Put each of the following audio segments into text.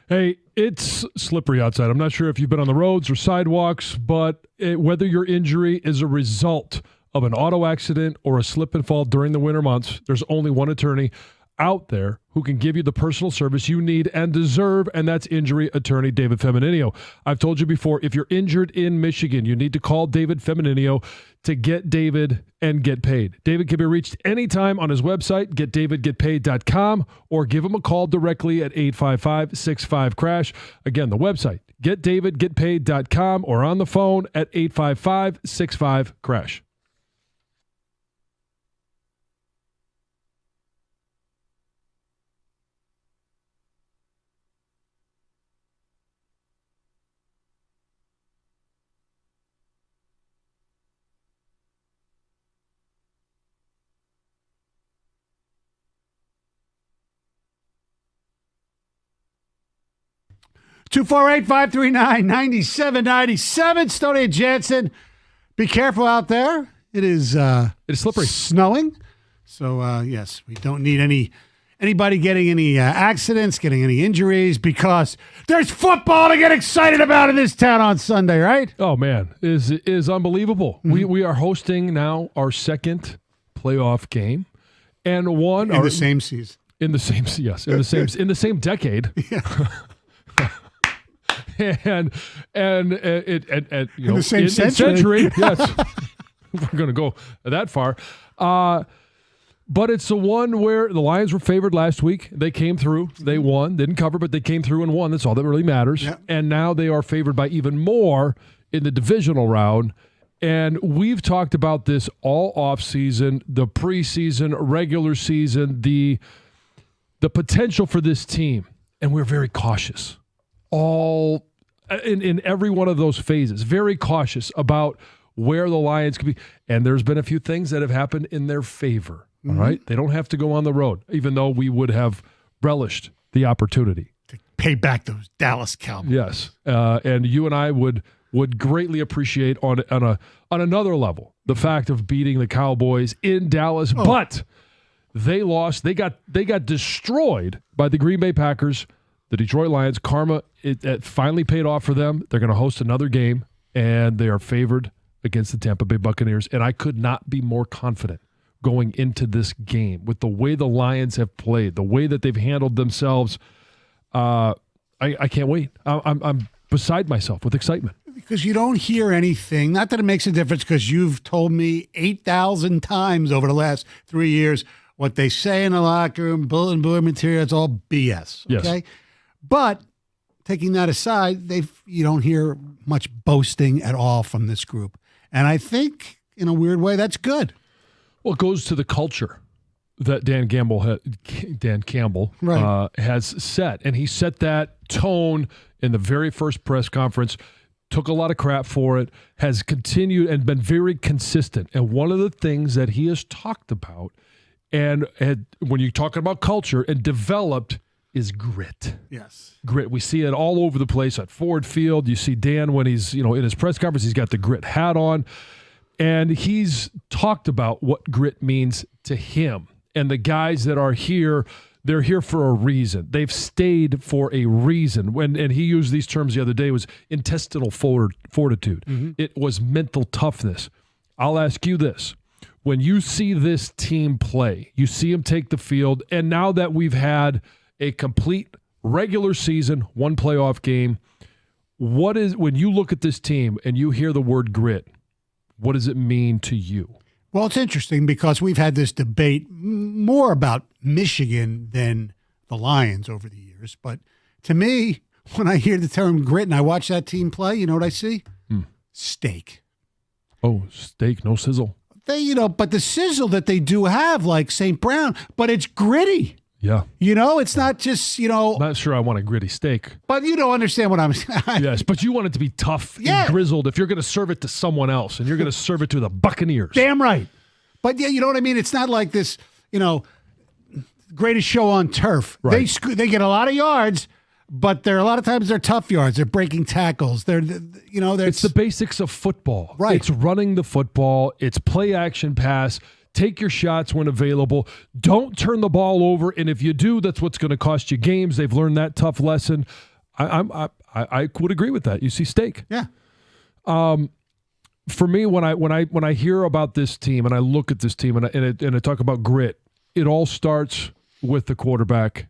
Hey, it's slippery outside. I'm not sure if you've been on the roads or sidewalks, but whether your injury is a result of an auto accident or a slip and fall during the winter months, there's only one attorney out there who can give you the personal service you need and deserve, and that's injury attorney David Femininio. I've told you before, if you're injured in Michigan, you need to call David Femininio to get David and get paid. David can be reached anytime on his website, getdavidgetpaid.com, or give him a call directly at 855-65-CRASH. Again, the website, getdavidgetpaid.com, or on the phone at 855-65-CRASH. Two 248-539-9797. Stoney and Jansen, be careful out there. It is slippery, snowing. So yes, we don't need anybody getting any accidents, getting any injuries, because there's football to get excited about in this town on Sunday, right? Oh man, is unbelievable. Mm-hmm. We are hosting now our second playoff game, and one in the same season. In the same decade. Yeah. and you know, in the same century. Yes, we're going to go that far. But it's the one where the Lions were favored last week. They came through. They won. Didn't cover, but they came through and won. That's all that really matters. Yep. And now they are favored by even more in the divisional round. And we've talked about this all offseason, the preseason, regular season, the potential for this team. And we're very cautious. All in every one of those phases, very cautious about where the Lions could be. And there's been a few things that have happened in their favor. All right. They don't have to go on the road, even though we would have relished the opportunity to pay back those Dallas Cowboys. Yes. And you and I would greatly appreciate on another level the fact of beating the Cowboys in Dallas. Oh. But they lost. They got destroyed by the Green Bay Packers. The Detroit Lions, karma, it finally paid off for them. They're going to host another game, and they are favored against the Tampa Bay Buccaneers. And I could not be more confident going into this game with the way the Lions have played, the way that they've handled themselves. I can't wait. I'm beside myself with excitement. Because you don't hear anything, not that it makes a difference, because you've told me 8,000 times over the last 3 years what they say in the locker room, bulletin board material, it's all BS. Okay? Yes. But taking that aside, you don't hear much boasting at all from this group. And I think, in a weird way, that's good. Well, it goes to the culture that Dan Campbell right. Has set. And he set that tone in the very first press conference, took a lot of crap for it, has continued and been very consistent. And one of the things that he has talked about, and when you're talking about culture and developed, is grit. Yes. Grit. We see it all over the place at Ford Field. You see Dan when he's, in his press conference, he's got the grit hat on. And he's talked about what grit means to him. And the guys that are here, they're here for a reason. They've stayed for a reason. And he used these terms the other day, was intestinal fortitude. Mm-hmm. It was mental toughness. I'll ask you this. When you see this team play, you see them take the field, and now that we've had a complete regular season, one playoff game, when you look at this team and you hear the word grit, what does it mean to you? Well, it's interesting because we've had this debate more about Michigan than the Lions over the years. But to me, when I hear the term grit and I watch that team play, you know what I see? Steak. Oh, steak, no sizzle. But the sizzle that they do have, like St. Brown, but it's gritty. Yeah. It's not just, Not sure I want a gritty steak. But you don't understand what I'm saying. Yes, but you want it to be tough and grizzled if you're going to serve it to someone else and you're going to serve it to the Buccaneers. Damn right. But yeah, you know what I mean? It's not like this, greatest show on turf. Right. They get a lot of yards, but a lot of times they're tough yards. They're breaking tackles. It's the basics of football. Right. It's running the football. It's play action pass. Take your shots when available. Don't turn the ball over. And if you do, that's what's going to cost you games. They've learned that tough lesson. I would agree with that. You see steak. Yeah. For me, when I hear about this team and I look at this team and I talk about grit, it all starts with the quarterback,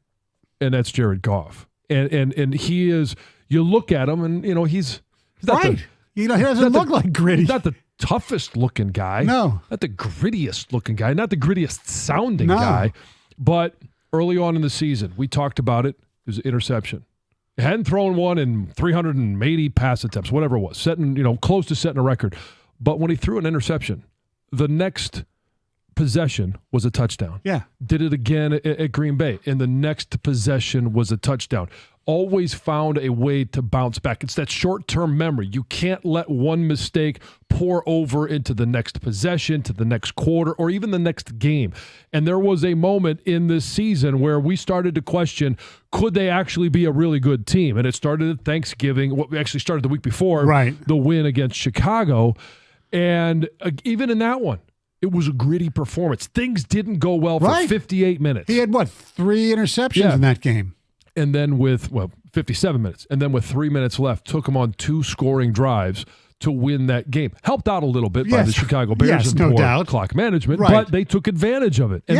and that's Jared Goff. And he is. You look at him, and he's not right. He doesn't look like gritty. He's not the toughest looking guy. No. Not the grittiest looking guy. Not the grittiest sounding guy. But early on in the season, we talked about it. It was an interception. He hadn't thrown one in 380 pass attempts, whatever it was, setting, close to setting a record. But when he threw an interception, the next possession was a touchdown. Yeah. Did it again at Green Bay, and the next possession was a touchdown. Always found a way to bounce back. It's that short-term memory. You can't let one mistake pour over into the next possession, to the next quarter, or even the next game. And there was a moment in this season where we started to question, could they actually be a really good team? And it started at Thanksgiving. What we actually started the week before, right. The win against Chicago. And even in that one, it was a gritty performance. Things didn't go well for 58 minutes. He had, 3 interceptions in that game? And then 57 minutes. And then with 3 minutes left, took them on 2 scoring drives to win that game. Helped out a little bit by the Chicago Bears and no poor doubt. clock management, but they took advantage of it. And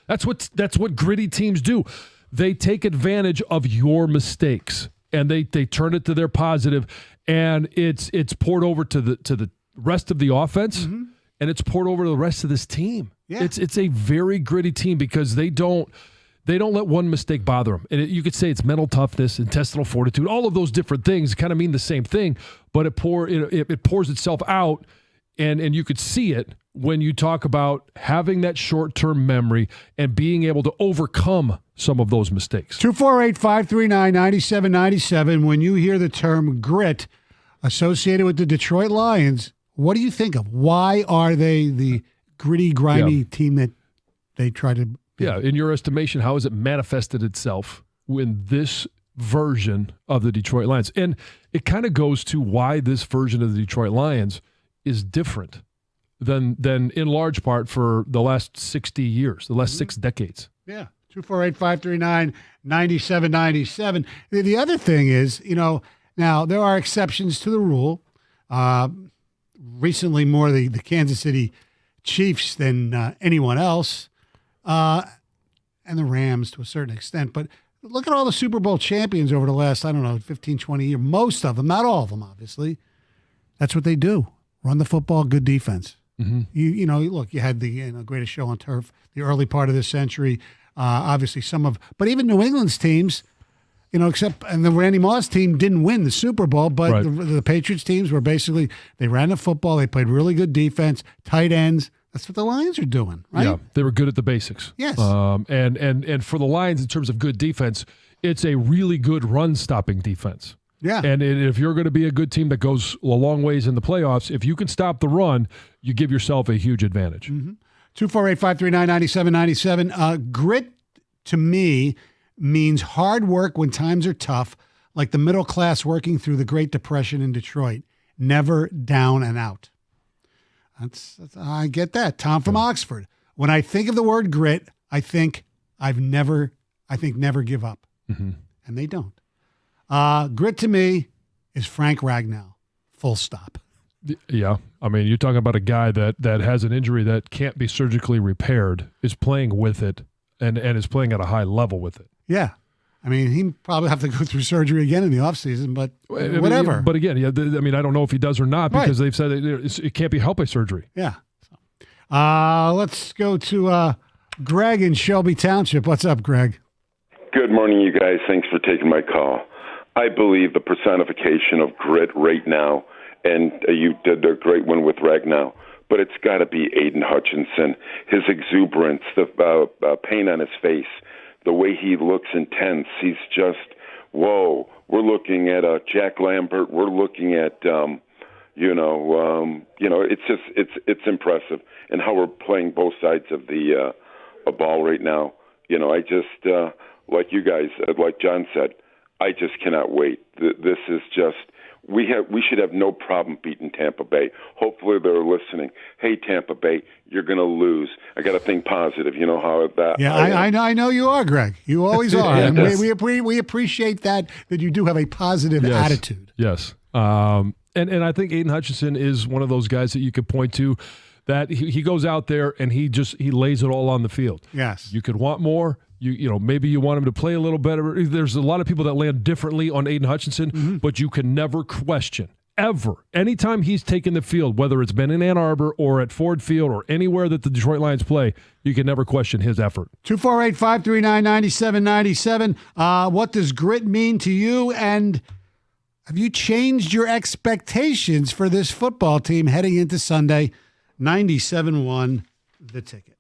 that's what gritty teams do. They take advantage of your mistakes, and they turn it to their positive, and it's poured over to the rest of the offense, and it's poured over to the rest of this team. Yeah. It's a very gritty team because they don't let one mistake bother them. And you could say it's mental toughness, intestinal fortitude, all of those different things kind of mean the same thing, but it pours itself out, and you could see it when you talk about having that short-term memory and being able to overcome some of those mistakes. 248-539-9797. When you hear the term grit associated with the Detroit Lions, what do you think of? Why are they the gritty, grimy team that they try to be? Yeah, in your estimation, how has it manifested itself in this version of the Detroit Lions? And it kind of goes to why this version of the Detroit Lions is different than in large part for the last 60 years, the last 6 decades. Yeah, 248-539-9797. The other thing is, now there are exceptions to the rule. Recently, more the Kansas City Chiefs than anyone else. And the Rams to a certain extent. But look at all the Super Bowl champions over the last, 15, 20 years. Most of them, not all of them, obviously. That's what they do. Run the football, good defense. Mm-hmm. Look, you had the greatest show on turf, the early part of this century. Obviously, but even New England's teams, and the Randy Moss team didn't win the Super Bowl, but the Patriots teams were basically, they ran the football, they played really good defense, tight ends. That's what the Lions are doing, right? Yeah, they were good at the basics. Yes. And for the Lions, in terms of good defense, it's a really good run-stopping defense. Yeah. And if you're going to be a good team that goes a long ways in the playoffs, if you can stop the run, you give yourself a huge advantage. 248-539-9797. Grit, to me, means hard work when times are tough, like the middle class working through the Great Depression in Detroit. Never down and out. I get that. Tom from Oxford. When I think of the word grit, I think never give up. Mm-hmm. And they don't. Grit to me is Frank Ragnow. Full stop. Yeah. I mean, you're talking about a guy that has an injury that can't be surgically repaired, is playing with it, and is playing at a high level with it. Yeah. I mean, he probably have to go through surgery again in the offseason, but whatever. But again, I don't know if he does or not because they've said it can't be helped by surgery. Yeah. Let's go to Greg in Shelby Township. What's up, Greg? Good morning, you guys. Thanks for taking my call. I believe the personification of grit right now, and you did a great one with Ragnow, but it's got to be Aiden Hutchinson. His exuberance, the pain on his face, the way he looks intense. He's just, whoa. We're looking at Jack Lambert. We're looking at, it's impressive. And how we're playing both sides of the ball right now. I just, like you guys, like John said, I just cannot wait. This is just, we should have no problem beating Tampa Bay. Hopefully they're listening. Hey, Tampa Bay, you're going to lose. I got to think positive. You know how that. Yeah, I know you are, Greg. You always are. Yes. And we appreciate that you do have a positive attitude. Yes. And I think Aiden Hutchinson is one of those guys that you could point to that he goes out there and he lays it all on the field. Yes. You could want more. Maybe you want him to play a little better. There's a lot of people that land differently on Aiden Hutchinson, but you can never question, ever, anytime he's taken the field, whether it's been in Ann Arbor or at Ford Field or anywhere that the Detroit Lions play, you can never question his effort. 248-539-9797. What does grit mean to you? And have you changed your expectations for this football team heading into Sunday? 97.1, The Ticket.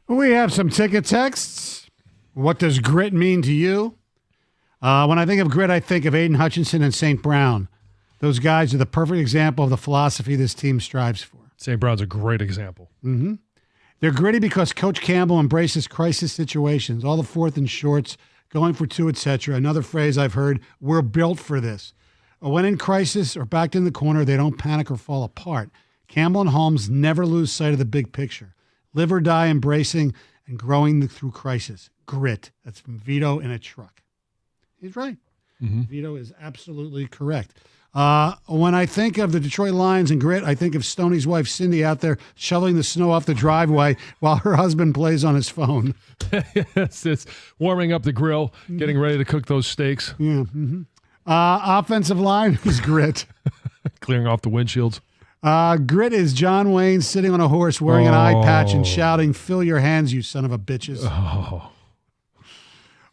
We have some ticket texts. What does grit mean to you? When I think of grit, I think of Aiden Hutchinson and St. Brown. Those guys are the perfect example of the philosophy this team strives for. St. Brown's a great example. Mm-hmm. They're gritty because Coach Campbell embraces crisis situations, all the fourth and shorts, going for two, etc. Another phrase I've heard, we're built for this. When in crisis or backed in the corner, they don't panic or fall apart. Campbell and Holmes never lose sight of the big picture. Live or die embracing and growing through crisis. Grit. That's from Vito in a truck. He's right. Mm-hmm. Vito is absolutely correct. When I think of the Detroit Lions and grit, I think of Stoney's wife, Cindy, out there shoveling the snow off the driveway while her husband plays on his phone. Yes, it's warming up the grill, getting ready to cook those steaks. Yeah. Mm-hmm. Offensive line is grit. Clearing off the windshields. Grit is John Wayne sitting on a horse wearing an eye patch and shouting, "Fill your hands, you son of a bitches." Oh.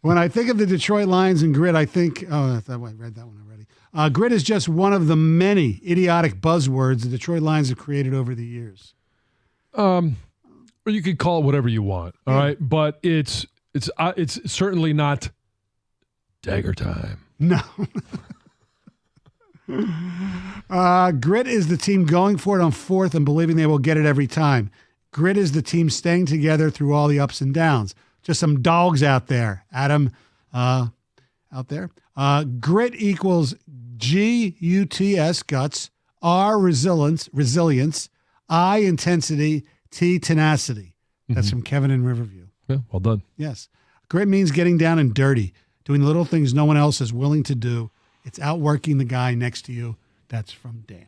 When I think of the Detroit Lions and grit, I think, I read that one already. Grit is just one of the many idiotic buzzwords the Detroit Lions have created over the years. Or you could call it whatever you want, all right? But it's certainly not dagger time. No. Grit is the team going for it on fourth and believing they will get it every time. Grit is the team staying together through all the ups and downs. Just some dogs out there, Adam, out there. Grit equals G-U-T-S, guts, R, resilience, I, intensity, T, tenacity. That's from Kevin in Riverview. Yeah, well done. Yes. Grit means getting down and dirty, doing the little things no one else is willing to do. It's outworking the guy next to you. That's from Dan.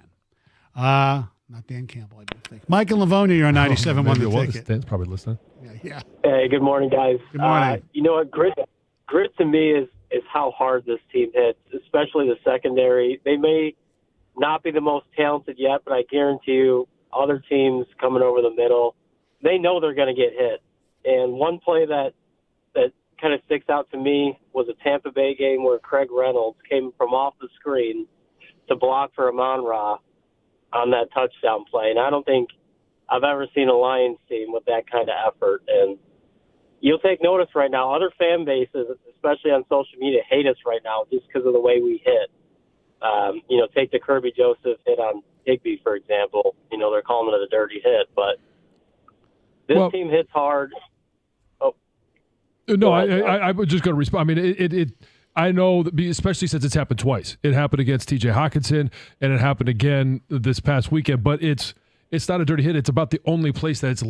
Not Dan Campbell, I don't think. Mike and Livonia, you're on 97 won the ticket. Dan's probably listening. Yeah. Hey, good morning, guys. Good morning. You know what? Grit to me is how hard this team hits, especially the secondary. They may not be the most talented yet, but I guarantee you other teams coming over the middle, they know they're going to get hit. And one play that kind of sticks out to me was a Tampa Bay game where Craig Reynolds came from off the screen to block for Amon-Ra on that touchdown play. And I don't think I've ever seen a Lions team with that kind of effort. And you'll take notice right now, other fan bases, especially on social media, hate us right now just because of the way we hit. Take the Kirby Joseph hit on Higbee, for example. They're calling it a dirty hit. But this team hits hard. No, I was just going to respond. I mean, I know, especially since it's happened twice. It happened against T.J. Hockenson, and it happened again this past weekend. But it's not a dirty hit. It's about the only place that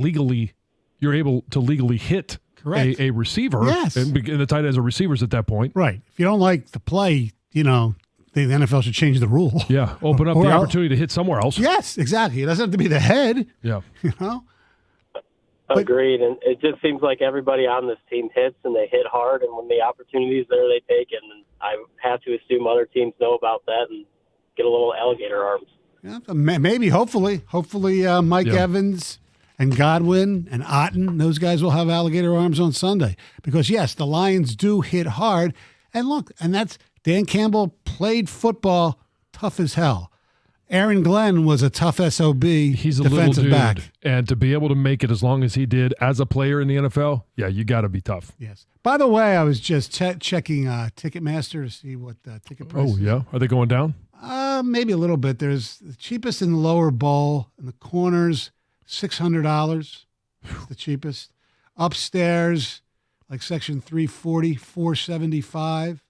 you're able to legally hit a receiver. Yes. And the tight ends are receivers at that point. Right. If you don't like the play, the NFL should change the rule. Yeah. Open up the opportunity to hit somewhere else. Yes, exactly. It doesn't have to be the head. Yeah. Agreed, and it just seems like everybody on this team hits, and they hit hard, and when the opportunity is there, they take it, and I have to assume other teams know about that and get a little alligator arms. Yeah, maybe, hopefully, Mike Evans and Godwin and Otten, those guys will have alligator arms on Sunday. Because, yes, the Lions do hit hard, and look, and that's Dan Campbell played football tough as hell. Aaron Glenn was a tough SOB. He's a defensive little dude, back. And to be able to make it as long as he did as a player in the NFL, yeah, you got to be tough. Yes. By the way, I was just checking Ticketmaster to see what the ticket price is. Oh, yeah? Are they going down? Maybe a little bit. There's the cheapest in the lower bowl. In the corners, $600. The cheapest. Upstairs, like section 340, $475.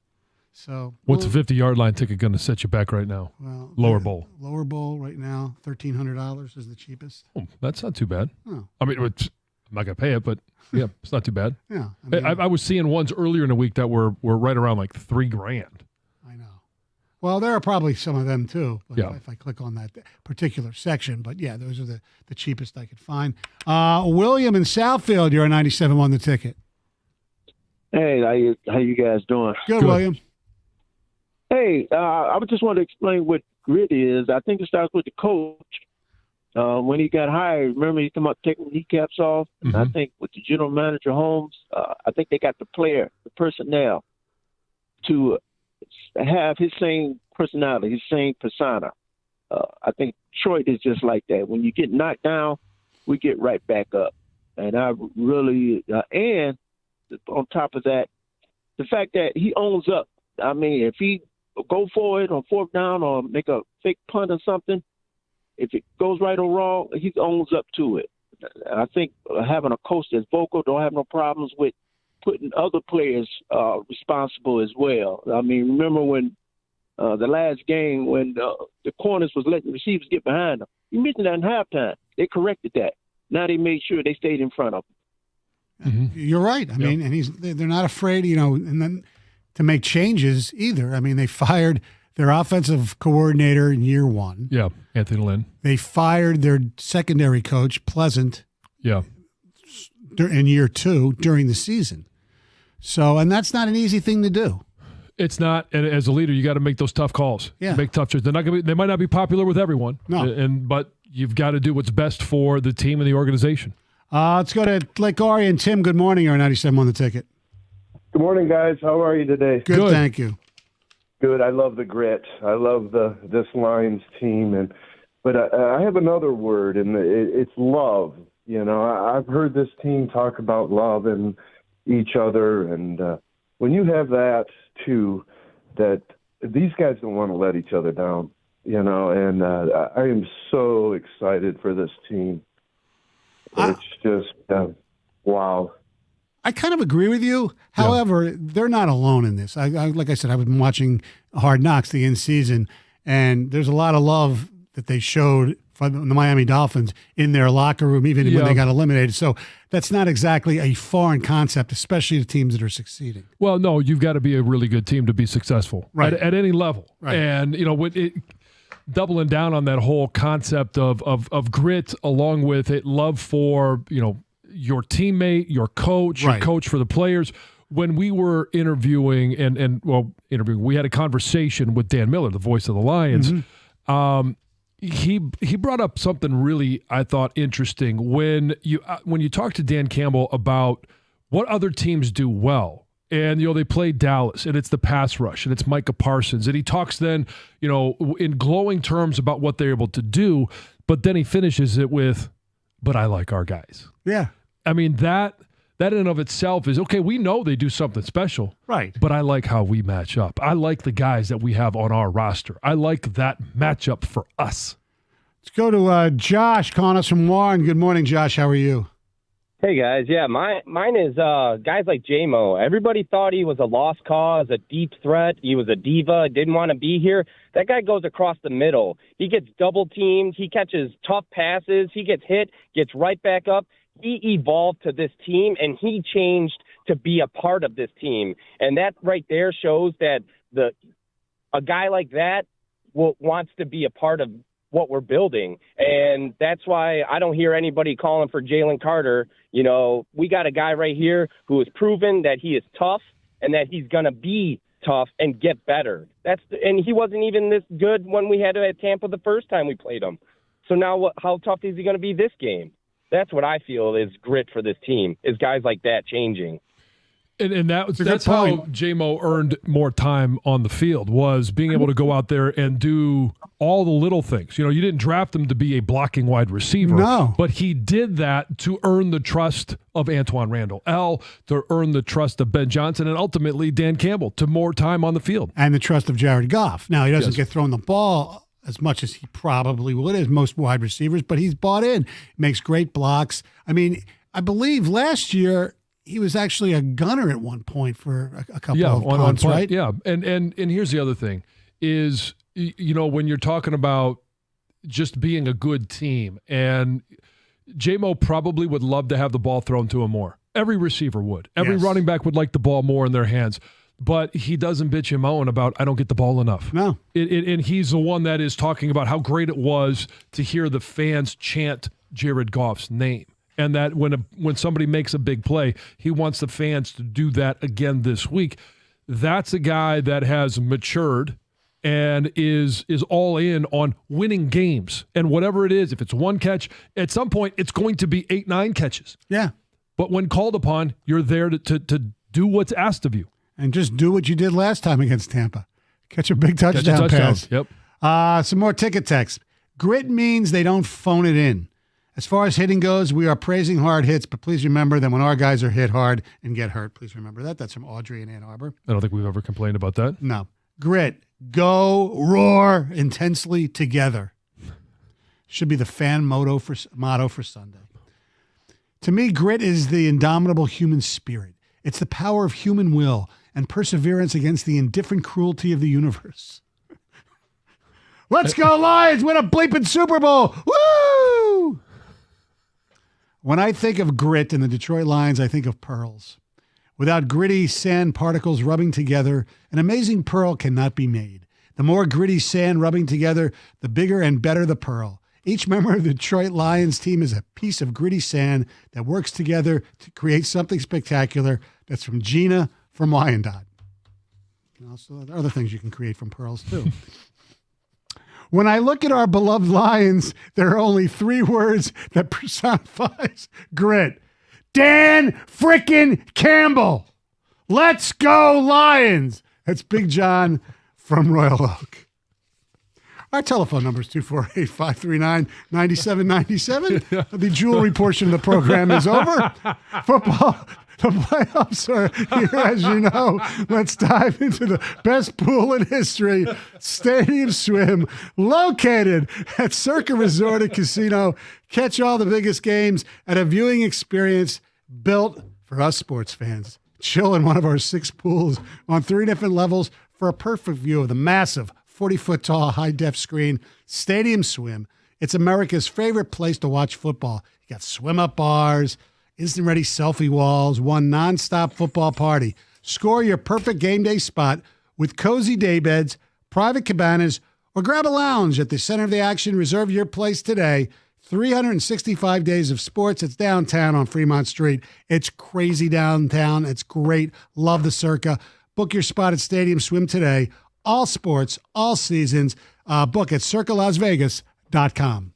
So what's a 50-yard line ticket going to set you back right now? Well, lower bowl. Lower bowl right now, $1,300 is the cheapest. Oh, that's not too bad. Oh. I mean, I'm not going to pay it, but yeah, it's not too bad. Yeah, I was seeing ones earlier in the week that were right around like $3,000. I know. Well, there are probably some of them too. But yeah. If I click on that particular section, but yeah, those are the cheapest I could find. William in Southfield, you're a 97 on the ticket. Hey, how you guys doing? Good. William. Hey, I just want to explain what grit is. I think it starts with the coach. When he got hired, remember he come up taking kneecaps off? Mm-hmm. I think with the general manager, Holmes, I think they got the personnel to have his same personality, his same persona. I think Detroit is just like that. When you get knocked down, we get right back up. And I really and on top of that, the fact that he owns up. I mean, if he go for it on fourth down or make a fake punt or something, if it goes right or wrong, he owns up to it. I think having a coach that's vocal, don't have no problems with putting other players responsible as well. I mean, remember when the last game when the corners was letting the receivers get behind them. You mentioned that in halftime. They corrected that. Now they made sure they stayed in front of them. Mm-hmm. You're right. I mean, and they're not afraid, and then to make changes either. I mean, they fired their offensive coordinator in year one. Yeah, Anthony Lynn. They fired their secondary coach, Pleasant. Yeah. In year two during the season. So, and that's not an easy thing to do. It's not, and as a leader, you got to make those tough calls. Yeah. Make tough choices. They might not be popular with everyone. No. But you've got to do what's best for the team and the organization. Let's go to Lake Orion. Tim, good morning. You're 97 on the ticket. Good morning, guys. How are you today? Good. Thank you. Good. I love the grit. I love this Lions team, but I have another word, and it's love. I've heard this team talk about love and each other, and when you have that too, that these guys don't want to let each other down. And I am so excited for this team. It's just wow. I kind of agree with you. However, they're not alone in this. Like I said, I've been watching Hard Knocks the end season, and there's a lot of love that they showed for the Miami Dolphins in their locker room, even when they got eliminated. So that's not exactly a foreign concept, especially the teams that are succeeding. Well, no, you've got to be a really good team to be successful at any level. Right. And, doubling down on that whole concept of grit along with it, love for, your teammate, your coach, your coach for the players. When we were interviewing we had a conversation with Dan Miller, the voice of the Lions. Mm-hmm. He brought up something really, I thought, interesting when you talk to Dan Campbell about what other teams do well. And, they play Dallas, and it's the pass rush, and it's Micah Parsons. And he talks then, in glowing terms about what they're able to do, but then he finishes it with, but I like our guys. Yeah. I mean, that in and of itself is, okay, we know they do something special. Right. But I like how we match up. I like the guys that we have on our roster. I like that matchup for us. Let's go to Josh calling us from Warren. Good morning, Josh. How are you? Hey, guys. Yeah, mine is guys like J-Mo. Everybody thought he was a lost cause, a deep threat. He was a diva, didn't want to be here. That guy goes across the middle. He gets double-teamed. He catches tough passes. He gets hit, gets right back up. He evolved to this team, and he changed to be a part of this team. And that right there shows that a guy like that wants to be a part of what we're building. And that's why I don't hear anybody calling for Jalen Carter. We got a guy right here who has proven that he is tough and that he's going to be tough and get better. And he wasn't even this good when we had him at Tampa the first time we played him. So now how tough is he going to be this game? That's what I feel is grit for this team, is guys like that changing. And that's how J-Mo earned more time on the field, was being able to go out there and do all the little things. You didn't draft him to be a blocking wide receiver. No. But he did that to earn the trust of Antoine Randall, to earn the trust of Ben Johnson, and ultimately Dan Campbell to more time on the field. And the trust of Jared Goff. Now, he doesn't get thrown the ball as much as he probably would as most wide receivers, but he's bought in, makes great blocks. I mean, I believe last year he was actually a gunner at one point for a couple of punts, right? Yeah, and here's the other thing is, when you're talking about just being a good team, and J-Mo probably would love to have the ball thrown to him more. Every receiver would. Every running back would like the ball more in their hands. But he doesn't bitch and moan about, I don't get the ball enough. No. And he's the one that is talking about how great it was to hear the fans chant Jared Goff's name. And that when somebody makes a big play, he wants the fans to do that again this week. That's a guy that has matured and is all in on winning games. And whatever it is, if it's one catch, at some point it's going to be 8-9 catches. Yeah. But when called upon, you're there to do what's asked of you. And just do what you did last time against Tampa. Catch a big touchdown pass. Yep. Some more ticket text. Grit means they don't phone it in. As far as hitting goes, we are praising hard hits, but please remember that when our guys are hit hard and get hurt, please remember that. That's from Audrey in Ann Arbor. I don't think we've ever complained about that. No. Grit. Go roar intensely together. Should be the fan motto for Sunday. To me, grit is the indomitable human spirit. It's the power of human will and perseverance against the indifferent cruelty of the universe. Let's go Lions, win a bleeping Super Bowl. Woo! When I think of grit in the Detroit Lions, I think of pearls. Without gritty sand particles rubbing together, an amazing pearl cannot be made. The more gritty sand rubbing together, the bigger and better the pearl. Each member of the Detroit Lions team is a piece of gritty sand that works together to create something spectacular. That's from Gina from Wyandotte. Also, there are other things you can create from pearls, too. When I look at our beloved Lions, there are only 3 words that personifies grit. Dan frickin' Campbell. Let's go Lions. That's Big John from Royal Oak. Our telephone number is 248-539-9797. The jewelry portion of the program is over. Football, the playoffs are here, as you know. Let's dive into the best pool in history, Stadium Swim, located at Circa Resort and Casino. Catch all the biggest games at a viewing experience built for us sports fans. Chill in one of our 6 pools on 3 different levels for a perfect view of the massive 40-foot tall high-def screen, Stadium Swim. It's America's favorite place to watch football. You got swim-up bars, instant-ready selfie walls, one nonstop football party. Score your perfect game day spot with cozy daybeds, private cabanas, or grab a lounge at the center of the action. Reserve your place today. 365 days of sports. It's downtown on Fremont Street. It's crazy downtown. It's great. Love the Circa. Book your spot at Stadium Swim today. All sports, all seasons. Book at circalasvegas.com.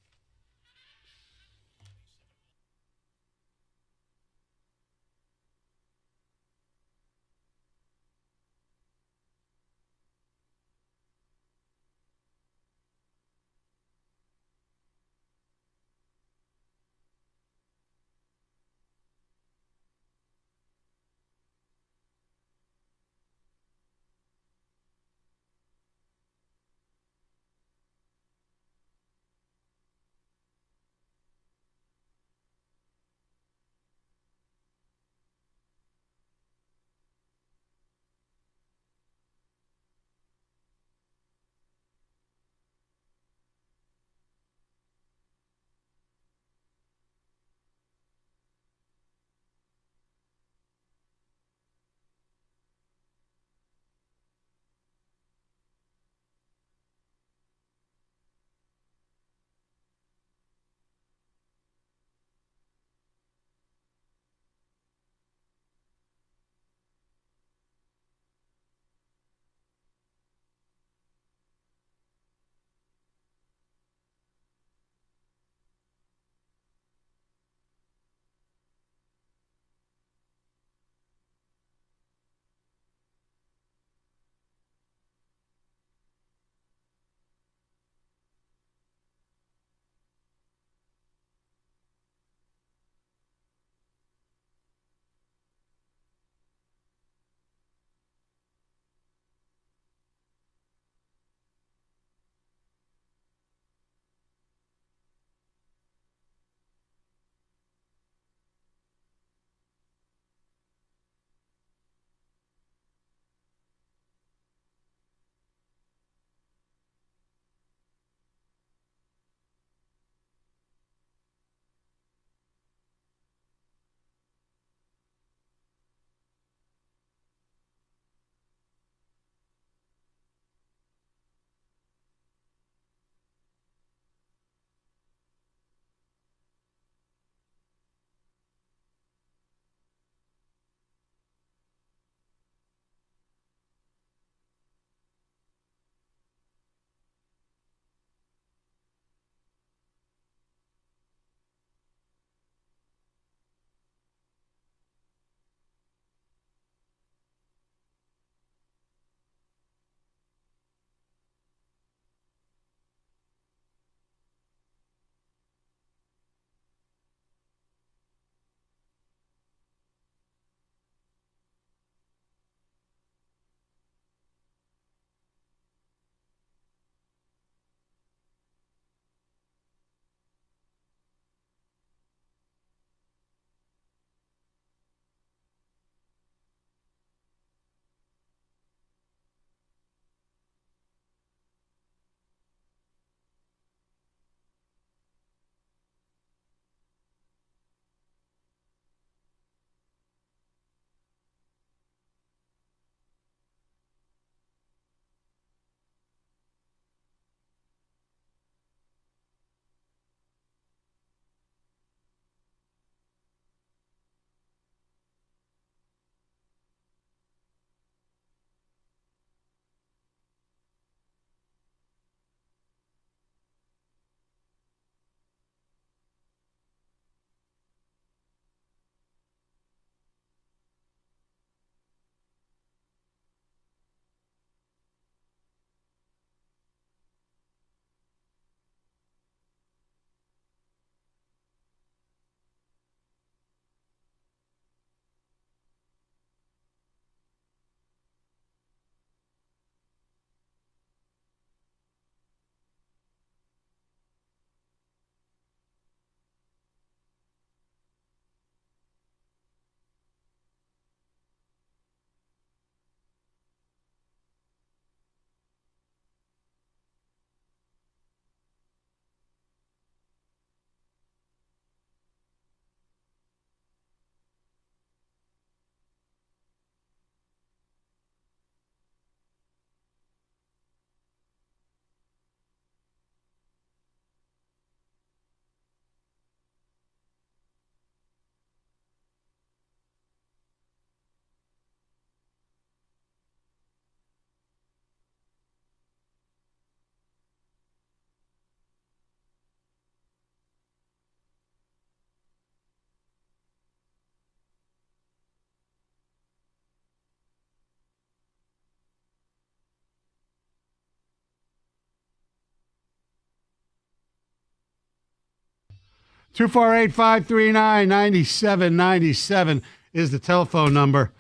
248-539-9797 is the telephone number.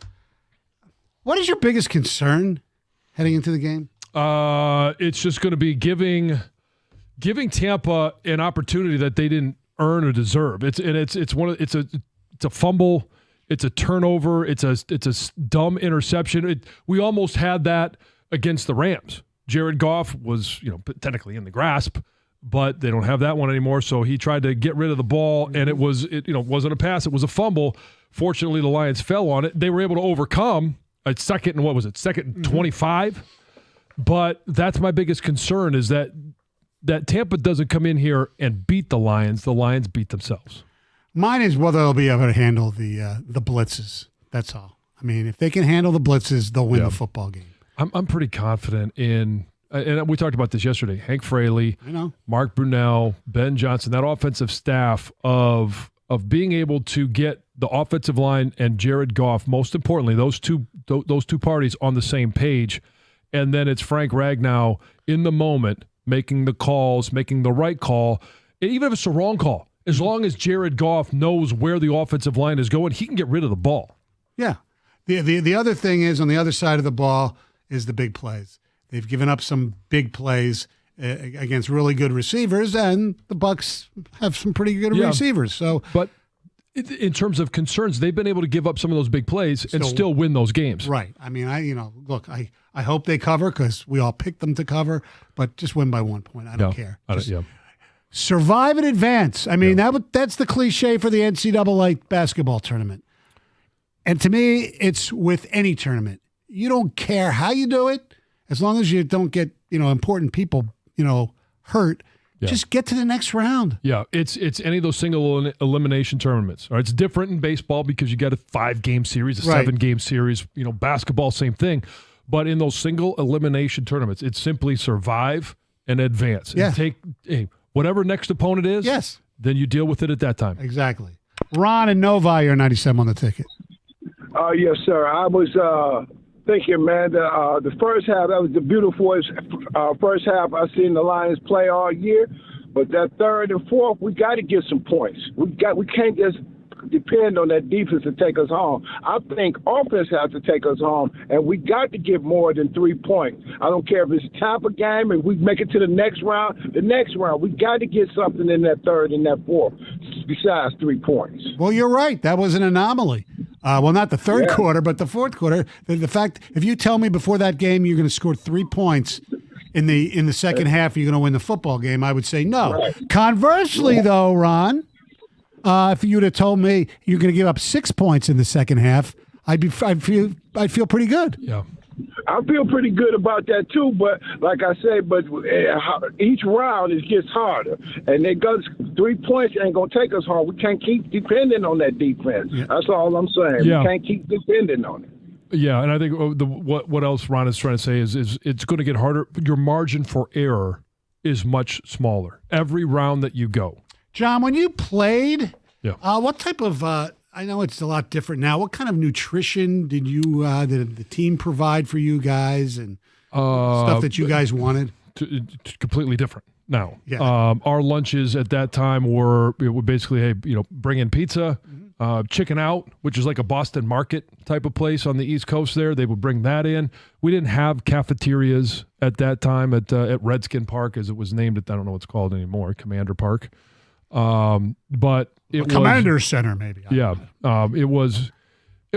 What is your biggest concern heading into the game? It's just going to be giving Tampa an opportunity that they didn't earn or deserve. It's a fumble, it's a turnover, it's a dumb interception. We almost had that against the Rams. Jared Goff was, technically in the grasp, but they don't have that one anymore. So he tried to get rid of the ball, and it wasn't a pass, it was a fumble. Fortunately, the Lions fell on it. They were able to overcome a second and 25. But that's my biggest concern is that Tampa doesn't come in here and beat the Lions. The Lions beat themselves. Mine is whether they'll be able to handle the blitzes. That's all. I mean, if they can handle the blitzes, they'll win the football game. I'm pretty confident in, and we talked about this yesterday, Hank Fraley, Mark Brunell, Ben Johnson, that offensive staff of being able to get the offensive line and Jared Goff, most importantly, those two parties on the same page. And then it's Frank Ragnow in the moment making the calls, making the right call, even if it's the wrong call. As long as Jared Goff knows where the offensive line is going, he can get rid of the ball. Yeah. The other thing is, on the other side of the ball is the big plays. They've given up some big plays against really good receivers, and the Bucs have some pretty good receivers. But in terms of concerns, they've been able to give up some of those big plays and still win those games. Right. I mean, I hope they cover because we all picked them to cover, but just win by 1 point. I don't care. Survive and advance. I mean, that's the cliche for the NCAA basketball tournament. And to me, it's with any tournament. You don't care how you do it, as long as you don't get, important people, hurt. Yeah. Just get to the next round. Yeah, it's any of those single elimination tournaments. All right, it's different in baseball because you got a 5-game series, a 7-game series. Basketball, same thing. But in those single elimination tournaments, it's simply survive and advance. Yeah. And take whatever next opponent is. Yes. Then you deal with it at that time. Exactly. Ron and Novi are 97 on the ticket. Yes, sir. I was thinking, man, the first half, that was the beautiful first half I've seen the Lions play all year. But that third and fourth, we got to get some points. We can't just depend on that defense to take us home. I think offense has to take us home, and we got to get more than 3 points. I don't care if it's a Tampa game, and we make it to the next round. We got to get something in that third and that fourth besides 3 points. Well, you're right. That was an anomaly. Well, not the third quarter, but the fourth quarter. The fact, if you tell me before that game you're going to score 3 points in the second half, you're going to win the football game, I would say no. Right. Conversely, though, Ron, if you would have told me you're going to give up 6 points in the second half, I'd feel pretty good. Yeah. I feel pretty good about that too, but like I say, each round it gets harder, and 3 points ain't gonna take us home. We can't keep depending on that defense. Yeah. That's all I'm saying. Yeah. We can't keep depending on it. Yeah, and I think what else Ron is trying to say is it's going to get harder. Your margin for error is much smaller every round that you go. John, when you played, what type of I know it's a lot different now. What kind of nutrition did the team provide for you guys, and stuff that you guys wanted? Completely different now. Yeah. Our lunches at that time were basically, bring in pizza, chicken out, which is like a Boston Market type of place on the East Coast there. They would bring that in. We didn't have cafeterias at that time at Redskin Park, as it was named. I don't know what it's called anymore, Commander Park. But it was Commander's Center, maybe. It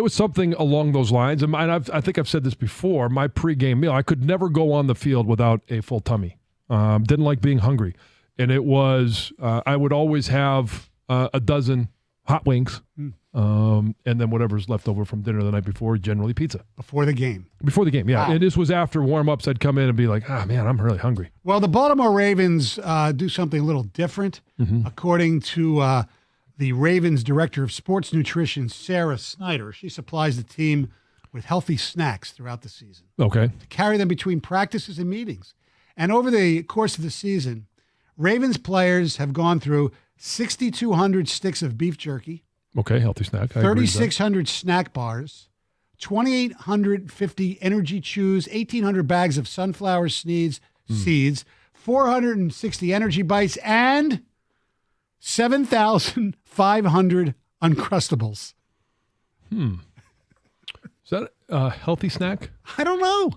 was something along those lines. And I think I've said this before. My pregame meal, I could never go on the field without a full tummy. Didn't like being hungry, and it was I would always have a dozen hot wings, and then whatever's left over from dinner the night before, generally pizza. Before the game, yeah. Wow. And this was after warm-ups. I'd come in and be like, man, I'm really hungry. Well, the Baltimore Ravens do something a little different. Mm-hmm. According to the Ravens Director of Sports Nutrition, Sarah Snyder, she supplies the team with healthy snacks throughout the season. Okay. To carry them between practices and meetings. And over the course of the season, Ravens players have gone through 6,200 sticks of beef jerky. Okay, healthy snack. 3,600 snack bars, 2,850 energy chews, 1,800 bags of sunflower seeds, 460 energy bites, and 7,500 Uncrustables. Is that a healthy snack? I don't know.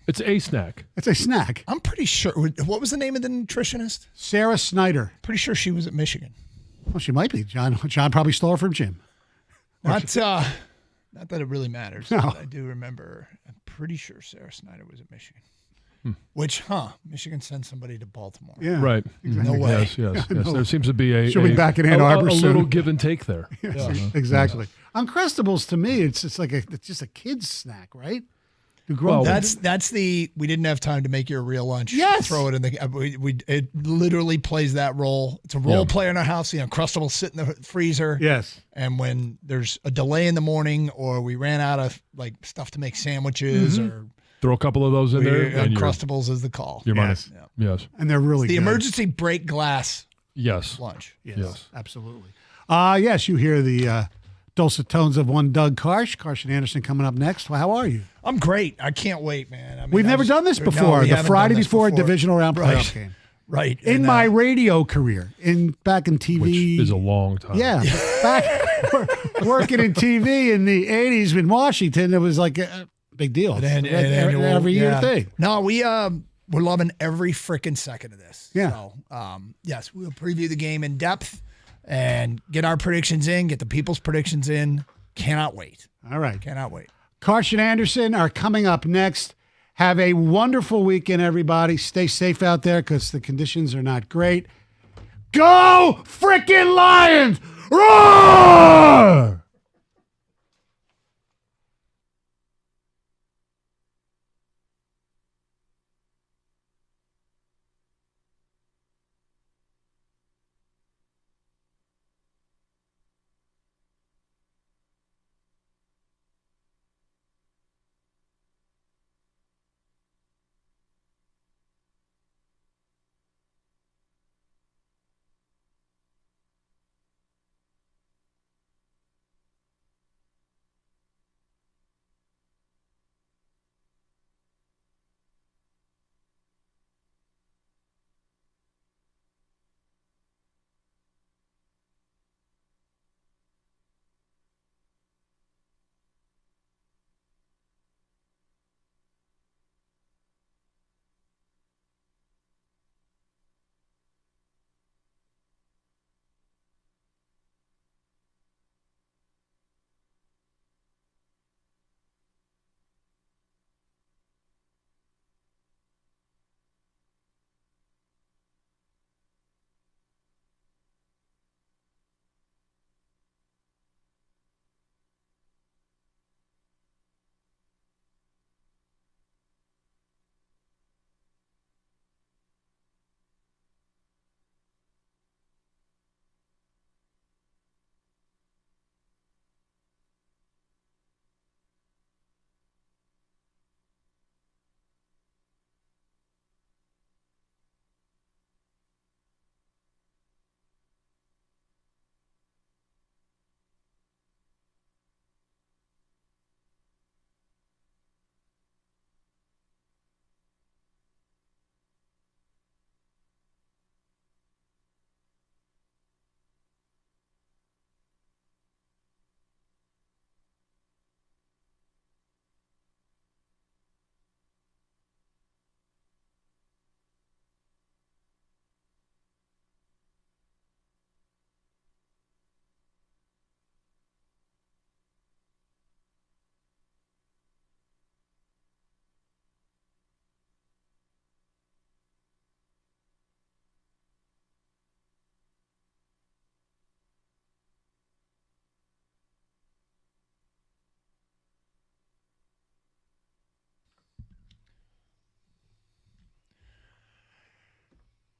It's a snack. It's a snack. I'm pretty sure. What was the name of the nutritionist? Sarah Snyder. Pretty sure she was at Michigan. Well, she might be. John probably stole her from Jim. Not that it really matters. No. But I do remember. I'm pretty sure Sarah Snyder was at Michigan. Which, Michigan sent somebody to Baltimore. Yeah. Right. No way. Yes. There seems to be She'll be back in Ann Arbor a soon. little give and take there. Yes, exactly. Uncrustables to me, it's just a kid's snack, right? We didn't have time to make your real lunch. Yes. Throw it in the. It literally plays that role. It's a role player in our house. The Uncrustables sit in the freezer. Yes. And when there's a delay in the morning, or we ran out of stuff to make sandwiches, or throw a couple of those in there. And Uncrustables is the call. Your money. Yes. And they're really the good. emergency break glass. Yes. Lunch. Yes. Absolutely. Yes, you hear the dulcet tones of one Doug Karsh. Carson Anderson coming up next. Well, how are you? I'm great. I can't wait, man. We've never done this before. The Friday before a divisional round playoff game. Right. In my radio career, back in TV. Which is a long time. Yeah. Back working in TV in the 80s in Washington, it was like a big deal. Every year thing. No, we're loving every freaking second of this. Yeah. So, yes, we'll preview the game in depth and get our predictions in, get the people's predictions in. Cannot wait. All right. Cannot wait. Carson Anderson are coming up next. Have a wonderful weekend, everybody. Stay safe out there because the conditions are not great. Go frickin' Lions! Roar!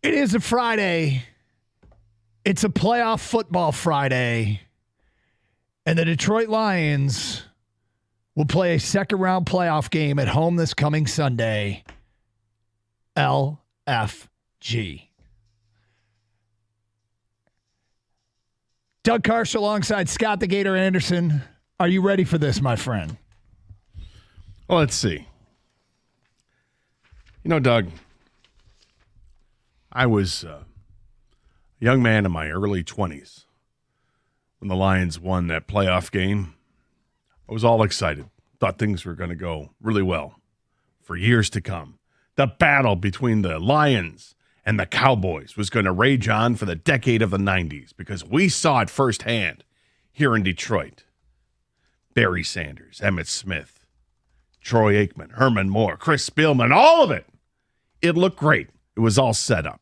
It is a Friday. It's a playoff football Friday. And the Detroit Lions will play a second-round playoff game at home this coming Sunday. LFG. Doug Karsh alongside Scott the Gator Anderson. Are you ready for this, my friend? Well, let's see. Doug, I was a young man in my early 20s, when the Lions won that playoff game, I was all excited. Thought things were going to go really well for years to come. The battle between the Lions and the Cowboys was going to rage on for the decade of the 90s because we saw it firsthand here in Detroit. Barry Sanders, Emmitt Smith, Troy Aikman, Herman Moore, Chris Spielman, all of it. It looked great. It was all set up.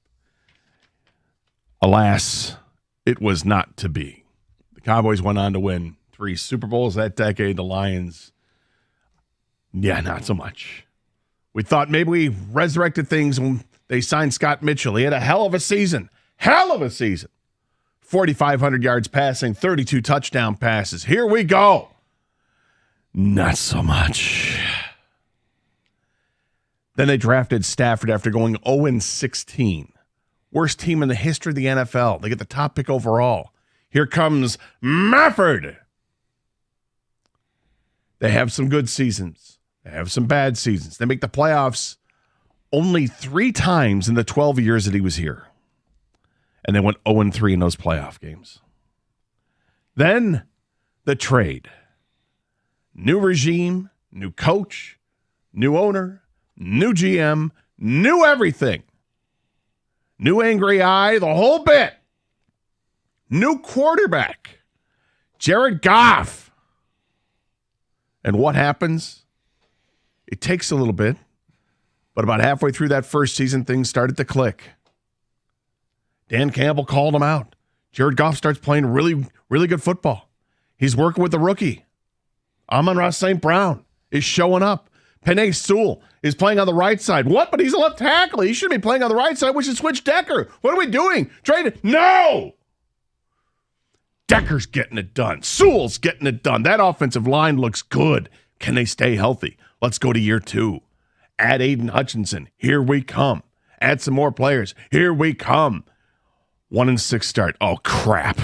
Alas, it was not to be. The Cowboys went on to win 3 Super Bowls that decade. The Lions, not so much. We thought maybe we resurrected things when they signed Scott Mitchell. He had a hell of a season. 4,500 yards passing, 32 touchdown passes. Here we go. Not so much. Then they drafted Stafford after going 0-16. Worst team in the history of the NFL. They get the top pick overall. Here comes Mayfield. They have some good seasons. They have some bad seasons. They make the playoffs only 3 times in the 12 years that he was here. And they went 0-3 in those playoff games. Then the trade. New regime, new coach, new owner, new GM, new everything. New angry eye, the whole bit. New quarterback, Jared Goff. And what happens? It takes a little bit, but about halfway through that first season, things started to click. Dan Campbell called him out. Jared Goff starts playing really, really good football. He's working with the rookie. Amon-Ra St. Brown is showing up. Penei Sewell is playing on the right side. What? But he's a left tackle. He should be playing on the right side. We should switch Decker. What are we doing? Trade? No! Decker's getting it done. Sewell's getting it done. That offensive line looks good. Can they stay healthy? Let's go to year 2. Add Aiden Hutchinson. Here we come. Add some more players. Here we come. 1-6 start. Oh, crap.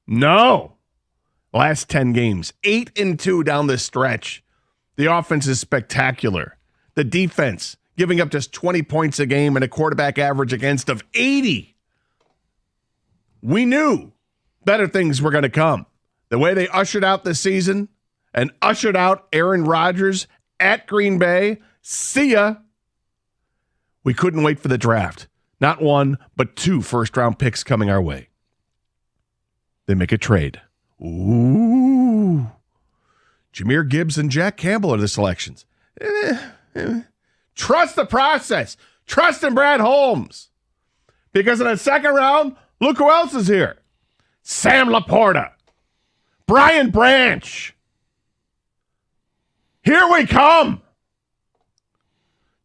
No. Last 10 games. 8-2 down the stretch. The offense is spectacular. The defense giving up just 20 points a game and a quarterback average against of 80. We knew better things were going to come. The way they ushered out the season and ushered out Aaron Rodgers at Green Bay. See ya. We couldn't wait for the draft. Not 1, but 2 first-round picks coming our way. They make a trade. Ooh. Jahmyr Gibbs and Jack Campbell are the selections. Trust the process. Trust in Brad Holmes. Because in the second round, look who else is here. Sam Laporta. Brian Branch. Here we come.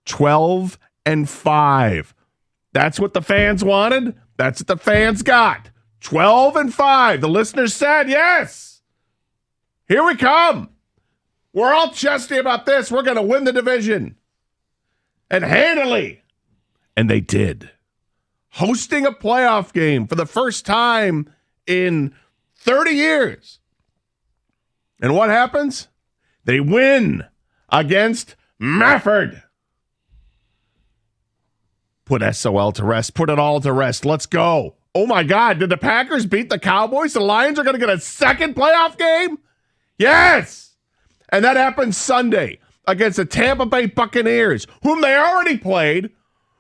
12-5. That's what the fans wanted. That's what the fans got. 12-5. The listeners said yes. Here we come. We're all chesty about this. We're going to win the division. And handily. And they did. Hosting a playoff game for the first time in 30 years. And what happens? They win against Mayfield. Put SOL to rest. Put it all to rest. Let's go. Oh, my God. Did the Packers beat the Cowboys? The Lions are going to get a second playoff game? Yes. And that happened Sunday against the Tampa Bay Buccaneers, whom they already played,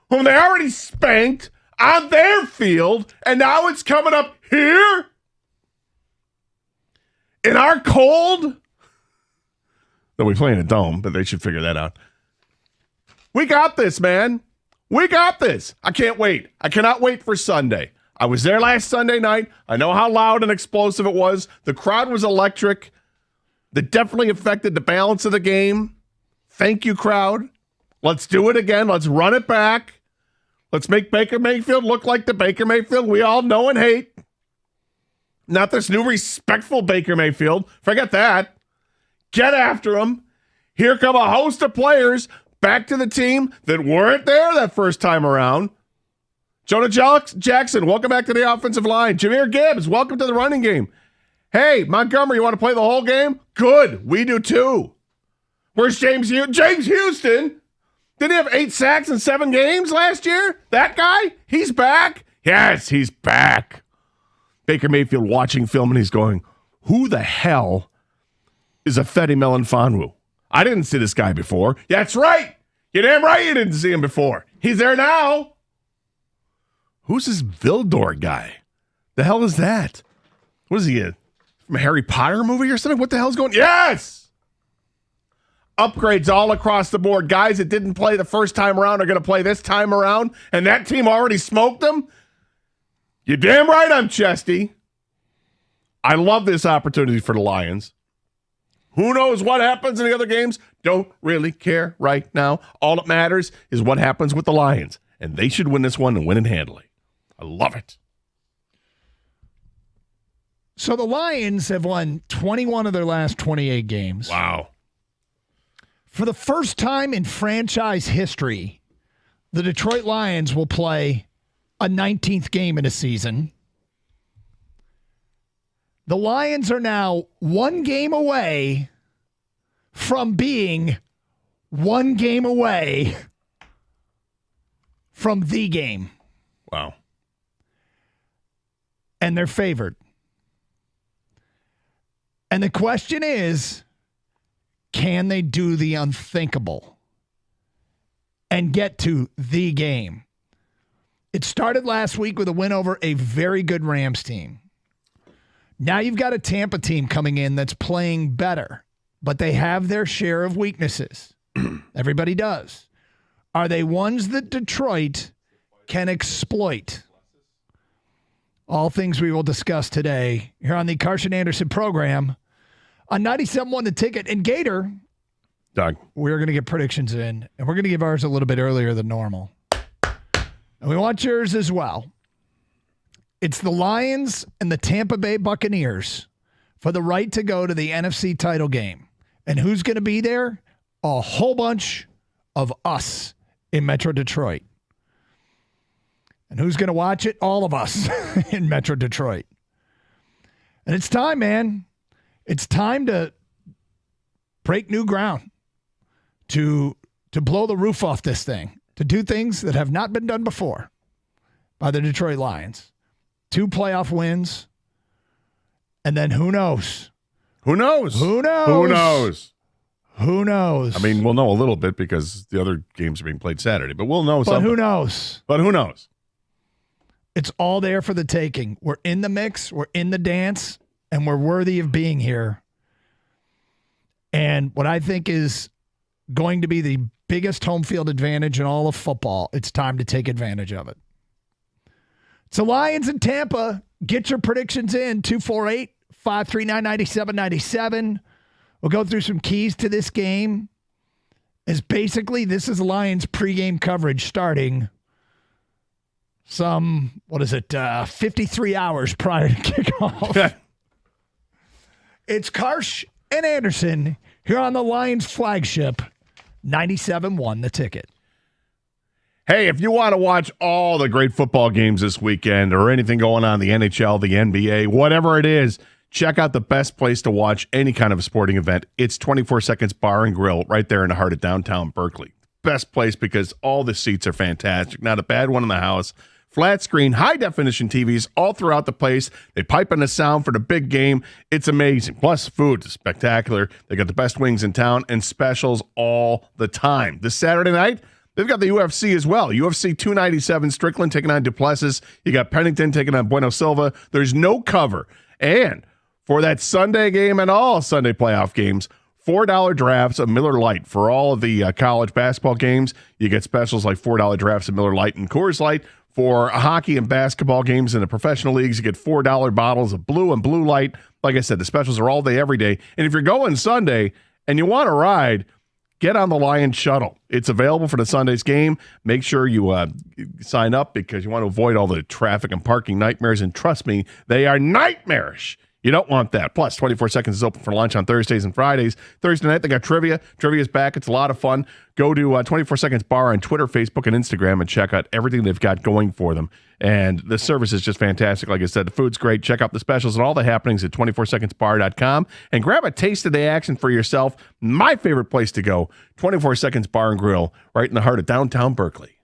whom they already spanked on their field, and now it's coming up here in our cold. Though we play in a dome, but they should figure that out. We got this, man. We got this. I can't wait. I cannot wait for Sunday. I was there last Sunday night. I know how loud and explosive it was. The crowd was electric. That definitely affected the balance of the game. Thank you, crowd. Let's do it again. Let's run it back. Let's make Baker Mayfield look like the Baker Mayfield we all know and hate. Not this new respectful Baker Mayfield. Forget that. Get after him. Here come a host of players back to the team that weren't there that first time around. Jonah Jackson, welcome back to the offensive line. Jahmyr Gibbs, welcome to the running game. Hey, Montgomery, you want to play the whole game? Good. We do too. Where's James Houston? James Houston? Didn't he have 8 sacks in 7 games last year? That guy? He's back. Yes, he's back. Baker Mayfield watching film, and he's going, who the hell is Fetty Melifonwu? I didn't see this guy before. That's right. You're damn right you didn't see him before. He's there now. Who's this Vildor guy? The hell is that? What is he, from a Harry Potter movie or something? What the hell's going on? Yes! Upgrades all across the board. Guys that didn't play the first time around are going to play this time around, and that team already smoked them? You're damn right I'm Chesty. I love this opportunity for the Lions. Who knows what happens in the other games? Don't really care right now. All that matters is what happens with the Lions, and they should win this one and win it handily. I love it. So the Lions have won 21 of their last 28 games. Wow. For the first time in franchise history, the Detroit Lions will play a 19th game in a season. The Lions are now one game away from being one game away from the game. Wow. And they're favored. And the question is, can they do the unthinkable and get to the game? It started last week with a win over a very good Rams team. Now you've got a Tampa team coming in that's playing better, but they have their share of weaknesses. Everybody does. Are they ones that Detroit can exploit? All things we will discuss today here on the Carson Anderson program on 97.1 The Ticket. And Gator, Doug, we're going to get predictions in, and we're going to give ours a little bit earlier than normal. And we want yours as well. It's the Lions and the Tampa Bay Buccaneers for the right to go to the NFC title game. And who's going to be there? A whole bunch of us in Metro Detroit. And who's going to watch it? All of us in Metro Detroit. And it's time, man. It's time to break new ground, to blow the roof off this thing, to do things that have not been done before by the Detroit Lions. 2 playoff wins, and then who knows? Who knows? Who knows? Who knows? Who knows? I mean, we'll know a little bit because the other games are being played Saturday, but we'll know something. But who knows? But who knows? It's all there for the taking. We're in the mix. We're in the dance. And we're worthy of being here. And what I think is going to be the biggest home field advantage in all of football, it's time to take advantage of it. So Lions in Tampa, get your predictions in, 248-539-9797. We'll go through some keys to this game. As basically, this is Lions pregame coverage starting some, 53 hours prior to kickoff. It's Karsh and Anderson here on the Lions flagship, 97.1 The Ticket. Hey, if you want to watch all the great football games this weekend or anything going on in the NHL, the NBA, whatever it is, check out the best place to watch any kind of a sporting event. It's 24 Seconds Bar and Grill right there in the heart of downtown Berkeley. Best place because all the seats are fantastic. Not a bad one in the house. Flat screen, high-definition TVs all throughout the place. They pipe in the sound for the big game. It's amazing. Plus, food is spectacular. They got the best wings in town and specials all the time. This Saturday night, they've got the UFC as well. UFC 297, Strickland taking on Duplessis. You got Pennington taking on Bueno Silva. There's no cover. And for that Sunday game and all Sunday playoff games, $4 drafts of Miller Lite for all of the college basketball games. You get specials like $4 drafts of Miller Lite and Coors Light. For hockey and basketball games in the professional leagues, you get $4 bottles of Blue and Blue Light. Like I said, the specials are all day, every day. And if you're going Sunday and you want to ride, get on the Lions shuttle. It's available for the Sunday's game. Make sure you sign up because you want to avoid all the traffic and parking nightmares. And trust me, they are nightmarish. You don't want that. Plus, 24 Seconds is open for lunch on Thursdays and Fridays. Thursday night, they got trivia. Trivia's back. It's a lot of fun. Go to 24 Seconds Bar on Twitter, Facebook, and Instagram and check out everything they've got going for them. And the service is just fantastic. Like I said, the food's great. Check out the specials and all the happenings at 24secondsbar.com and grab a taste of the action for yourself. My favorite place to go, 24 Seconds Bar and Grill, right in the heart of downtown Berkeley.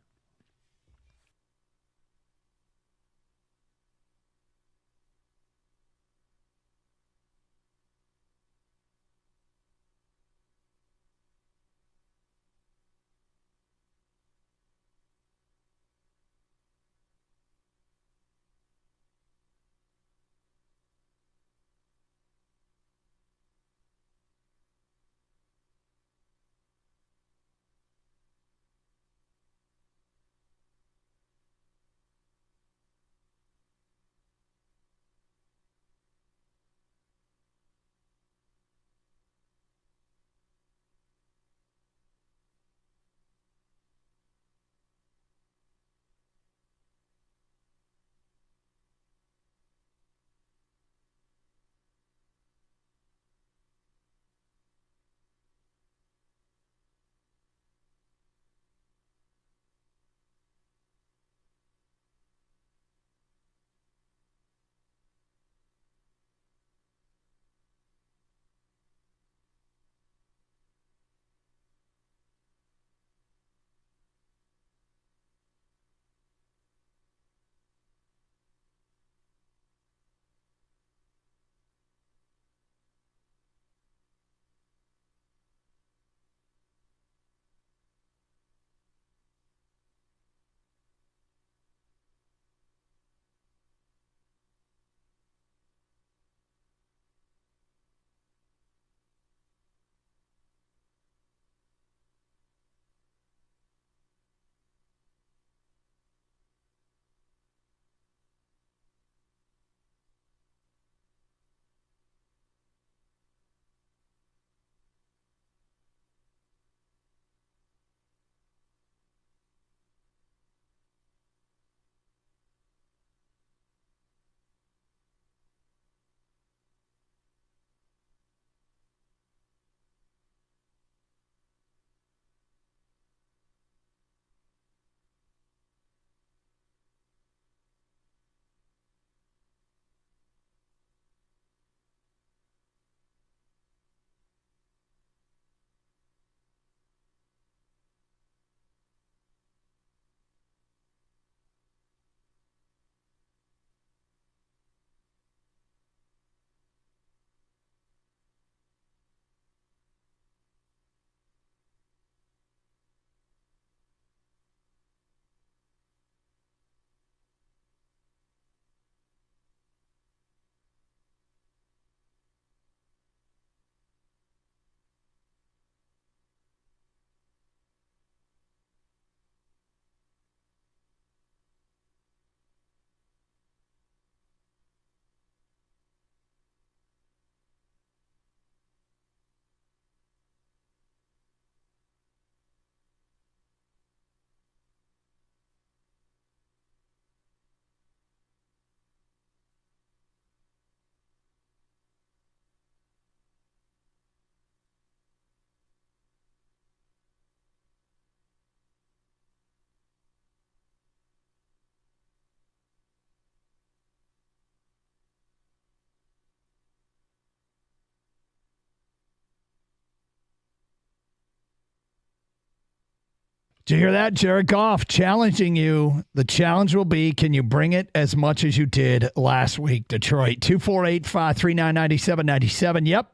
Did you hear that? Jared Goff challenging you. The challenge will be, can you bring it as much as you did last week, Detroit? 248-539-9797. Yep.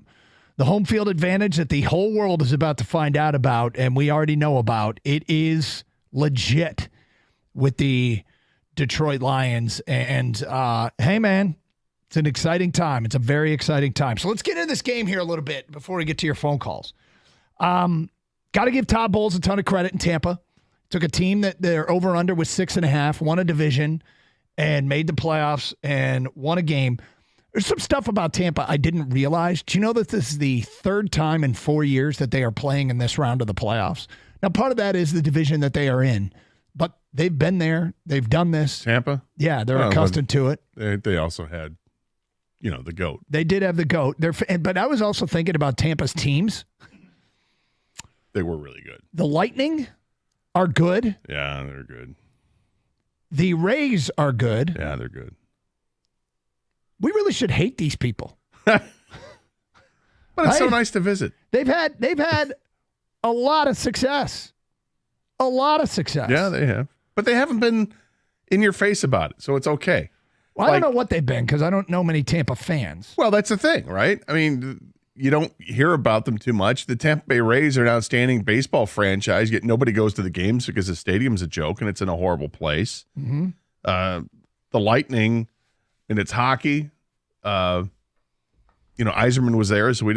The home field advantage that the whole world is about to find out about, and we already know about. It is legit with the Detroit Lions. And hey, man, it's an exciting time. It's a very exciting time. So let's get into this game here a little bit before we get to your phone calls. Got to give Todd Bowles a ton of credit in Tampa. Took a team that their over-under was 6.5, won a division, and made the playoffs and won a game. There's some stuff about Tampa I didn't realize. Do you know that this is the third time in 4 years that they are playing in this round of the playoffs? Now, part of that is the division that they are in, but they've been there. They've done this. Tampa? Yeah, they're accustomed to it. They also had, the GOAT. They did have the GOAT. But I was also thinking about Tampa's teams. They were really good. The Lightning are good. Yeah, they're good. The Rays are good. Yeah, they're good. We really should hate these people. But it's so nice to visit. They've had a lot of success. A lot of success. Yeah, they have. But they haven't been in your face about it, so it's okay. Well, I don't know what they've been because I don't know many Tampa fans. Well, that's the thing, right? I mean, you don't hear about them too much. The Tampa Bay Rays are an outstanding baseball franchise, yet nobody goes to the games because the stadium's a joke and it's in a horrible place. Mm-hmm. The Lightning, and it's hockey. Yzerman was there, so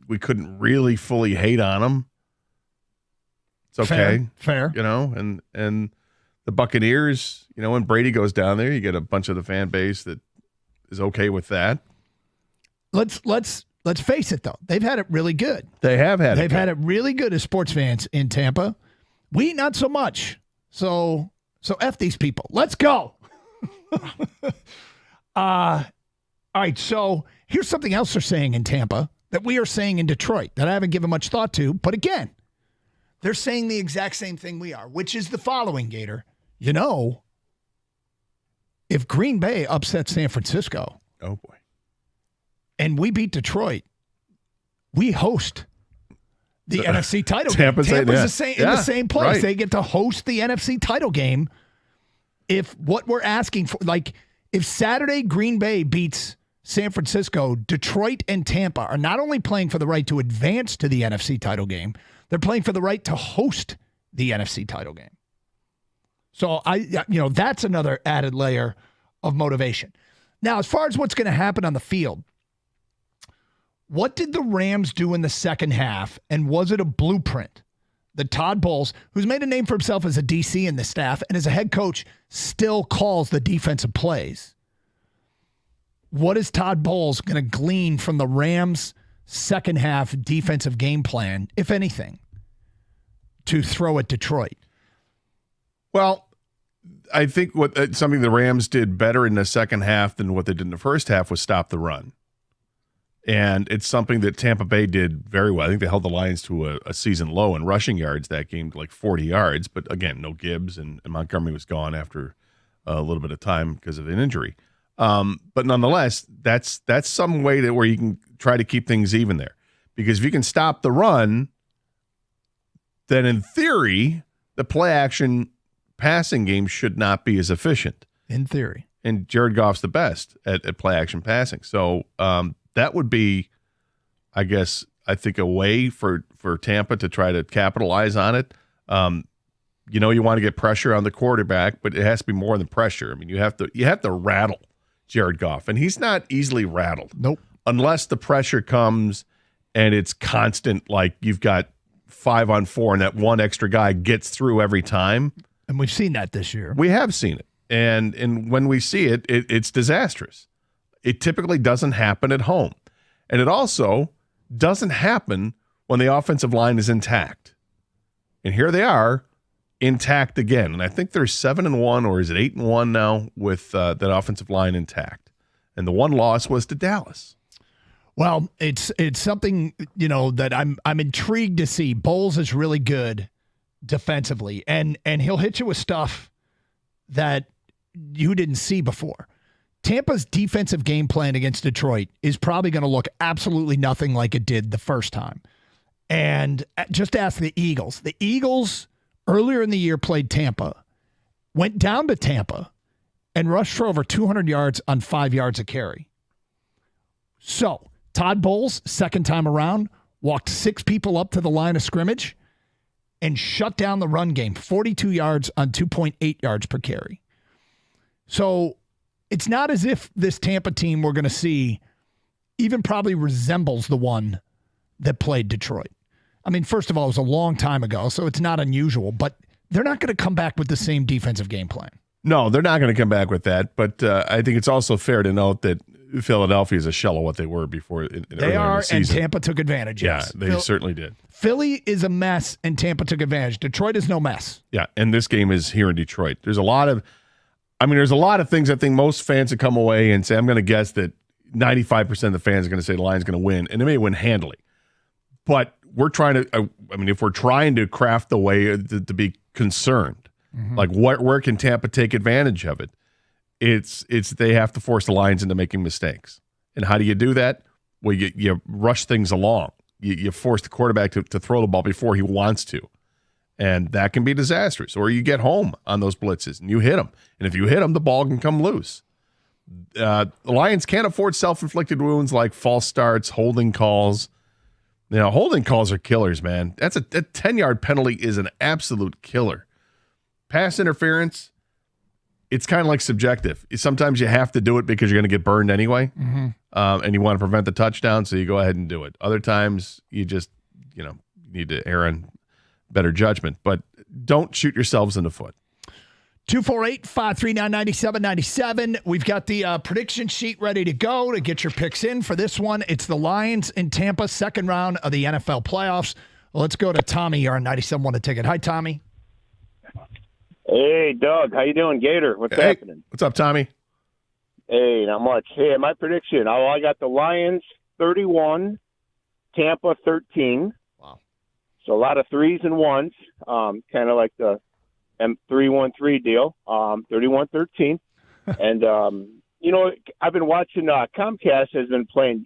we couldn't really fully hate on him. It's okay. Fair. And the Buccaneers, when Brady goes down there, you get a bunch of the fan base that is okay with that. Let's face it, though. They've had it really good. They have had it. They've had it really good as sports fans in Tampa. We, not so much. So F these people. Let's go. All right, so here's something else they're saying in Tampa that we are saying in Detroit that I haven't given much thought to. But again, they're saying the exact same thing we are, which is the following, Gator. If Green Bay upsets San Francisco. Oh, boy. And we beat Detroit, we host the NFC title game. Tampa's in the same place. Right. They get to host the NFC title game. If what we're asking for, if Saturday Green Bay beats San Francisco, Detroit and Tampa are not only playing for the right to advance to the NFC title game, they're playing for the right to host the NFC title game. So that's another added layer of motivation. Now, as far as what's going to happen on the field, what did the Rams do in the second half, and was it a blueprint that Todd Bowles, who's made a name for himself as a DC in the staff and as a head coach, still calls the defensive plays? What is Todd Bowles going to glean from the Rams' second half defensive game plan, if anything, to throw at Detroit? Well, I think something the Rams did better in the second half than what they did in the first half was stop the run. And it's something that Tampa Bay did very well. I think they held the Lions to a season low in rushing yards that game, like 40 yards. But again, no Gibbs, and Montgomery was gone after a little bit of time because of an injury. But nonetheless, that's some way where you can try to keep things even there. Because if you can stop the run, then in theory, the play action passing game should not be as efficient. In theory. And Jared Goff's the best at play action passing. So that would be, I think, a way for Tampa to try to capitalize on it. You want to get pressure on the quarterback, but it has to be more than pressure. I mean, you have to rattle Jared Goff, and he's not easily rattled. Nope. Unless the pressure comes and it's constant, like you've got 5-on-4 and that one extra guy gets through every time. And we've seen that this year. We have seen it. And when we see it, it's disastrous. It typically doesn't happen at home. And it also doesn't happen when the offensive line is intact. And here they are, intact again. And I think they're 7-1, or is it 8-1 now with that offensive line intact. And the one loss was to Dallas. Well, it's something, that I'm intrigued to see. Bowles is really good defensively, and he'll hit you with stuff that you didn't see before. Tampa's defensive game plan against Detroit is probably going to look absolutely nothing like it did the first time. And just ask the Eagles. The Eagles earlier in the year played Tampa, went down to Tampa, and rushed for over 200 yards on 5 yards a carry. So, Todd Bowles, second time around, walked 6 people up to the line of scrimmage and shut down the run game, 42 yards on 2.8 yards per carry. So, it's not as if this Tampa team we're going to see even probably resembles the one that played Detroit. I mean, first of all, it was a long time ago, so it's not unusual, but they're not going to come back with the same defensive game plan. No, they're not going to come back with that, but I think it's also fair to note that Philadelphia is a shell of what they were before. They are, and Tampa took advantage. Yes. Yeah, they certainly did. Philly is a mess, and Tampa took advantage. Detroit is no mess. Yeah, and this game is here in Detroit. There's a lot of things I think most fans would come away and say, I'm going to guess that 95% of the fans are going to say the Lions going to win, and they may win handily. But we're trying to, if we're trying to craft the way to be concerned, like where can Tampa take advantage of it? It's they have to force the Lions into making mistakes. And how do you do that? Well, you rush things along. You force the quarterback to throw the ball before he wants to. And that can be disastrous. Or you get home on those blitzes and you hit them. And if you hit them, the ball can come loose. The Lions can't afford self-inflicted wounds like false starts, holding calls. Holding calls are killers, man. That 10-yard penalty is an absolute killer. Pass interference, it's kind of like subjective. Sometimes you have to do it because you're going to get burned anyway, and you want to prevent the touchdown, so you go ahead and do it. Other times, you just need to err on better judgment. But don't shoot yourselves in the foot. 248-539-9797. We've got the prediction sheet ready to go to get your picks in for this one. It's the Lions in Tampa, second round of the NFL playoffs. Let's go to Tommy here on 97.1 The Ticket. Hi, Tommy. Hey, Doug. How you doing, Gator? What's happening? What's up, Tommy? Hey, not much. Hey, my prediction. I got the Lions 31, Tampa 13. Wow. So a lot of threes and ones, kind of like the M313 deal, 31-13. And, I've been watching Comcast has been playing.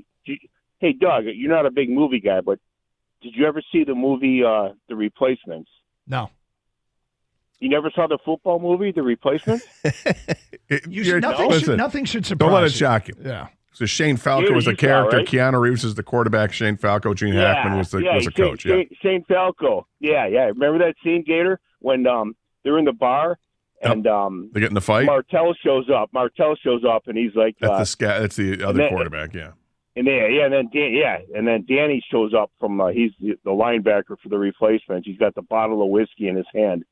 Hey, Doug, you're not a big movie guy, but did you ever see the movie The Replacements? No. You never saw the football movie, The Replacements? Nothing should surprise you. Don't let it shock you. Yeah. So Shane Falco was the character. Right? Keanu Reeves is the quarterback. Shane Falco. Gene Hackman was the coach. Shane Falco. Yeah. Remember that scene, Gator, when they're in the bar and they get in the fight? Martell shows up, and he's like... That's the other quarterback, yeah. And then Danny shows up from... he's the linebacker for The Replacements. He's got the bottle of whiskey in his hand.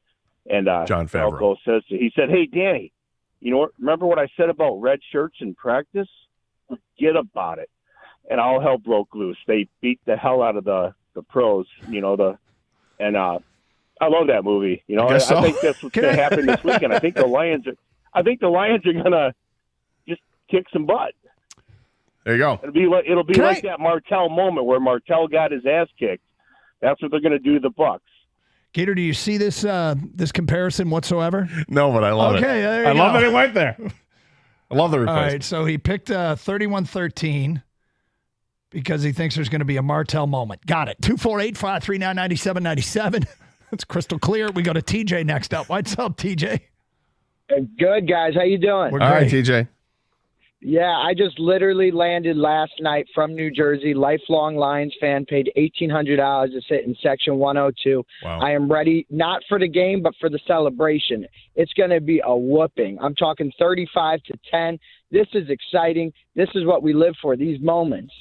And John Favreau Falco says, he said, "Hey, Danny, remember what I said about red shirts in practice? Forget about it." And all hell broke loose. They beat the hell out of the pros, I love that movie. I think that's what's going to happen this weekend. I think the Lions are going to just kick some butt. There you go. It'll be like that Martell moment where Martell got his ass kicked. That's what they're going to do to the Bucs. Gator, do you see this comparison whatsoever? No, but I love it. Okay, there you I go. love that it went there. I love the replacement. All right, so he picked 31-13 because he thinks there's going to be a Martell moment. Got it. 248-539-9797. That's crystal clear. We go to TJ next up. What's up, TJ? Good, guys. How you doing? All right, TJ. Yeah, I just literally landed last night from New Jersey. Lifelong Lions fan, paid $1,800 to sit in Section 102. Wow. I am ready, not for the game, but for the celebration. It's going to be a whooping. I'm talking 35-10. This is exciting. This is what we live for, these moments.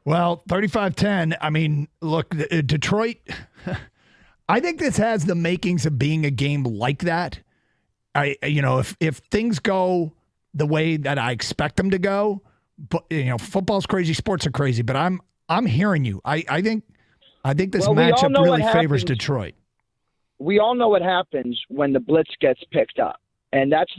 Well, 35-10. I mean, look, Detroit, I think this has the makings of being a game like that. If things go the way that I expect them to go, but football's crazy, sports are crazy, but I'm hearing you. I think this matchup really favors Detroit. We all know what happens when the blitz gets picked up, and that's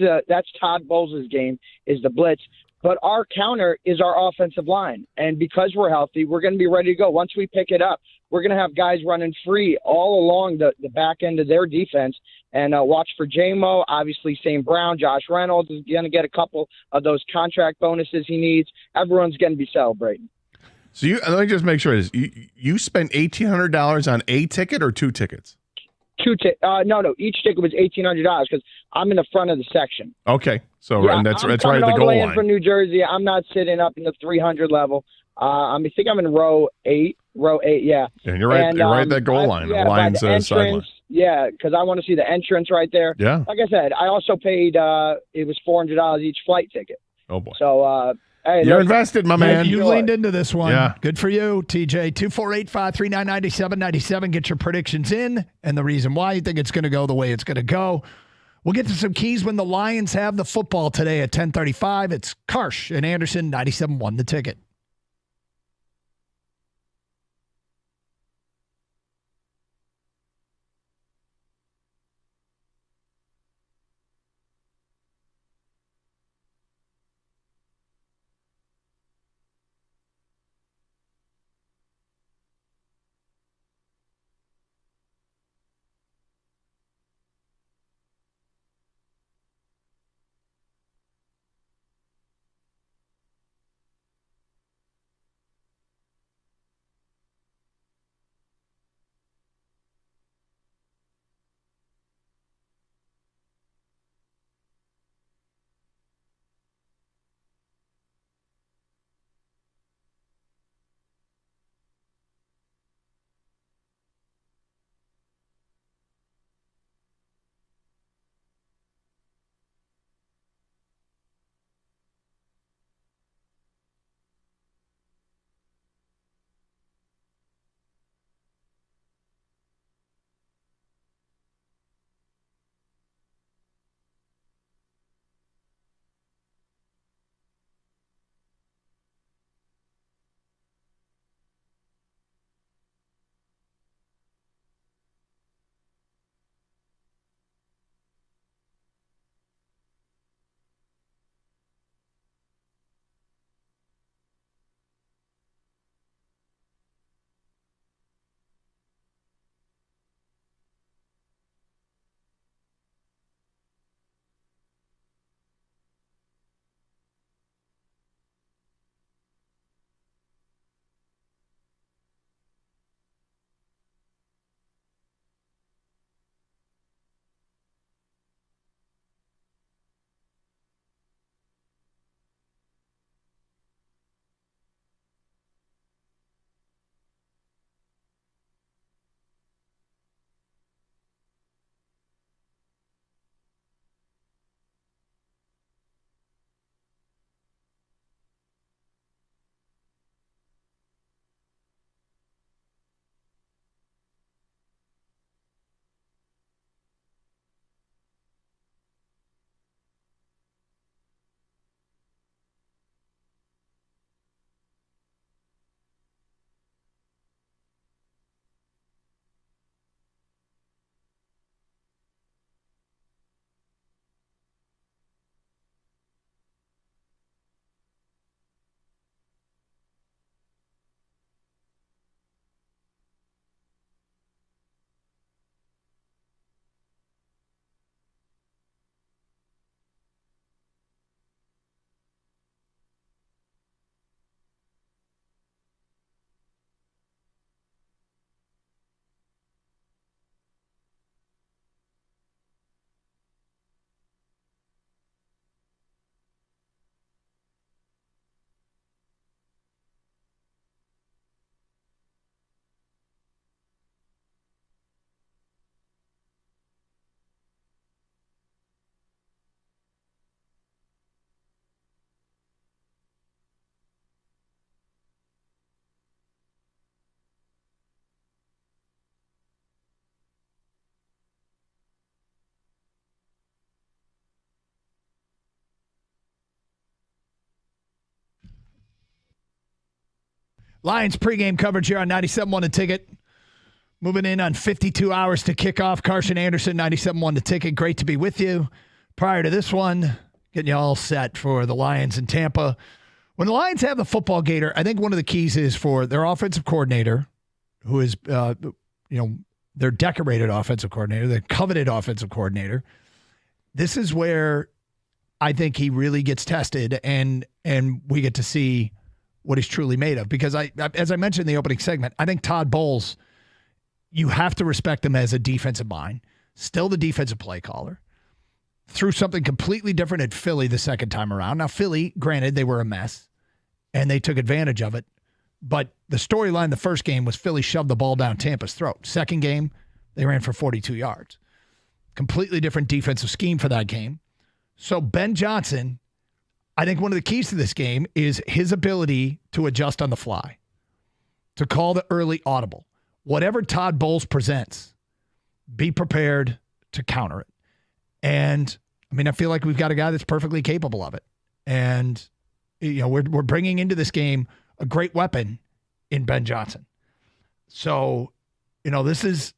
Todd Bowles' game, is the blitz. But our counter is our offensive line, and because we're healthy, we're going to be ready to go. Once we pick it up, we're going to have guys running free all along the back end of their defense. And watch for J-Mo, obviously St. Brown, Josh Reynolds is going to get a couple of those contract bonuses he needs. Everyone's going to be celebrating. So let me just make sure this. You spent $1,800 on a ticket or 2 tickets? Each ticket was $1,800 because I'm in the front of the section. Okay, so and that's I'm right at the all goal way in line. from New Jersey. I'm not sitting up in the 300 level. I think I'm in row 8. Yeah. And you're right. You're right at that goal line. The Lions sideline. Yeah, because I want to see the entrance right there. Yeah. Like I said, I also paid. It was $400 each flight ticket. Oh boy. So. Hey, you're invested, my man. You leaned into this one. Yeah. Good for you, TJ. 248-539-9797. Get your predictions in and the reason why you think it's going to go the way it's going to go. We'll get to some keys when the Lions have the football today at 10:35. It's Karsh and Anderson, 97.1 The Ticket. Lions pregame coverage here on 97.1 The Ticket. Moving in on 52 hours to kick off. Carson Anderson, 97.1 The Ticket. Great to be with you. Prior to this one, getting you all set for the Lions in Tampa. When the Lions have the football gator, I think one of the keys is for their offensive coordinator, who is, their decorated offensive coordinator, their coveted offensive coordinator. This is where I think he really gets tested, and we get to see what he's truly made of. Because as I mentioned in the opening segment, I think Todd Bowles, you have to respect him as a defensive mind, still the defensive play caller. Threw something completely different at Philly the second time around. Now, Philly, granted, they were a mess, and they took advantage of it. But the storyline the first game was Philly shoved the ball down Tampa's throat. Second game, they ran for 42 yards. Completely different defensive scheme for that game. So Ben Johnson, I think one of the keys to this game is his ability to adjust on the fly, to call the early audible. Whatever Todd Bowles presents, be prepared to counter it. And, I mean, I feel like we've got a guy that's perfectly capable of it. And, you know, we're bringing into this game a great weapon in Ben Johnson. So, you know, this is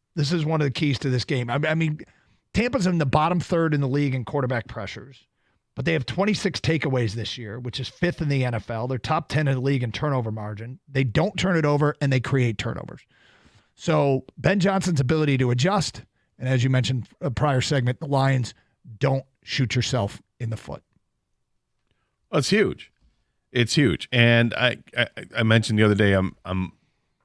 one of the keys to this game. I mean, Tampa's in the bottom third in the league in quarterback pressures, but they have 26 takeaways this year, which is fifth in the NFL. They're top 10 in the league in turnover margin. They don't turn it over, and they create turnovers. So Ben Johnson's ability to adjust, and as you mentioned a prior segment, the Lions don't shoot yourself in the foot. Well, it's huge. It's huge. And I mentioned the other day I'm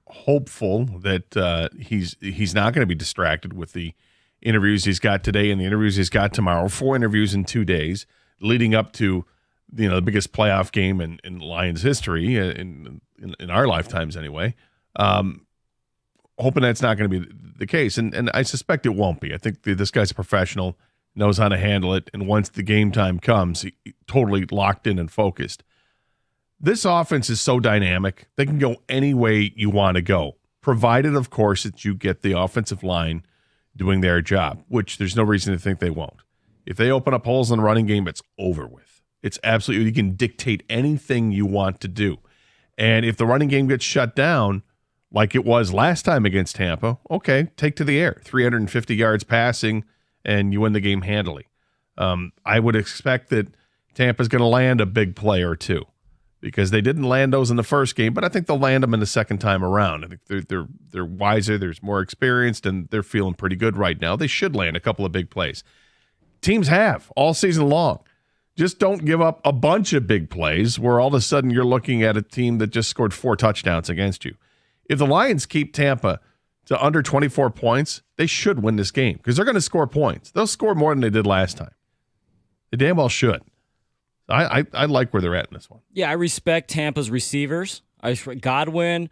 hopeful that he's not going to be distracted with the interviews he's got today and the interviews he's got tomorrow. 4 interviews in 2 days, leading up to the biggest playoff game in Lions history in our lifetimes anyway. Hoping that's not going to be the case, and I suspect it won't be. I think this guy's a professional, knows how to handle it, and once the game time comes, he totally locked in and focused. This offense is so dynamic; they can go any way you want to go, provided, of course, that you get the offensive line doing their job, which there's no reason to think they won't. If they open up holes in the running game, it's over with. It's absolutely, you can dictate anything you want to do. And if the running game gets shut down, like it was last time against Tampa, okay, take to the air, 350 yards passing, and you win the game handily. I would expect that Tampa's going to land a big play or two, because they didn't land those in the first game, but I think they'll land them in the second time around. I think they're wiser, there's more experienced, and they're feeling pretty good right now. They should land a couple of big plays. Teams have all season long. Just don't give up a bunch of big plays where all of a sudden you're looking at a team that just scored 4 touchdowns against you. If the Lions keep Tampa to under 24 points, they should win this game because they're going to score points. They'll score more than they did last time. They damn well should. I like where they're at in this one. Yeah, I respect Tampa's receivers. Godwin,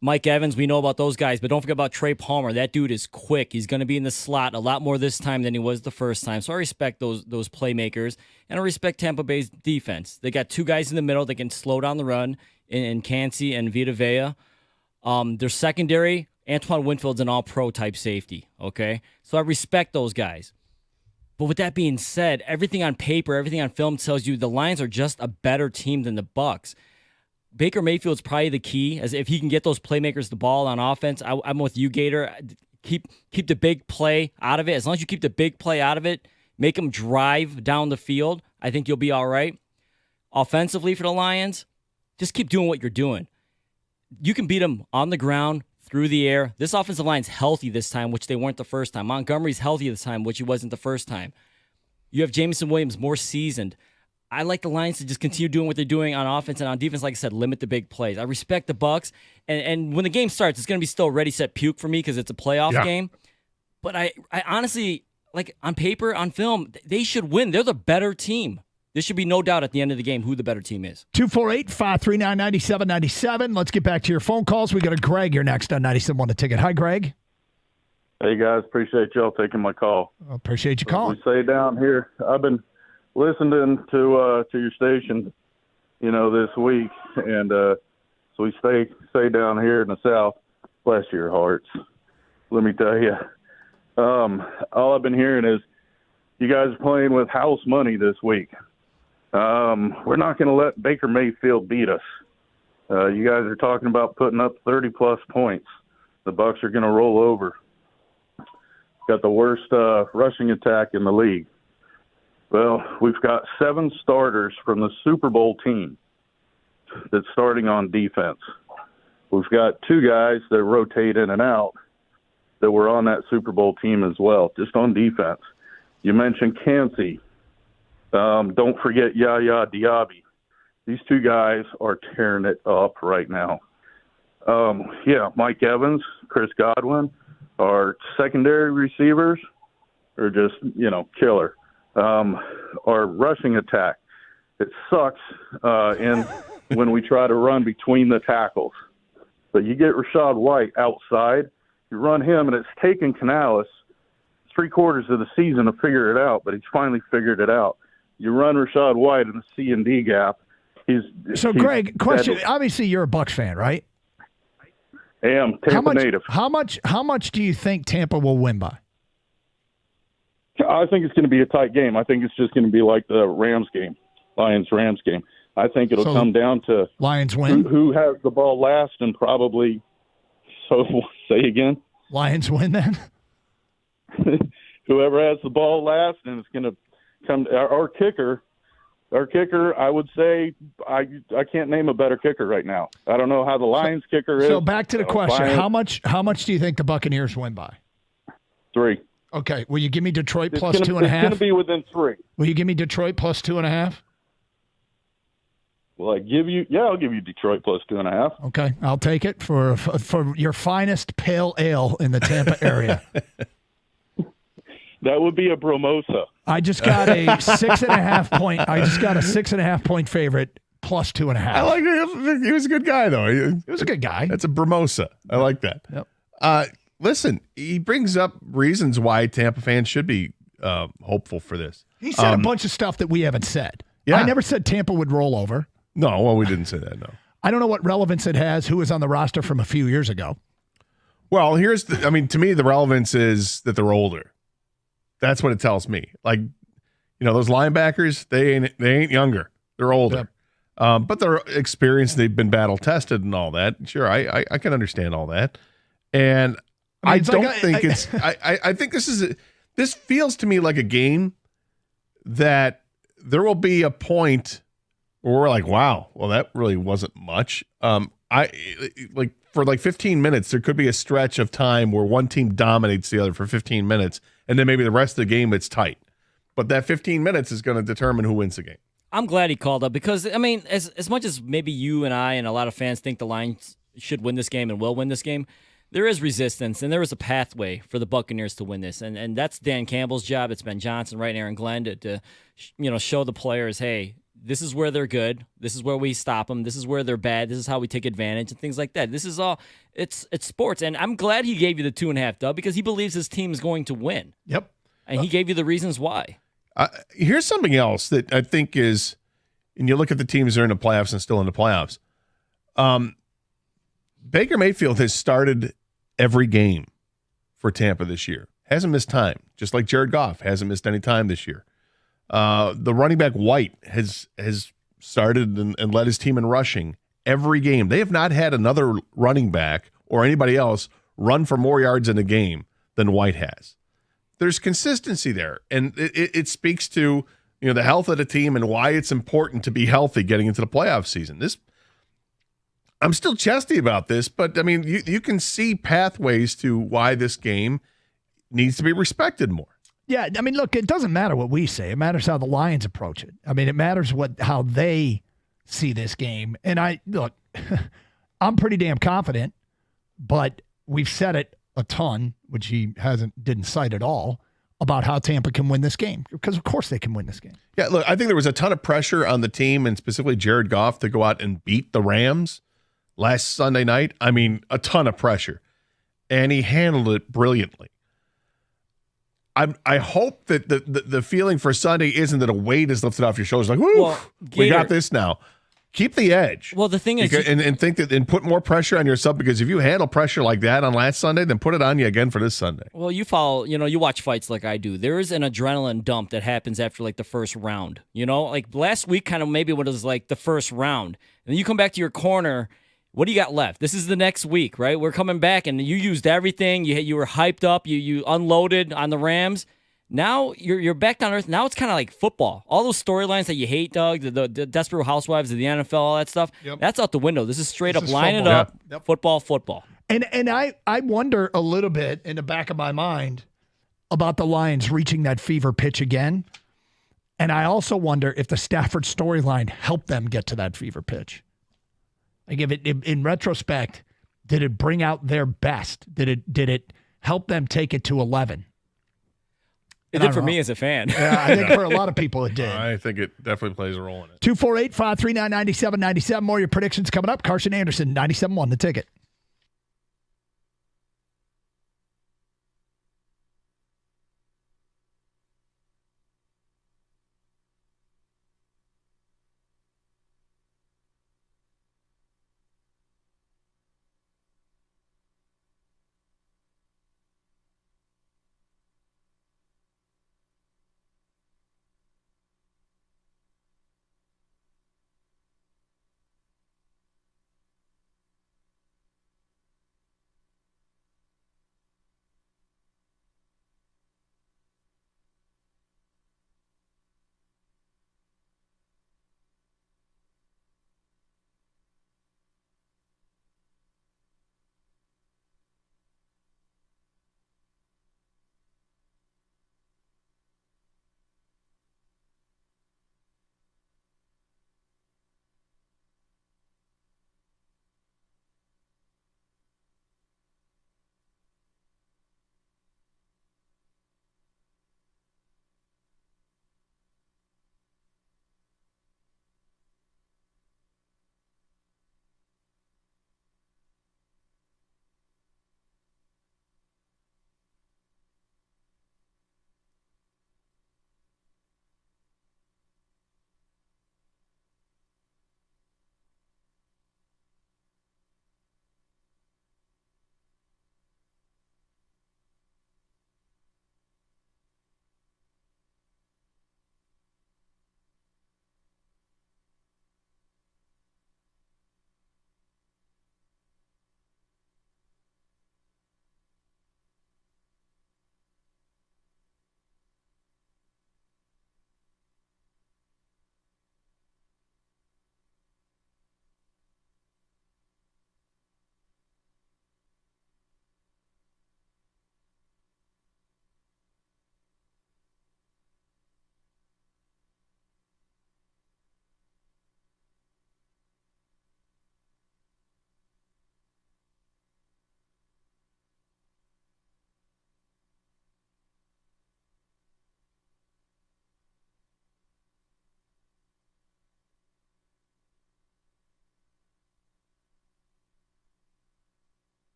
Mike Evans, we know about those guys, but don't forget about Trey Palmer. That dude is quick. He's going to be in the slot a lot more this time than he was the first time. So I respect those playmakers, and I respect Tampa Bay's defense. They got 2 guys in the middle that can slow down the run in Cansey and Vita Vea. Their secondary, Antoine Winfield's an all-pro type safety, okay? So I respect those guys. But with that being said, everything on paper, everything on film tells you the Lions are just a better team than the Bucs. Baker Mayfield's probably the key, as if he can get those playmakers the ball on offense. I'm with you, Gator. Keep the big play out of it. As long as you keep the big play out of it, make them drive down the field, I think you'll be all right. Offensively for the Lions, just keep doing what you're doing. You can beat them on the ground, through the air. This offensive line's healthy this time, which they weren't the first time. Montgomery's healthy this time, which he wasn't the first time. You have Jameson Williams more seasoned. I like the Lions to just continue doing what they're doing on offense, and on defense, like I said, limit the big plays. I respect the Bucs, and when the game starts, it's going to be still ready, set, puke for me because it's a playoff game. But I honestly, like on paper, on film, they should win. They're the better team. There should be no doubt at the end of the game who the better team is. 248-539-9797. Let's get back to your phone calls. We got a Greg here next on 97.1 The Ticket. Hi, Greg. Hey, guys. Appreciate y'all taking my call. Appreciate you calling. We say down here, I've been listening to your station, this week, and so we stay down here in the South. Bless your hearts. Let me tell you, all I've been hearing is you guys are playing with house money this week. We're not going to let Baker Mayfield beat us. You guys are talking about putting up 30-plus points. The Bucs are going to roll over. Got the worst rushing attack in the league. Well, we've got 7 starters from the Super Bowl team that's starting on defense. We've got 2 guys that rotate in and out that were on that Super Bowl team as well, just on defense. You mentioned Cansey. Don't forget Yaya Diaby. These 2 guys are tearing it up right now. Mike Evans, Chris Godwin, our secondary receivers are just, killer. Our rushing attack, it sucks when we try to run between the tackles. But you get Rachaad White outside, you run him, and it's taken Canales 3/4 of the season to figure it out, but he's finally figured it out. You run Rachaad White in the C and D gap. Greg, question. Obviously, you're a Bucs fan, right? I am. Tampa native. How much do you think Tampa will win by? I think it's going to be a tight game. I think it's just going to be like the Lions-Rams game. I think it'll come down to Lions win. Who has the ball last, and probably. So say again. Lions win then. Whoever has the ball last, and it's going to come. Our kicker, I would say, I can't name a better kicker right now. I don't know how the Lions kicker is. So back to the question: How much do you think the Buccaneers win by? 3. Okay. Will you give me Detroit plus 2.5? It's going to be within 3. Will you give me Detroit plus 2.5? Will I give you? Yeah, I'll give you Detroit plus 2.5. Okay, I'll take it for your finest pale ale in the Tampa area. That would be a Bromosa. I just got a 6.5 point. I just got a 6.5 point favorite plus 2.5. I like it. He was a good guy, though. He was a good guy. That's a Bromosa. I like that. Yep. Listen, he brings up reasons why Tampa fans should be hopeful for this. He said a bunch of stuff that we haven't said. Yeah. I never said Tampa would roll over. No, well, we didn't say that, no. I don't know what relevance it has. Who was on the roster from a few years ago? Well, to me, the relevance is that they're older. That's what it tells me. Like, those linebackers, they ain't younger. They're older. Yep. But they're experienced. They've been battle tested and all that. Sure, I can understand all that. And I think this feels to me like a game that there will be a point where we're like, wow, well, that really wasn't much. For 15 minutes, there could be a stretch of time where one team dominates the other for 15 minutes, and then maybe the rest of the game it's tight. But that 15 minutes is going to determine who wins the game. I'm glad he called up because, as much as maybe you and I and a lot of fans think the Lions should win this game and will win this game, there is resistance and there is a pathway for the Buccaneers to win this. And that's Dan Campbell's job. It's Ben Johnson, right, and Aaron Glenn to show the players, hey, this is where they're good. This is where we stop them. This is where they're bad. This is how we take advantage and things like that. This is all, it's sports. And I'm glad he gave you the 2.5, Doug, because he believes his team is going to win. Yep. And he gave you the reasons why. Here's something else that I think is, and you look at the teams that are in the playoffs and still in the playoffs. Baker Mayfield has started every game for Tampa this year. Hasn't missed time, just like Jared Goff hasn't missed any time this year. The running back White has started and led his team in rushing every game. They have not had another running back or anybody else run for more yards in a game than White has. There's consistency there, and it speaks to the health of the team and why it's important to be healthy getting into the playoff season. I'm still chesty about this, but you can see pathways to why this game needs to be respected more. Yeah, look, it doesn't matter what we say. It matters how the Lions approach it. It matters how they see this game. And I'm pretty damn confident, but we've said it a ton, which he didn't cite at all, about how Tampa can win this game. Because, of course, they can win this game. Yeah, look, I think there was a ton of pressure on the team, and specifically Jared Goff, to go out and beat the Rams last Sunday night. A ton of pressure. And he handled it brilliantly. I hope that the feeling for Sunday isn't that a weight is lifted off your shoulders. Like, whoo, we got this now. Keep the edge. Well, the thing is, and put more pressure on yourself, because if you handle pressure like that on last Sunday, then put it on you again for this Sunday. Well, you watch fights like I do. There is an adrenaline dump that happens after the first round. Like last week, kind of maybe what it was like the first round, and then you come back to your corner. What do you got left? This is the next week, right? We're coming back, and you used everything. You were hyped up. You unloaded on the Rams. Now you're back down to earth. Now it's kind of like football. All those storylines that you hate, Doug, the Desperate Housewives of the NFL, all that stuff, that's out the window. This is straight up line it up, football. And I wonder a little bit in the back of my mind about the Lions reaching that fever pitch again. And I also wonder if the Stafford storyline helped them get to that fever pitch. Like, if it, in retrospect, did it bring out their best? Did it helped them take it to 11. It did for me as a fan. Yeah, I think for a lot of people it did. I think it definitely plays a role in it. 248-539-9797. More of your predictions coming up. Carson Anderson, 97.1 The Ticket.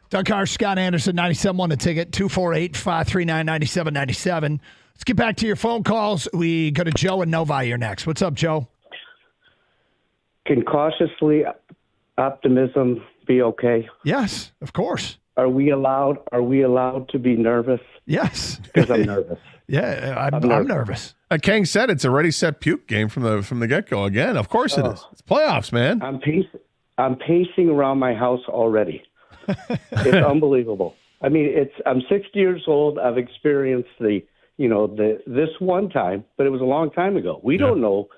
Doug Carr, Scott Anderson, 97.1 The Ticket, 248-539-9797. Let's get back to your phone calls. We go to Joe and Novi here next. What's up, Joe? Can cautiously optimism be okay? Yes, of course. Are we allowed to be nervous? Yes. Because I'm nervous. Yeah, I'm nervous. Kang said it's a ready, set, puke game from the get-go. Again, of course it is. It's playoffs, man. I'm pacing around my house already. It's unbelievable. I mean, I'm 60 years old. I've experienced this one time, but it was a long time ago. We don't know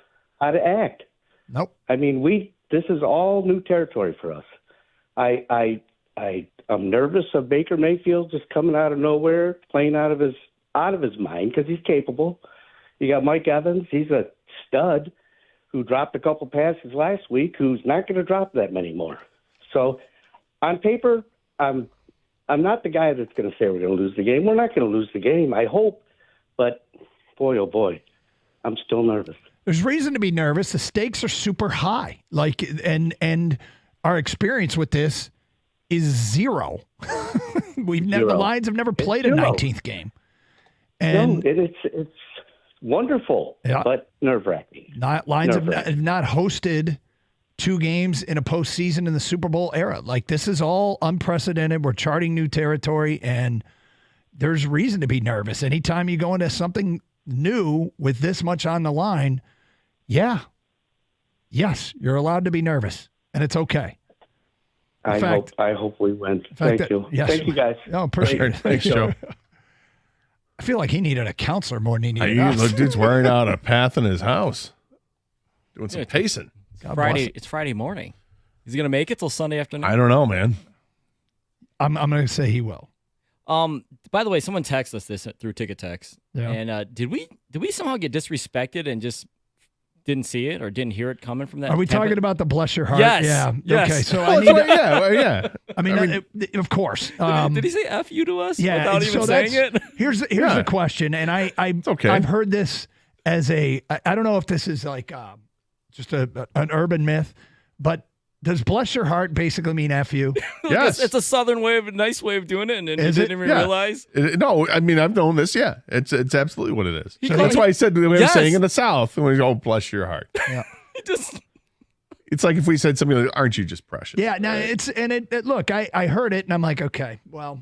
how to act. Nope. I mean, this is all new territory for us. I'm nervous of Baker Mayfield just coming out of nowhere, playing out of his mind because he's capable. You got Mike Evans. He's a stud who dropped a couple passes last week, who's not going to drop that many more. So on paper, I'm not the guy that's going to say we're going to lose the game. We're not going to lose the game, I hope. But boy, oh boy, I'm still nervous. There's reason to be nervous. The stakes are super high. And our experience with this is zero. The Lions have never played a 19th game. And it's wonderful, but nerve-wracking. Lions have not hosted 2 games in a postseason in the Super Bowl era. This is all unprecedented. We're charting new territory, and there's reason to be nervous. Anytime you go into something new with this much on the line, yes, you're allowed to be nervous, and it's okay. I hope we win. Thank you. Yes. Thank you, guys. Oh, appreciate it. Thanks, Joe. I feel like he needed a counselor more than he needed us. Look, dude's wearing out a path in his house, doing some pacing. It's Friday morning. Is he going to make it till Sunday afternoon? I don't know, man. I'm going to say he will. By the way, someone texted us this through Ticket Text. Yeah. And did we somehow get disrespected and just didn't see it or didn't hear it coming from that? Are we talking about the bless your heart? Yes. Yeah. Yes. Okay. So yeah. I mean, of course. Did he say F you to us without even saying it? Here's the question, and I've heard this as I don't know if this is just an urban myth, but does bless your heart basically mean F you? Yes. It's a southern nice way of doing it, and you didn't even realize? No, I mean, I've known this, It's absolutely what it is. So that's why I said the way I'm saying in the South, when we go, bless your heart. Yeah. It's like if we said something like, aren't you just precious? Yeah, no, look, I heard it, and I'm like, okay, well,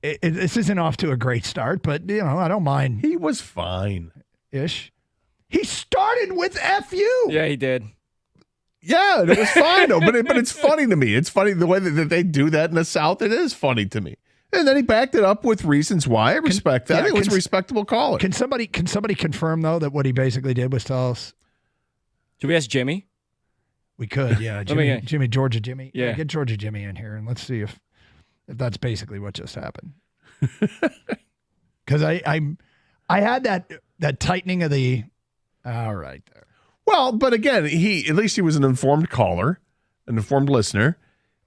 this isn't off to a great start, but, I don't mind. He was fine-ish. He started with F you. Yeah, he did. Yeah, it was fine though, but it's funny to me. It's funny the way that they do that in the South. It is funny to me. And then he backed it up with reasons why. I respect that. I think it was a respectable caller. Can somebody confirm though that what he basically did was tell us? Should we ask Jimmy? We could, yeah. Georgia Jimmy. Yeah, get Georgia Jimmy in here and let's see if that's basically what just happened. Because I had that tightening of the. All right there. Well, but again, at least he was an informed caller, an informed listener.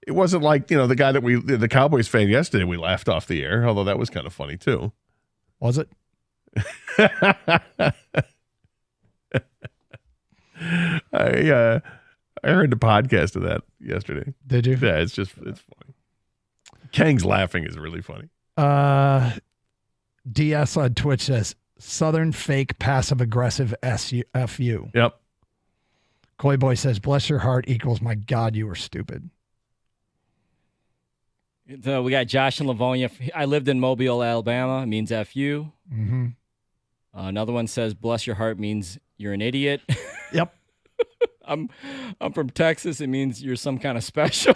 It wasn't like, the guy the Cowboys fan yesterday, we laughed off the air, although that was kind of funny too. Was it? I heard the podcast of that yesterday. Did you? Yeah, it's funny. Kang's laughing is really funny. DS on Twitch says, Southern fake passive aggressive FU. Yep. Coy Boy says, bless your heart equals my God, you were stupid. So we got Josh in Livonia. I lived in Mobile, Alabama. It means FU. Mm-hmm. Another one says, bless your heart means you're an idiot. Yep. I'm from Texas. It means you're some kind of special.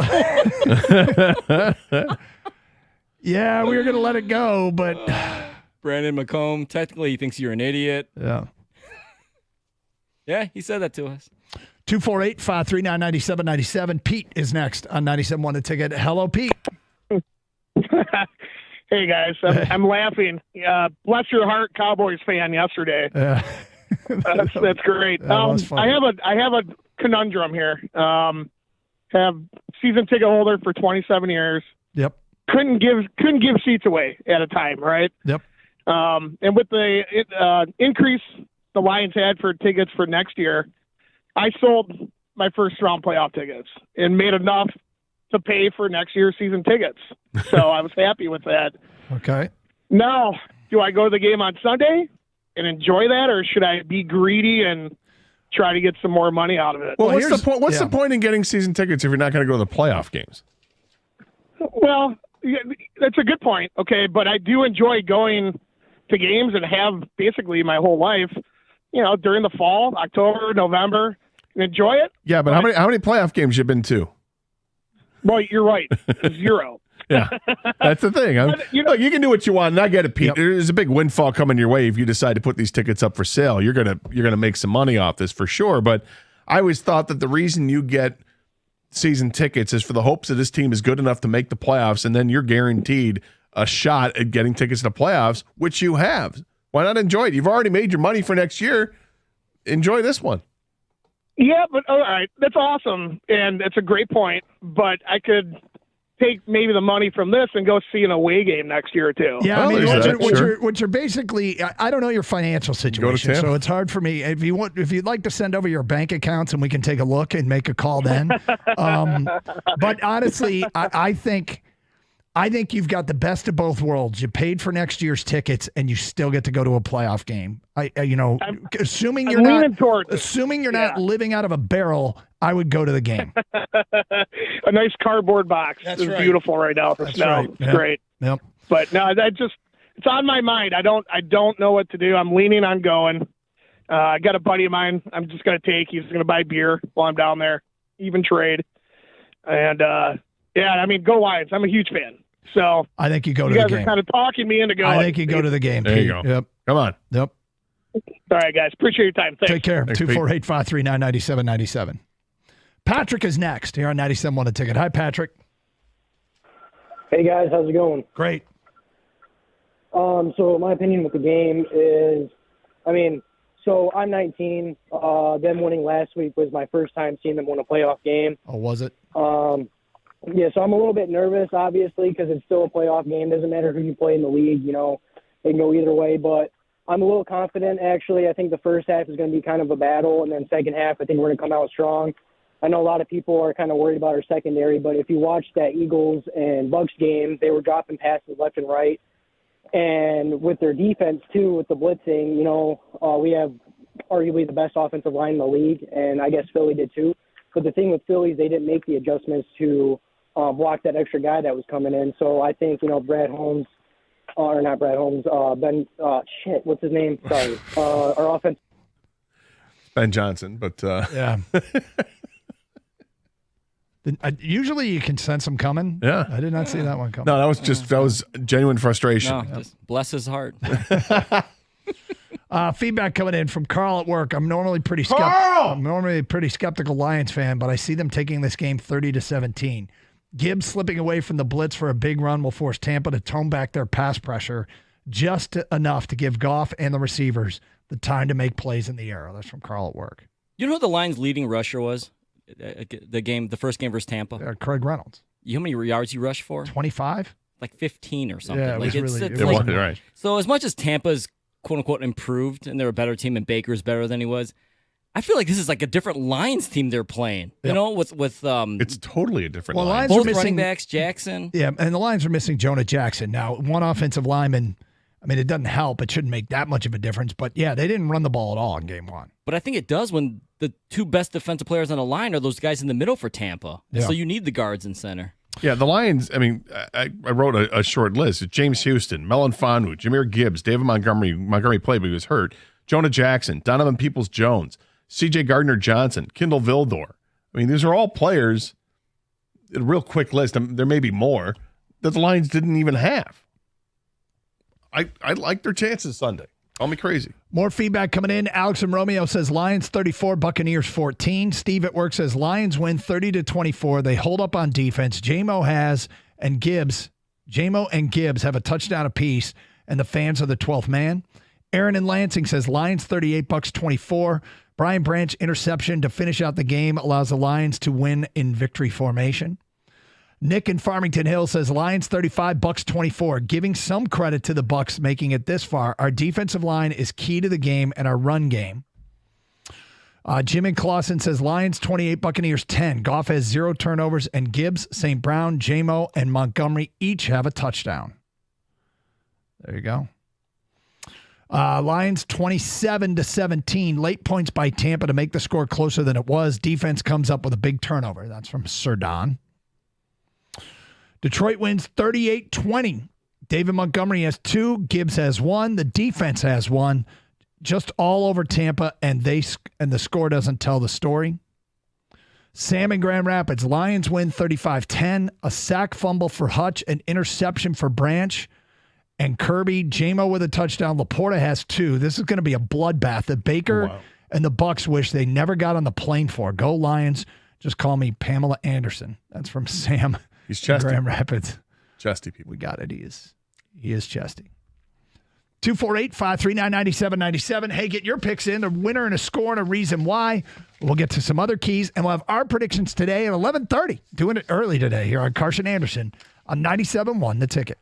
Yeah, we were going to let it go, but... Brandon McComb, technically he thinks you're an idiot. Yeah. Yeah, he said that to us. 248-539-9797. Pete is next on 97.1 The Ticket. Hello, Pete. Hey, guys. I'm laughing. Bless your heart, Cowboys fan yesterday. That's great. I have a conundrum here. Have season ticket holder for 27 years. Yep. Couldn't give seats away at a time, right? Yep. And with the increase the Lions had for tickets for next year, I sold my first round playoff tickets and made enough to pay for next year's season tickets. So I was happy with that. Okay. Now, do I go to the game on Sunday and enjoy that, or should I be greedy and try to get some more money out of it? Well, what's the point? What's the point in getting season tickets if you're not going to go to the playoff games? Well, that's a good point. Okay, but I do enjoy going to games and have basically my whole life, during the fall, October, November, and enjoy it. Yeah, but how many playoff games you been to? Well, you're right. 0. Yeah, that's the thing. You can do what you want, and I get it, Pete. Yep. There's a big windfall coming your way if you decide to put these tickets up for sale. You're gonna make some money off this for sure. But I always thought that the reason you get season tickets is for the hopes that this team is good enough to make the playoffs, and then you're guaranteed a shot at getting tickets to the playoffs, which you have. Why not enjoy it? You've already made your money for next year. Enjoy this one. Yeah, but all right, that's awesome, and it's a great point. But I could take maybe the money from this and go see an away game next year too. Yeah, I mean, what you're basically, I don't know your financial situation, so it's hard for me. If you'd like to send over your bank accounts and we can take a look and make a call then. But honestly, I think you've got the best of both worlds. You paid for next year's tickets, and you still get to go to a playoff game. Assuming you're not living out of a barrel, I would go to the game. A nice cardboard box is beautiful right now for snow. Right. It's great. Yep. But no, it's on my mind. I don't know what to do. I'm leaning on going. I got a buddy of mine I'm just going to take. He's going to buy beer while I'm down there, even trade. And, yeah, I mean, go Lions. I'm a huge fan. So I think you go to the game. You guys are kind of talking me into going. I think you go to the game. There you go. Yep. Come on. Yep. All right, guys. Appreciate your time. Thanks. Take care. 248-539-9797. Patrick is next here on 97.1 The Ticket. Hi, Patrick. Hey, guys. How's it going? Great. So my opinion with the game is, so I'm 19. Them winning last week was my first time seeing them win a playoff game. Oh, was it? Yeah, so I'm a little bit nervous, obviously, because it's still a playoff game. Doesn't matter who you play in the league, they can go either way. But I'm a little confident, actually. I think the first half is going to be kind of a battle, and then second half, I think we're going to come out strong. I know a lot of people are kind of worried about our secondary, but if you watch that Eagles and Bucs game, they were dropping passes left and right. And with their defense, too, with the blitzing, we have arguably the best offensive line in the league, and I guess Philly did too. But the thing with Philly is they didn't make the adjustments to block that extra guy that was coming in. So I think, Brad Holmes, or not Brad Holmes, what's his name? Sorry. Our offense. Ben Johnson, but. Yeah. Usually you can sense them coming. Yeah. I did not see that one coming. No, that was genuine frustration. No, just bless his heart. Feedback coming in from Carl at work. I'm normally pretty skeptical Lions fan, but I see them taking this game 30-17. Gibbs slipping away from the blitz for a big run will force Tampa to tone back their pass pressure just enough to give Goff and the receivers the time to make plays in the air. That's from Carl at work. You know who the Lions' leading rusher was? The first game versus Tampa? Craig Reynolds. You know how many yards he rushed for? 25? Like 15 or something. Yeah, it was right. So as much as Tampa's quote-unquote improved and they're a better team and Baker's better than he was, I feel like this is like a different Lions team they're playing. Yep. with it's totally a different line. Lions both are missing running backs, Jackson. Yeah, and the Lions are missing Jonah Jackson. Now, one offensive lineman, it doesn't help. It shouldn't make that much of a difference. But, yeah, they didn't run the ball at all in game one. But I think it does when the two best defensive players on the line are those guys in the middle for Tampa. Yeah. So you need the guards in center. Yeah, the Lions, I wrote a short list. James Houston, Melon Fonwu, Jahmyr Gibbs, David Montgomery played, but he was hurt. Jonah Jackson, Donovan Peoples-Jones, C.J. Gardner-Johnson, Kendall Vildor. These are all players, a real quick list, there may be more, that the Lions didn't even have. I like their chances Sunday. Call me crazy. More feedback coming in. Alex and Romeo says Lions 34, Buccaneers 14. Steve at work says Lions win 30-24. They hold up on defense. J-Mo and Gibbs have a touchdown apiece, and the fans are the 12th man. Aaron in Lansing says Lions 38, Bucks 24. Brian Branch interception to finish out the game allows the Lions to win in victory formation. Nick in Farmington Hills says Lions 35, Bucks 24. Giving some credit to the Bucks making it this far. Our defensive line is key to the game and our run game. Jim in Clausen says Lions 28, Buccaneers 10. Goff has 0 turnovers, and Gibbs, St. Brown, J-Mo, and Montgomery each have a touchdown. There you go. Lions 27-17. Late points by Tampa to make the score closer than it was. Defense comes up with a big turnover. That's from Sir Don. Detroit wins 38-20. David Montgomery has 2. Gibbs has 1. The defense has 1. Just all over Tampa, and the score doesn't tell the story. Sam in Grand Rapids. Lions win 35-10. A sack fumble for Hutch. An interception for Branch. And Kirby. J-Mo with a touchdown. Laporta has 2. This is going to be a bloodbath that Baker and the Bucs wish they never got on the plane for. Go Lions. Just call me Pamela Anderson. That's from Sam. He's chesty. Grand Rapids. Chesty people. We got it. He is chesty. 248-539-9797. Hey, get your picks in. A winner and a score and a reason why. We'll get to some other keys, and we'll have our predictions today at 11:30. Doing it early today here on Carson Anderson on 97.1 The Ticket.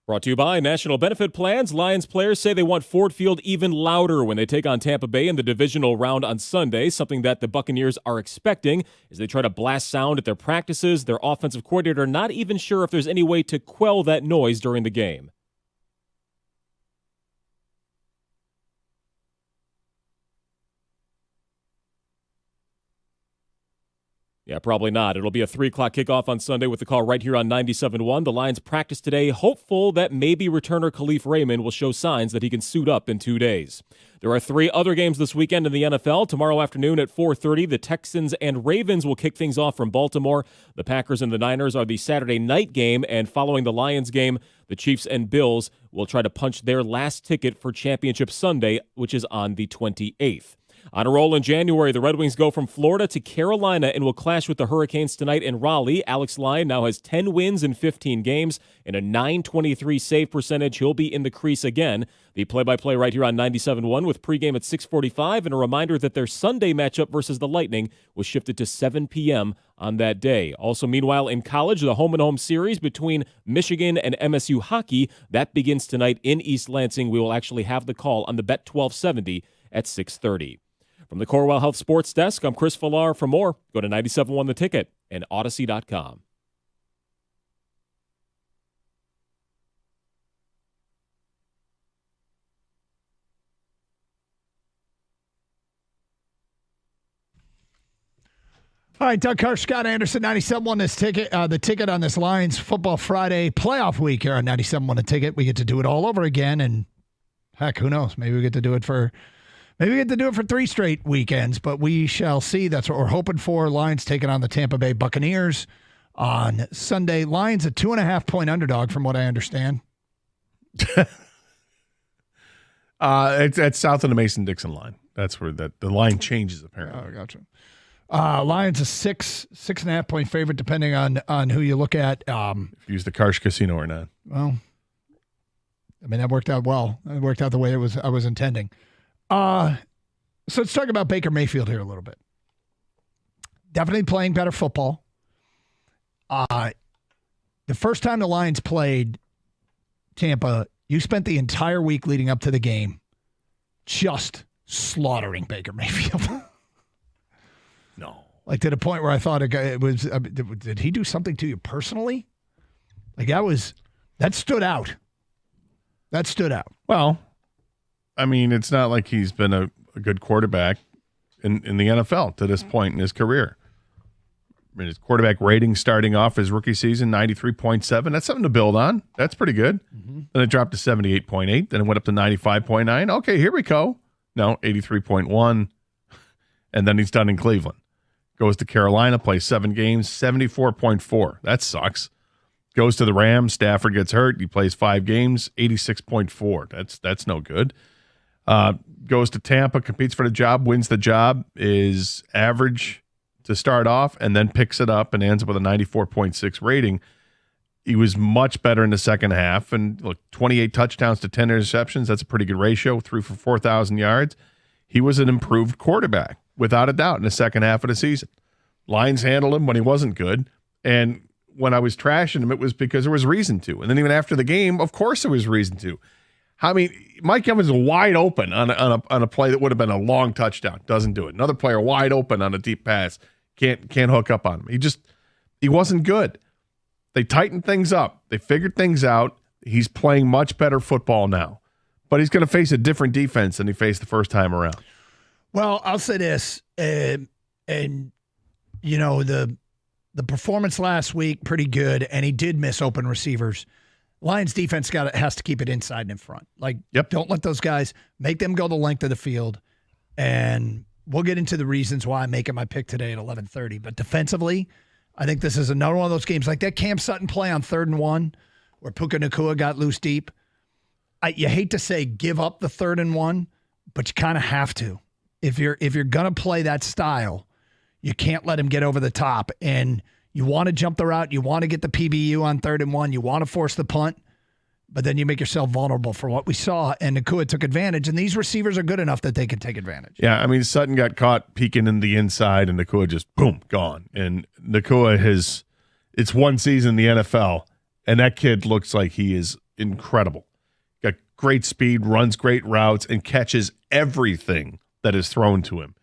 Brought to you by National Benefit Plans. Lions players say they want Ford Field even louder when they take on Tampa Bay in the divisional round on Sunday, something that the Buccaneers are expecting as they try to blast sound at their practices. Their offensive coordinator not even sure if there's any way to quell that noise during the game. Yeah, probably not. It'll be a 3 o'clock kickoff on Sunday with the call right here on 97.1. The Lions practice today, hopeful that maybe returner Khalif Raymond will show signs that he can suit up in 2 days. There are 3 other games this weekend in the NFL. Tomorrow afternoon at 4:30, the Texans and Ravens will kick things off from Baltimore. The Packers and the Niners are the Saturday night game, and following the Lions game, the Chiefs and Bills will try to punch their last ticket for Championship Sunday, which is on the 28th. On a roll in January, the Red Wings go from Florida to Carolina and will clash with the Hurricanes tonight in Raleigh. Alex Lyon now has 10 wins in 15 games and a .923 save percentage. He'll be in the crease again. The play-by-play right here on 97.1 with pregame at 6:45, and a reminder that their Sunday matchup versus the Lightning was shifted to 7 p.m. on that day. Also, meanwhile, in college, the home-and-home series between Michigan and MSU hockey, that begins tonight in East Lansing. We will actually have the call on the Bet 1270 at 6:30. From the Corewell Health Sports Desk, I'm Chris Villar. For more, go to 97.1 The Ticket and Odyssey.com. All right, Doug Karsch, Scott Anderson, 97.1 this ticket. The ticket on this Lions Football Friday playoff week here on 97.1 The Ticket. We get to do it all over again, and heck, who knows? Maybe we get to do it for 3 straight weekends, but we shall see. That's what we're hoping for. Lions taking on the Tampa Bay Buccaneers on Sunday. Lions a 2.5-point underdog, from what I understand. It's south of the Mason-Dixon line. That's where the line changes, apparently. Oh, gotcha. Lions a 6.5-point favorite, depending on who you look at. If you use the Karsh Casino or not. Well, I mean, that worked out well. It worked out the way I was intending. So let's talk about Baker Mayfield here a little bit. Definitely playing better football. The first time the Lions played Tampa, you spent the entire week leading up to the game just slaughtering Baker Mayfield. No. Like, to the point where I thought did he do something to you personally? Like, that stood out. That stood out. Well, I mean, it's not like he's been a good quarterback in the NFL to this point in his career. I mean, his quarterback rating starting off his rookie season, 93.7. That's something to build on. That's pretty good. Mm-hmm. Then it dropped to 78.8. Then it went up to 95.9. Okay, here we go. No, 83.1. And then he's done in Cleveland. Goes to Carolina, plays 7 games, 74.4. That sucks. Goes to the Rams. Stafford gets hurt. He plays 5 games, 86.4. That's no good. Goes to Tampa, competes for the job, wins the job, is average to start off, and then picks it up and ends up with a 94.6 rating. He was much better in the second half. And look, 28 touchdowns to 10 interceptions. That's a pretty good ratio. Threw for 4,000 yards. He was an improved quarterback, without a doubt, in the second half of the season. Lions handled him when he wasn't good. And when I was trashing him, it was because there was reason to. And then even after the game, of course there was reason to. I mean, Mike Evans was wide open on a play that would have been a long touchdown. Doesn't do it. Another player wide open on a deep pass. Can't hook up on him. He wasn't good. They tightened things up. They figured things out. He's playing much better football now. But he's going to face a different defense than he faced the first time around. Well, I'll say this, and you know, the performance last week, pretty good, and he did miss open receivers. Lions defense has to keep it inside and in front. Like, Don't let those guys, make them go the length of the field, and we'll get into the reasons why I'm making my pick today at 11:30. But defensively, I think this is another one of those games like that Cam Sutton play on 3rd and 1 where Puka Nacua got loose deep. You hate to say give up the 3rd and 1, but you kind of have to. If you're going to play that style, you can't let him get over the top. And you want to jump the route. You want to get the PBU on 3rd and 1. You want to force the punt. But then you make yourself vulnerable for what we saw. And Nacua took advantage. And these receivers are good enough that they can take advantage. Yeah, I mean, Sutton got caught peeking in the inside, and Nacua just, boom, gone. And Nacua it's one season in the NFL, and that kid looks like he is incredible. Got great speed, runs great routes, and catches everything that is thrown to him.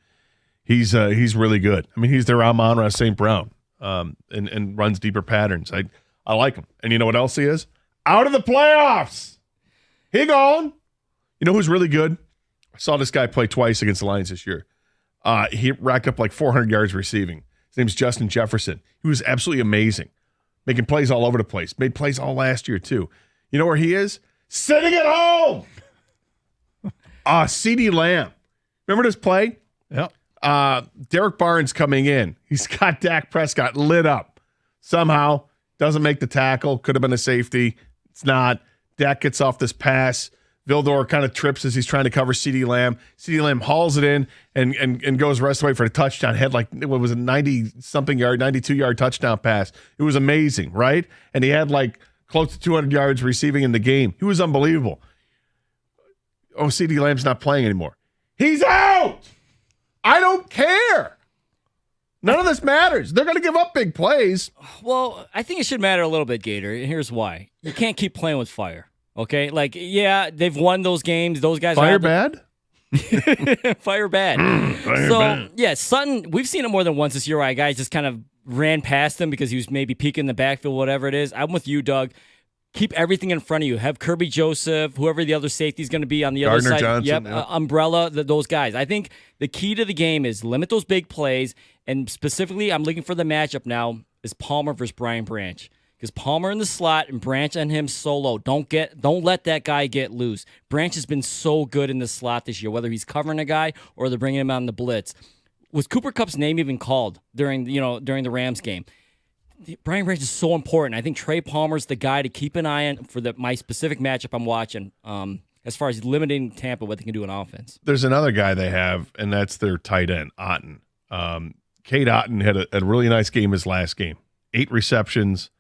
He's really good. I mean, he's their Amon-Ra St. Brown, and runs deeper patterns. I like him. And you know what else he is? Out of the playoffs. He gone. You know who's really good? I saw this guy play twice against the Lions this year. He racked up like 400 yards receiving. His name's Justin Jefferson. He was absolutely amazing, making plays all over the place. Made plays all last year too. You know where he is? Sitting at home. CeeDee Lamb. Remember this play? Yep. Derek Barnes coming in. He's got Dak Prescott lit up. Somehow doesn't make the tackle. Could have been a safety. It's not. Dak gets off this pass. Vildor kind of trips as he's trying to cover CeeDee Lamb. CeeDee Lamb hauls it in and goes the rest of the way for a touchdown. Had like, what was it, 90-something yard, 92-yard touchdown pass. It was amazing, right? And he had like close to 200 yards receiving in the game. He was unbelievable. Oh, CeeDee Lamb's not playing anymore. He's out! I don't care. None of this matters. They're going to give up big plays. Well, I think it should matter a little bit, Gator, and here's why. You can't keep playing with fire. Okay, like, yeah, they've won those games. Those guys fire bad? Fire bad. Bad. Yeah, Sutton, we've seen it more than once this year where guys just kind of ran past him because he was maybe peeking the backfield, whatever it is. I'm with you, Doug. Keep everything in front of you. Have Kirby Joseph, whoever the other safety is going to be on the other side. Johnson, Umbrella, those guys. I think the key to the game is limit those big plays, and specifically, I'm looking for the matchup now, is Palmer versus Brian Branch. Because Palmer in the slot and Branch and him solo. Don't let that guy get loose. Branch has been so good in the slot this year, whether he's covering a guy or they're bringing him on the blitz. Was Cooper Kupp's name even called during the Rams game? Brian Branch is so important. I think Trey Palmer's the guy to keep an eye on for my specific matchup I'm watching. As far as limiting Tampa, what they can do in offense. There's another guy they have, and that's their tight end, Otten. Cade Otten had a really nice game his last game. 8 receptions.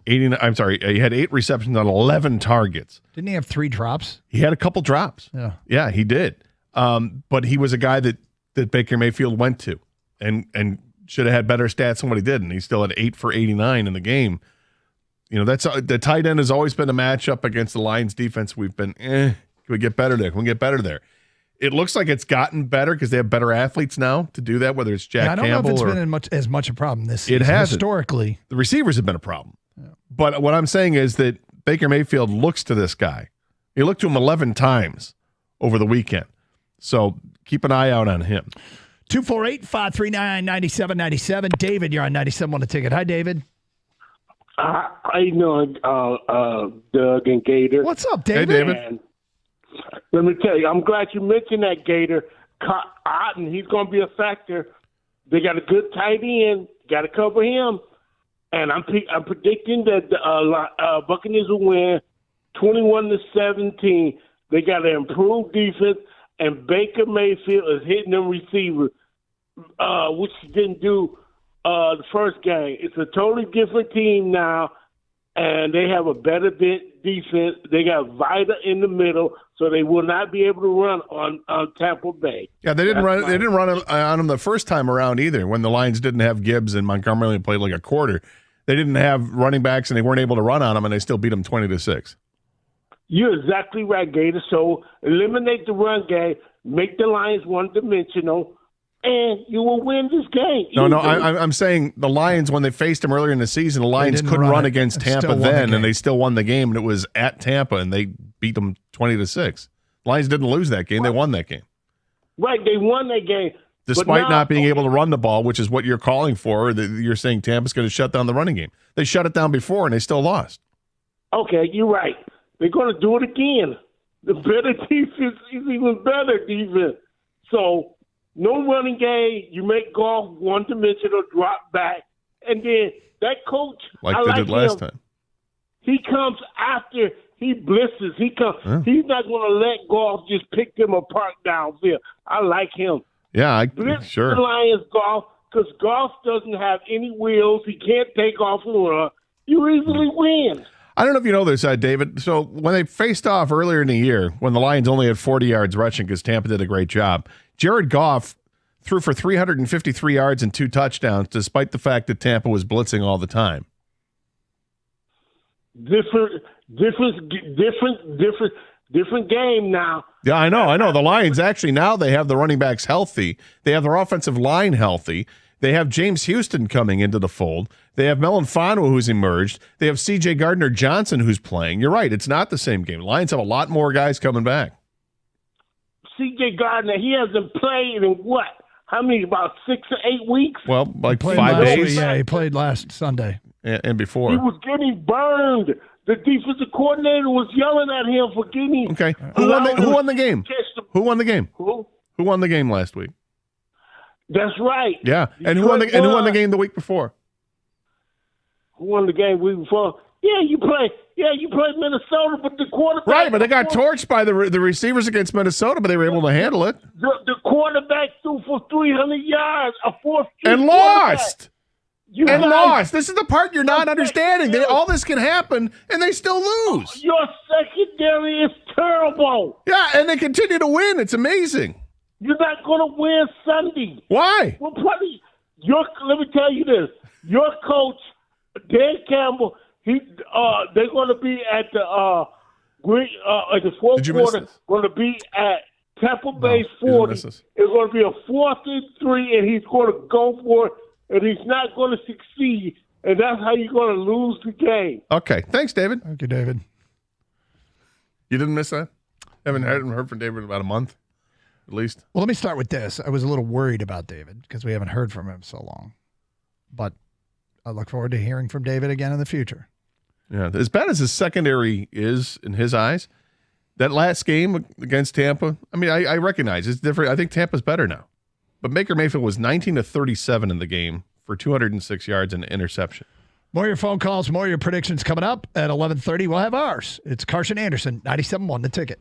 He had 8 receptions on 11 targets. Didn't he have 3 drops? He had a couple drops. Yeah, he did. But he was a guy that Baker Mayfield went to and should have had better stats than what he did, and he still had 8 for 89 in the game. That's the tight end has always been a matchup against the Lions defense. We've been, can we get better there? Can we get better there? It looks like it's gotten better because they have better athletes now to do that, whether it's Jack Campbell. I don't know if it's been as much a problem this season. It has historically. The receivers have been a problem. But what I'm saying is that Baker Mayfield looks to this guy. He looked to him 11 times over the weekend. So keep an eye out on him. 248-539-9797. David, you're on 97 on the ticket. Hi, David. How you doing, Doug and Gator? What's up, David? Hey, David. And let me tell you, I'm glad you mentioned that, Gator. Otten, he's going to be a factor. They got a good tight end. Got to cover him. And I'm predicting that the Buccaneers will win 21-17. They got an improved defense, and Baker Mayfield is hitting them receivers, which he didn't do the first game. It's a totally different team now, and they have a better defense. They got Vida in the middle, so they will not be able to run on Tampa Bay. Yeah, they didn't run. They didn't run on him the first time around either. When the Lions didn't have Gibbs and Montgomery only played like a quarter, they didn't have running backs and they weren't able to run on them, and they still beat them 20-6. You're exactly right, Gator. So eliminate the run game, make the Lions one-dimensional, and you will win this game. No, I'm saying the Lions, when they faced them earlier in the season, the Lions couldn't run against Tampa then, and they still won the game, and it was at Tampa, and they beat them 20-6. The Lions didn't lose that game; they won that game. Right, they won that game. Despite not being able to run the ball, which is what you're calling for. You're saying Tampa's going to shut down the running game. They shut it down before, and they still lost. Okay, you're right. They're going to do it again. The better defense is even better defense. So no running game. You make Goff one-dimensional, drop back, and then that coach, like they did last time. He comes after he blitzes. He comes. Huh? He's not going to let Goff just pick them apart downfield. I like him. Yeah, Blitz sure. the Lions Goff, because Goff doesn't have any wheels. He can't take off and run. You easily win. I don't know if you know this, David. So when they faced off earlier in the year, when the Lions only had 40 yards rushing because Tampa did a great job, Jared Goff threw for 353 yards and 2 touchdowns, despite the fact that Tampa was blitzing all the time. Different game now. Yeah, I know. The Lions actually now they have the running backs healthy. They have their offensive line healthy. They have James Houston coming into the fold. They have Melanfano who's emerged. They have C.J. Gardner-Johnson who's playing. You're right. It's not the same game. Lions have a lot more guys coming back. C.J. Gardner, he hasn't played in what? How many? About 6 or 8 weeks? Well, like 5 days. Yeah, he played last Sunday. And before. He was getting burned. The defensive coordinator was yelling at him for getting. Okay. Who won the game? Who won the game? Who won the game last week? That's right. Yeah. And who won the game the week before? Who won the game the week before? Yeah, you play Minnesota, but the quarterback. Right, but they got torched by the receivers against Minnesota, but they were able to handle it. The quarterback threw for 300 yards, a fourth and lost. Lost. This is the part you're not understanding. All this can happen, and they still lose. Your secondary is terrible. Yeah, and they continue to win. It's amazing. You're not going to win Sunday. Why? Well, let me tell you this. Your coach, Dan Campbell, they're going to be at the fourth quarter. Going to be at Tampa Bay 40. It's going to be a 4th and 3, and he's going to go for it, and he's not going to succeed, and that's how you're going to lose the game. Okay, thanks, David. Thank you, David. You didn't miss that? Haven't heard from David in about a month, at least. Well, let me start with this. I was a little worried about David because we haven't heard from him so long, but I look forward to hearing from David again in the future. Yeah, as bad as his secondary is in his eyes, that last game against Tampa, I mean, I recognize it's different. I think Tampa's better now. But Baker Mayfield was 19 of 37 in the game for 206 yards and an interception. More of your phone calls, more of your predictions coming up at 11:30. We'll have ours. It's Carson Anderson, 97.1 The Ticket.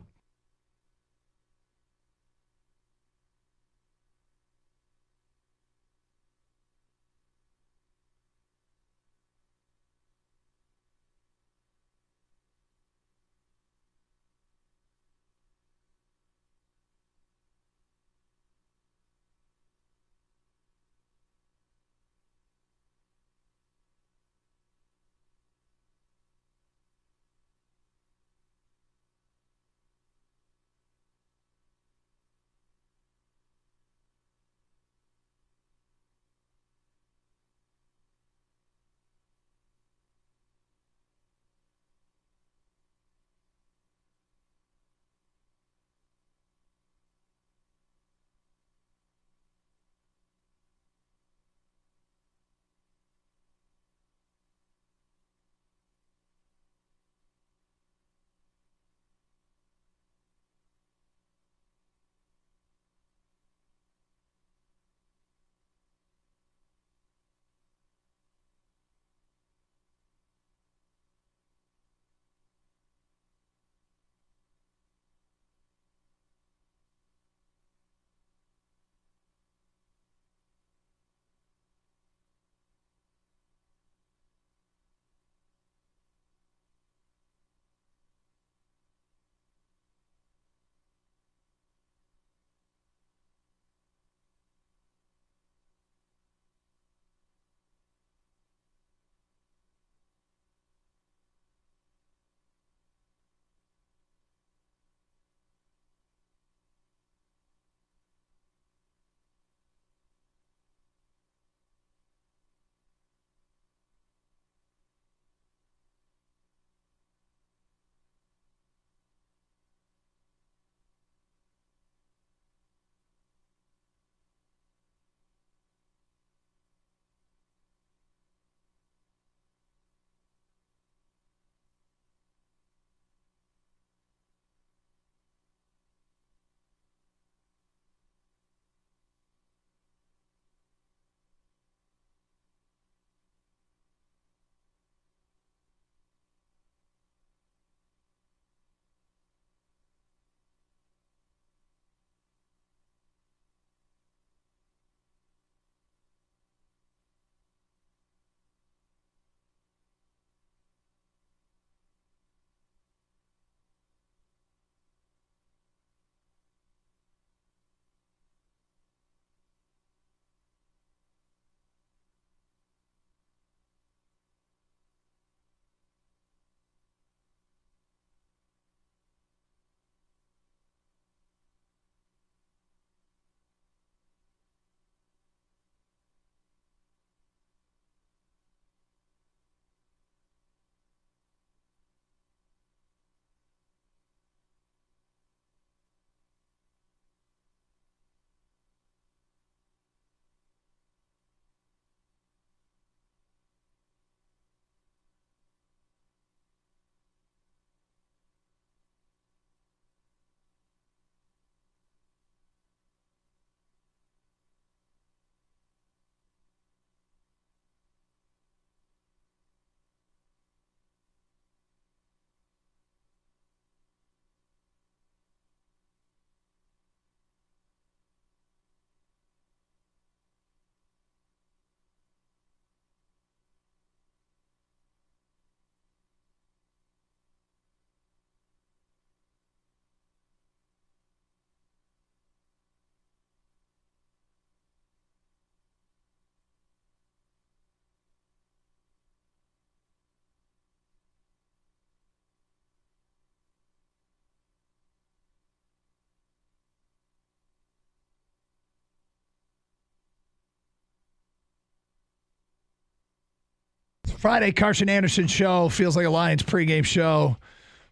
Friday, Carson Anderson show. Feels like a Lions pregame show.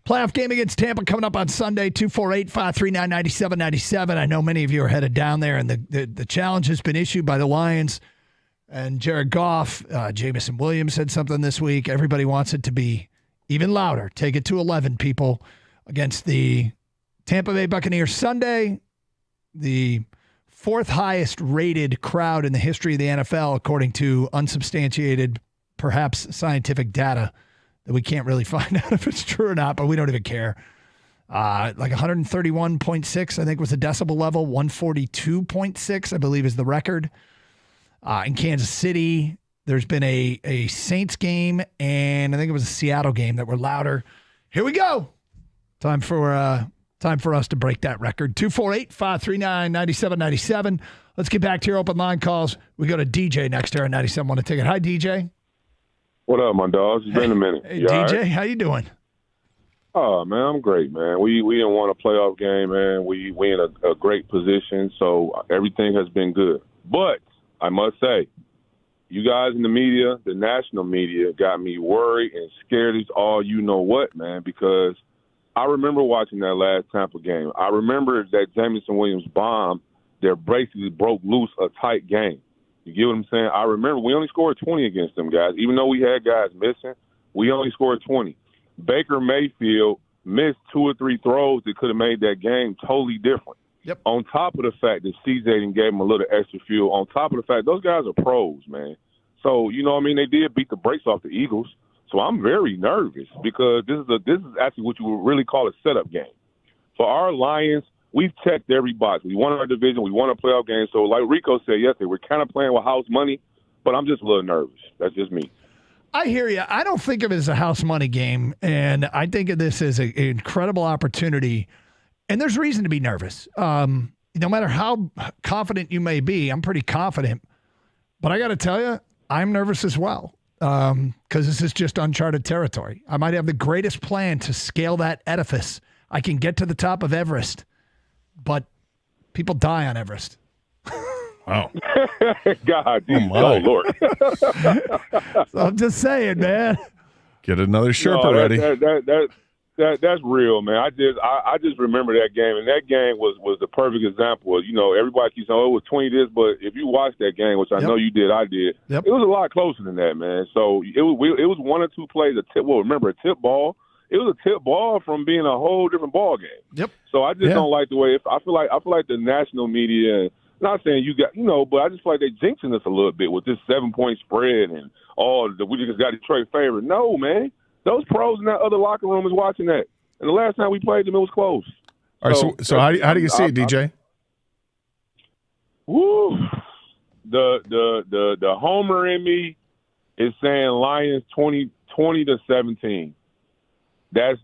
Playoff game against Tampa coming up on Sunday, 248-539-9797. I know many of you are headed down there, and the challenge has been issued by the Lions and Jared Goff. Jameson Williams said something this week. Everybody wants it to be even louder. Take it to 11, people, against the Tampa Bay Buccaneers Sunday, the fourth highest rated crowd in the history of the NFL, according to unsubstantiated, perhaps scientific data that we can't really find out if it's true or not, but we don't even care. Like 131.6, I think, was the decibel level. 142.6, I believe, is the record. In Kansas City, there's been a Saints game, and I think it was a Seattle game that were louder. Here we go. Time for us to break that record. 248-539-9797. Let's get back to your open line calls. We go to DJ next here on 97. Want to take it? Hi, DJ. What up, my dogs? It's been a minute. Hey, DJ, how you doing? Oh, man, I'm great, man. We didn't want a playoff game, man. We in a great position, so everything has been good. But I must say, you guys in the media, the national media, got me worried and scared as all you know what, man, because I remember watching that last Tampa game. I remember that Jameson Williams bomb that basically broke loose a tight game. You get what I'm saying? I remember we only scored 20 against them guys. Even though we had guys missing, we only scored 20. Baker Mayfield missed 2 or 3 throws that could have made that game totally different. Yep. On top of the fact that CJ gave him a little extra fuel, on top of the fact those guys are pros, man. So, you know what I mean? They did beat the brakes off the Eagles. So I'm very nervous because this is actually what you would really call a setup game. For our Lions, we've checked every box. We won our division. We won a playoff game. So like Rico said yesterday, we're kind of playing with house money, but I'm just a little nervous. That's just me. I hear you. I don't think of it as a house money game, and I think of this as an incredible opportunity. And there's reason to be nervous. No matter how confident you may be, I'm pretty confident. But I got to tell you, I'm nervous as well because this is just uncharted territory. I might have the greatest plan to scale that edifice. I can get to the top of Everest, but people die on Everest. Wow. God, oh Lord. So I'm just saying, man. Get another Sherpa ready. That's real, man. I just remember that game, and that game was the perfect example of, everybody keeps saying, oh, it was 20 this, but if you watched that game, which I know you did, I did, it was a lot closer than that, man. So it was 1 or 2 plays, remember a tip ball? It was a tip ball from being a whole different ball game. Yep. So I just don't like the way I feel like the national media, not saying you got, but I just feel like they're jinxing us a little bit with this 7-point spread and we just got Detroit favorite. No, man. Those pros in that other locker room is watching that. And the last time we played them, it was close. All right, so how do you see it, DJ? The homer in me is saying Lions 20-17. That's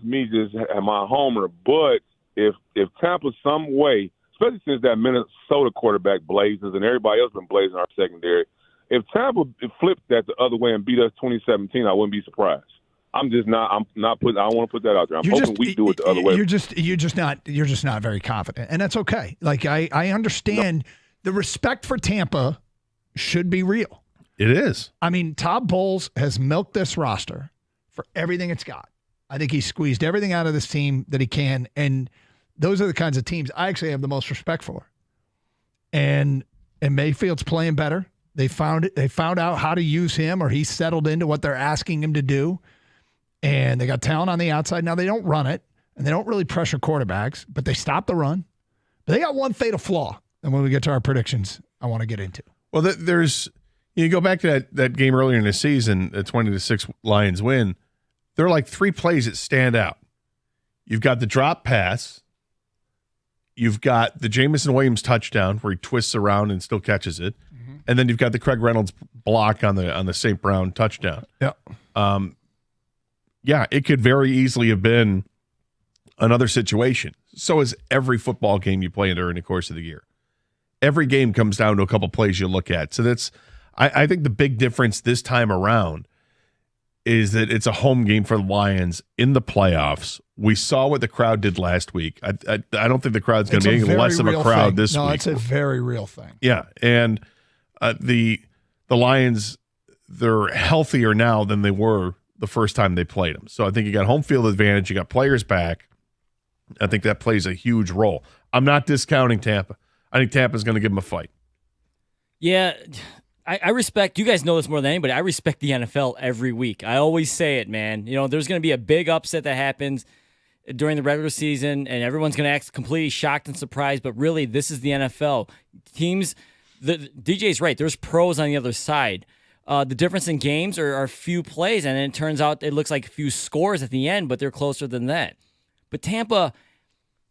me just my homer. But if Tampa some way, especially since that Minnesota quarterback blazes and everybody else been blazing our secondary, if Tampa flipped that the other way and beat us 2017, I wouldn't be surprised. I don't want to put that out there. I'm hoping we do it the other way. You're just not very confident, and that's okay. Like I understand the respect for Tampa should be real. It is. I mean, Todd Bowles has milked this roster for everything it's got. I think he squeezed everything out of this team that he can, and those are the kinds of teams I actually have the most respect for. And Mayfield's playing better. They found out how to use him, or he's settled into what they're asking him to do. And they got talent on the outside. Now they don't run it, and they don't really pressure quarterbacks, but they stop the run. But they got one fatal flaw. And when we get to our predictions, I want to get into. Well, you go back to that game earlier in the season, the 20-6 Lions win. There are like 3 plays that stand out. You've got the drop pass. You've got the Jameson Williams touchdown where he twists around and still catches it. Mm-hmm. And then you've got the Craig Reynolds block on the St. Brown touchdown. Yeah. Yeah, it could very easily have been another situation. So is every football game you play during the course of the year. Every game comes down to a couple plays you look at. So I think the big difference this time around is that it's a home game for the Lions in the playoffs. We saw what the crowd did last week. I don't think the crowd's going to be any less of a crowd this week. No, it's a very real thing. Yeah, and the Lions, they're healthier now than they were the first time they played them. So I think you got home field advantage. You got players back. I think that plays a huge role. I'm not discounting Tampa. I think Tampa's going to give them a fight. Yeah, I respect, you guys know this more than anybody, I respect the NFL every week. I always say it, man. You know, there's going to be a big upset that happens during the regular season, and everyone's going to act completely shocked and surprised, but really, this is the NFL. Teams, DJ's right, there's pros on the other side. The difference in games are few plays, and then it turns out it looks like few scores at the end, but they're closer than that. But Tampa,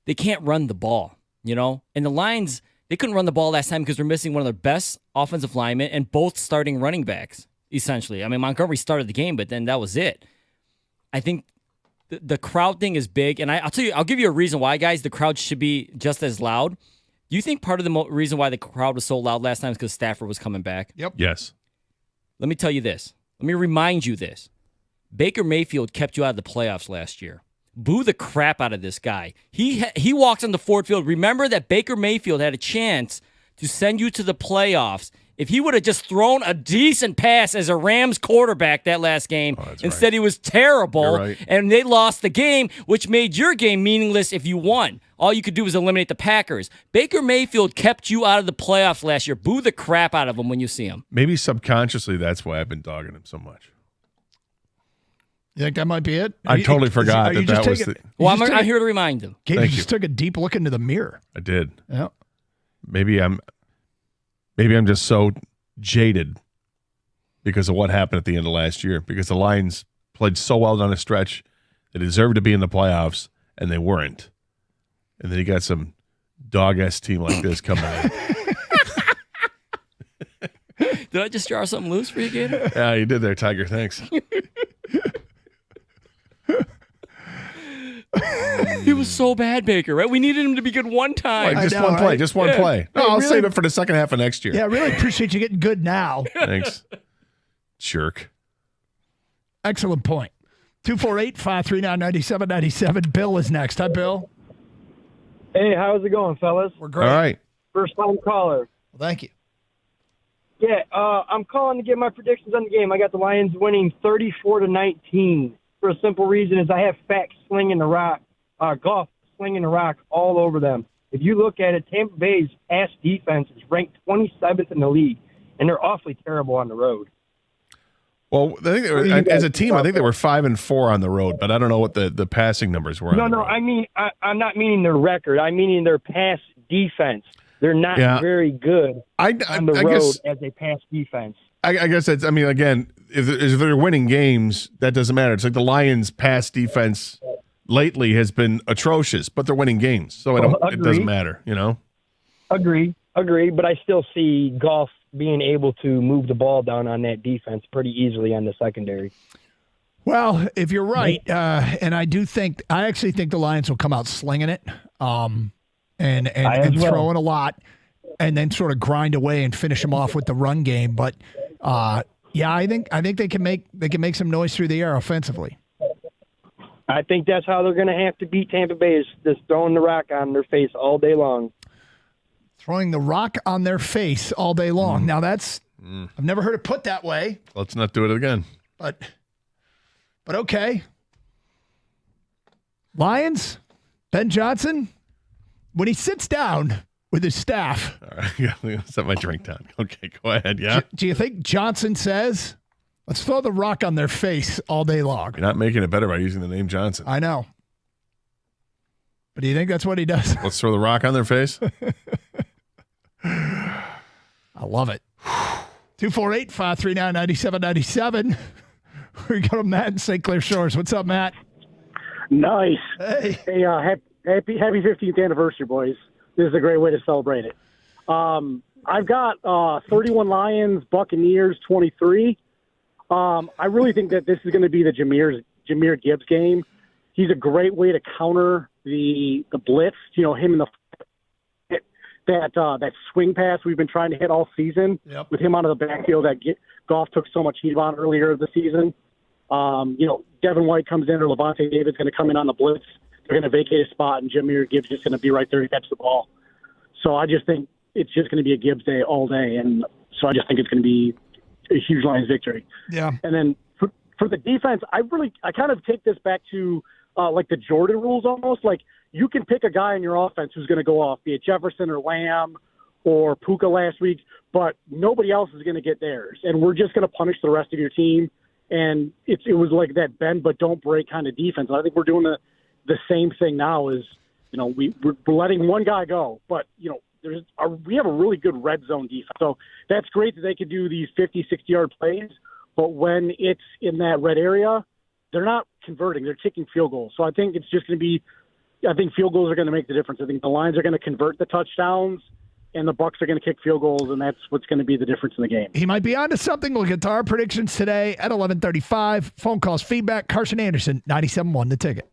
they can't run the ball, you know? And the Lions, they couldn't run the ball last time because they're missing one of their best offensive linemen and both starting running backs, essentially. I mean, Montgomery started the game, but then that was it. I think the crowd thing is big, and I'll give you a reason why, guys, the crowd should be just as loud. Do you think part of the reason why the crowd was so loud last time is because Stafford was coming back? Yep. Yes. Let me tell you this. Let me remind you this. Baker Mayfield kept you out of the playoffs last year. Boo the crap out of this guy. He walks on the Ford Field. Remember that Baker Mayfield had a chance to send you to the playoffs if he would have just thrown a decent pass as a Rams quarterback that last game. Instead, right. He was terrible, right. And they lost the game, which made your game meaningless if you won. All you could do was eliminate the Packers. Baker Mayfield kept you out of the playoffs last year. Boo the crap out of him when you see him. Maybe subconsciously that's why I've been dogging him so much. You think that might be it? I totally forgot that was the... Well, I'm here to remind him. You just took a deep look into the mirror. I did. Yeah. Maybe I'm just so jaded because of what happened at the end of last year, because the Lions played so well down a stretch. They deserved to be in the playoffs, and they weren't. And then you got some dog-ass team like this coming in. Did I just draw something loose for you, Gator? Yeah, you did there, Tiger. Thanks. He was so bad, Baker, right? We needed him to be good one time. Just one play. Just one play. No, I'll save it for the second half of next year. Yeah, I really appreciate you getting good now. Thanks. Jerk. Excellent point. 248-539-9797. Bill is next. Hi, Bill. Hey, how's it going, fellas? We're great. All right. First time caller. Well, thank you. Yeah, I'm calling to get my predictions on the game. I got the Lions winning 34-19 for a simple reason is I have Goff slinging the rock all over them. If you look at it, Tampa Bay's pass defense is ranked 27th in the league, and they're awfully terrible on the road. Well, I think as a team, I think they were 5-4 on the road, but I don't know what the passing numbers were. No, I mean I'm not meaning their record. I mean their pass defense. They're not very good on the road as a pass defense. I guess that's. I mean, again, if they're winning games, that doesn't matter. It's like the Lions' pass defense lately has been atrocious, but they're winning games, so it doesn't matter. You know. Agree, but I still see Goff being able to move the ball down on that defense pretty easily on the secondary. Well, if you're right, and I actually think the Lions will come out slinging it, and throwing a lot, and then sort of grind away and finish them off with the run game. But I think they can make some noise through the air offensively. I think that's how they're going to have to beat Tampa Bay, is just throwing the rock on their face all day long. Throwing the rock on their face all day long. Now that's I've never heard it put that way. Let's not do it again. But okay. Lions, Ben Johnson, when he sits down with his staff. All right, yeah, set my drink down. Okay, go ahead. Yeah. Do you think Johnson says, let's throw the rock on their face all day long? You're not making it better by using the name Johnson. I know. But do you think that's what he does? Let's throw the rock on their face? I love it. 248-539-9797. We go to Matt in St. Clair Shores. What's up, Matt? Nice. Hey, happy 15th anniversary, boys. This is a great way to celebrate it. I've got 31 Lions, Buccaneers 23. I really think that this is going to be the Jahmyr Gibbs game. He's a great way to counter the blitz. You know, him in that swing pass we've been trying to hit all season with him out of the backfield that Goff took so much heat on earlier this season. Devin White comes in or Levante David's going to come in on the blitz. They're going to vacate a spot, and Jahmyr Gibbs is just going to be right there to catch the ball. So I just think it's just going to be a Gibbs day all day, and so I just think it's going to be a huge Lions victory. Yeah. And then for the defense, I kind of take this back to like the Jordan rules almost. Like you can pick a guy in your offense who's going to go off, be it Jefferson or Lamb or Puka last week, but nobody else is going to get theirs. And we're just going to punish the rest of your team. And it was like that bend but don't break kind of defense. And I think we're doing the same thing now is, we're letting one guy go. But, we have a really good red zone defense. So that's great that they could do these 50, 60-yard plays. But when it's in that red area, they're not converting. They're kicking field goals. So I think it's just going to be – I think field goals are going to make the difference. I think the Lions are going to convert the touchdowns, and the Bucs are going to kick field goals, and that's what's going to be the difference in the game. He might be onto something. We'll get to our predictions today at 11:35. Phone calls, feedback. Carson Anderson, 97.1 The Ticket.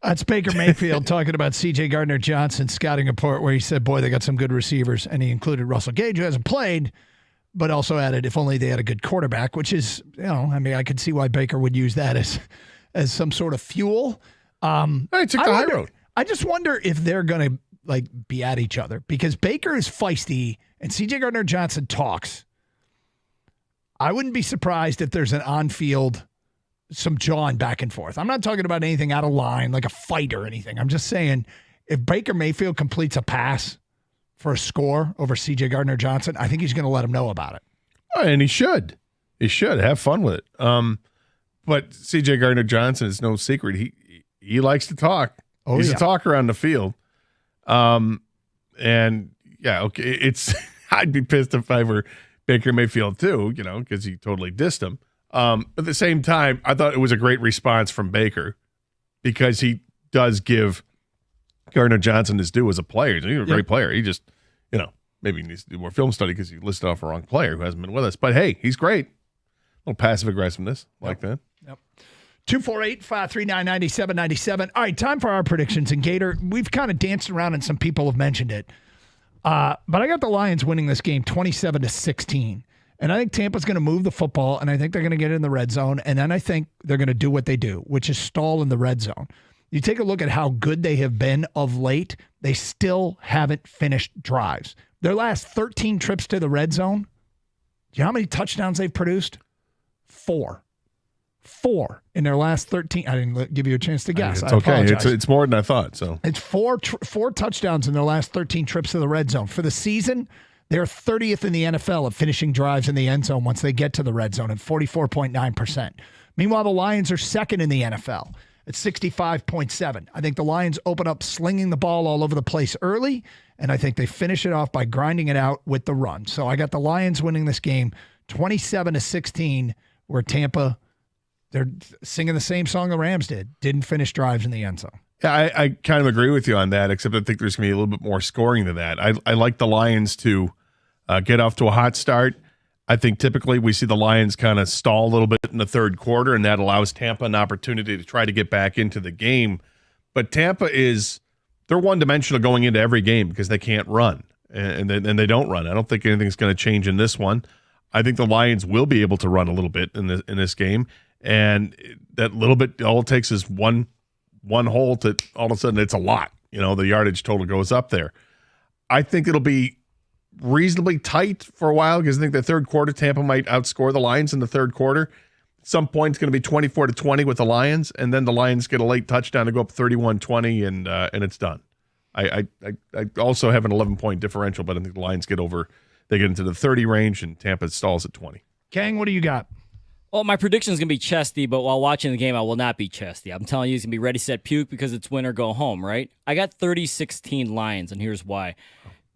That's Baker Mayfield talking about C.J. Gardner-Johnson's scouting report where he said, boy, they got some good receivers. And he included Russell Gage, who hasn't played, but also added, if only they had a good quarterback, which is, I could see why Baker would use that as some sort of fuel. Took the high road. I just wonder if they're going to be at each other because Baker is feisty and C.J. Gardner-Johnson talks. I wouldn't be surprised if there's an on-field some jawing back and forth. I'm not talking about anything out of line, like a fight or anything. I'm just saying if Baker Mayfield completes a pass for a score over C.J. Gardner-Johnson, I think he's going to let him know about it. And he should. He should have fun with it. But C.J. Gardner-Johnson is no secret. He likes to talk. He's a talker on the field. And yeah, okay. I'd be pissed if I were Baker Mayfield too, because he totally dissed him. At the same time, I thought it was a great response from Baker because he does give Gardner-Johnson his due as a player. He's a great player. He just, maybe he needs to do more film study because he listed off a wrong player who hasn't been with us. But hey, he's great. A little passive aggressiveness like that. Yep. 248-539-9797. All right, time for our predictions. And Gator, we've kind of danced around and some people have mentioned it. But I got the Lions winning this game 27-16. And I think Tampa's going to move the football, and I think they're going to get it in the red zone. And then I think they're going to do what they do, which is stall in the red zone. You take a look at how good they have been of late. They still haven't finished drives. Their last 13 trips to the red zone, do you know how many touchdowns they've produced? 4 in their last 13. I didn't give you a chance to guess. It's okay. It's more than I thought. So it's four touchdowns in their last 13 trips to the red zone. For the season, they're 30th in the NFL at finishing drives in the end zone once they get to the red zone at 44.9%. Meanwhile, the Lions are second in the NFL at 65.7%. I think the Lions open up slinging the ball all over the place early, and I think they finish it off by grinding it out with the run. So I got the Lions winning this game 27-16, where Tampa, they're singing the same song the Rams didn't finish drives in the end zone. Yeah, I kind of agree with you on that, except I think there's going to be a little bit more scoring than that. I like the Lions to get off to a hot start. I think typically we see the Lions kind of stall a little bit in the third quarter, and that allows Tampa an opportunity to try to get back into the game. But Tampa they're one-dimensional going into every game because they can't run, and they don't run. I don't think anything's going to change in this one. I think the Lions will be able to run a little bit in this game, and that little bit, all it takes is one hole to all of a sudden it's a lot. The yardage total goes up there. I think it'll be reasonably tight for a while because I think the third quarter Tampa might outscore the Lions in the third quarter. At some point it's going to be 24-20 with the Lions, and then the Lions get a late touchdown to go up 31-20, and it's done. I also have an 11-point differential, but I think the Lions get into the 30 range, and Tampa stalls at 20. Kang, what do you got? Well, my prediction is going to be chesty, but while watching the game, I will not be chesty. I'm telling you, it's going to be ready, set, puke because it's win or go home, right? I got 30-16 Lions, and here's why.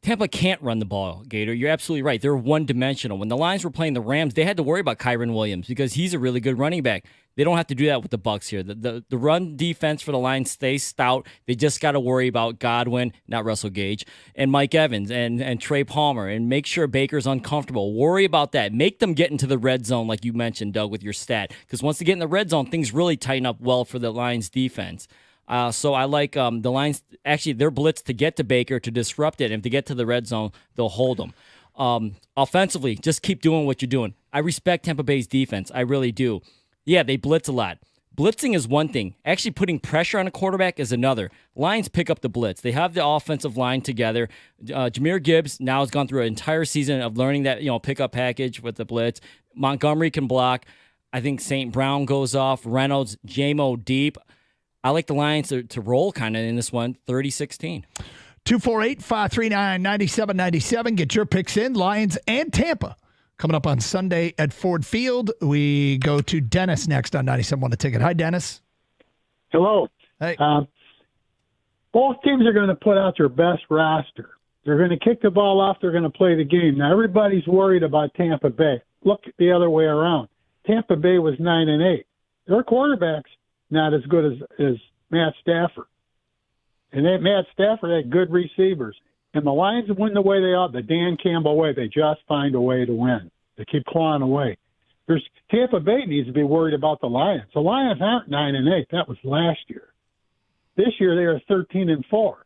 Tampa can't run the ball, Gator. You're absolutely right. They're one-dimensional. When the Lions were playing the Rams, they had to worry about Kyren Williams because he's a really good running back. They don't have to do that with the Bucs here. The run defense for the Lions stays stout. They just got to worry about Godwin, not Russell Gage, and Mike Evans and Trey Palmer, and make sure Baker's uncomfortable. Worry about that. Make them get into the red zone, like you mentioned, Doug, with your stat. Because once they get in the red zone, things really tighten up well for the Lions defense. So I like the Lions. Actually, their blitz to get to Baker to disrupt it, and to get to the red zone, they'll hold them. Offensively, just keep doing what you're doing. I respect Tampa Bay's defense. I really do. Yeah, they blitz a lot. Blitzing is one thing. Actually putting pressure on a quarterback is another. Lions pick up the blitz. They have the offensive line together. Jahmyr Gibbs now has gone through an entire season of learning that pickup package with the blitz. Montgomery can block. I think St. Brown goes off. Reynolds, J-Mo deep. I like the Lions to roll kind of in this one, 30-16. 248-539-9797. Get your picks in. Lions and Tampa coming up on Sunday at Ford Field. We go to Dennis next on 97.1 The Ticket. Hi, Dennis. Hello. Hey. Both teams are going to put out their best roster. They're going to kick the ball off. They're going to play the game. Now, everybody's worried about Tampa Bay. Look the other way around. Tampa Bay was 9-8. Their quarterback's not as good as Matt Stafford. And Matt Stafford had good receivers. And the Lions win the way they are, the Dan Campbell way. They just find a way to win. They keep clawing away. Tampa Bay needs to be worried about the Lions. The Lions aren't 9-8. That was last year. This year they are 13-4.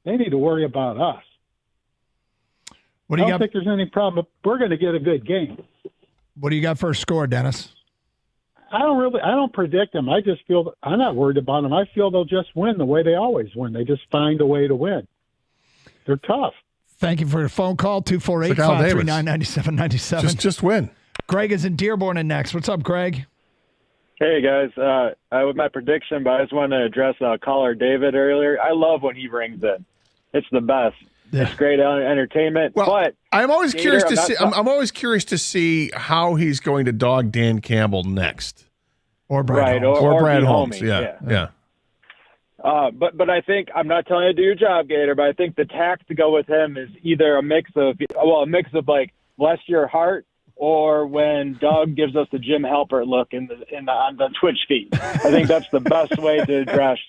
They need to worry about us. What do you I got? don't think there's any problem. We're going to get a good game. What do you got for a score, Dennis? I don't predict them. I just feel I'm not worried about them. I feel they'll just win the way they always win. They just find a way to win. They're tough. Thank you for your phone call, 248-539-9797. Just win. Greg is in Dearborn and next. What's up, Greg? Hey, guys. With my prediction, but I just want to address caller David earlier. I love when he rings in. It's the best. Yeah. It's great entertainment. Well, but I'm always Gator, curious to see. I'm always curious to see how he's going to dog Dan Campbell next, or Brad Holmes. or Brad be Holmes. homie. Yeah. But I think I'm not telling you to do your job, Gator. But I think the tack to go with him is either a mix of like bless your heart, or when Doug gives us the Jim Halpert look on the Twitch feed. I think that's the best way to address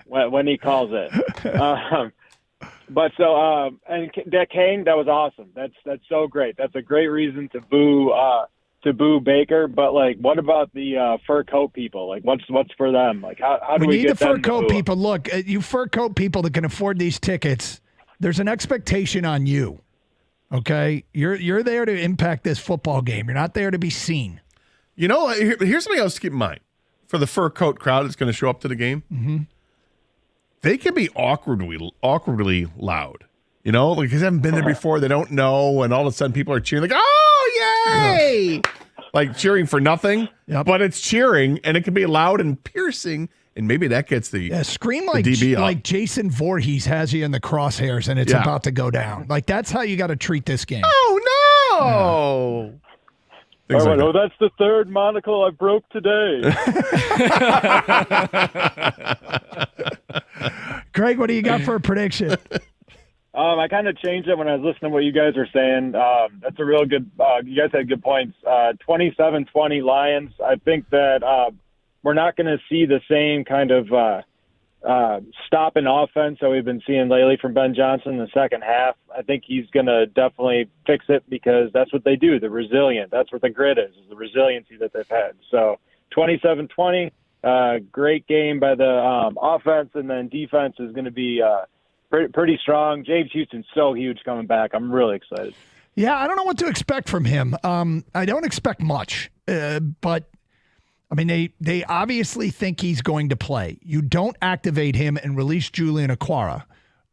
when he calls it. And that Kane, that was awesome. That's so great. That's a great reason to boo Baker. But like, what about the fur coat people? Like, what's for them? Like, how do we need get the fur them to coat boo? people? Look, you fur coat people that can afford these tickets. There's an expectation on you. Okay, you're there to impact this football game. You're not there to be seen. You know, here's something else to keep in mind for the fur coat crowd that's going to show up to the game. Mm-hmm. They can be awkwardly loud. You know, like, because they haven't been there before. They don't know, and all of a sudden people are cheering like, "Oh, yay!" Like cheering for nothing. Yep. But it's cheering, and it can be loud and piercing, and maybe that gets the scream the like DB up. like Jason Voorhees has you in the crosshairs, and it's about to go down. Like, that's how you got to treat this game. Oh no! All right, well, that's the third monocle I broke today. Greg, what do you got for a prediction? I kind of changed it when I was listening to what you guys were saying. That's a real good you guys had good points. 27-20 Lions. I think that we're not going to see the same kind of stop in offense that we've been seeing lately from Ben Johnson in the second half. I think he's going to definitely fix it because that's what they do. They're resilient. That's what the grit is the resiliency that they've had. So 27-20, great game by the offense, and then defense is going to be pretty strong. James Houston's so huge coming back. I'm really excited. Yeah, I don't know what to expect from him. I don't expect much, but I mean, they obviously think he's going to play. You don't activate him and release Julian Okwara.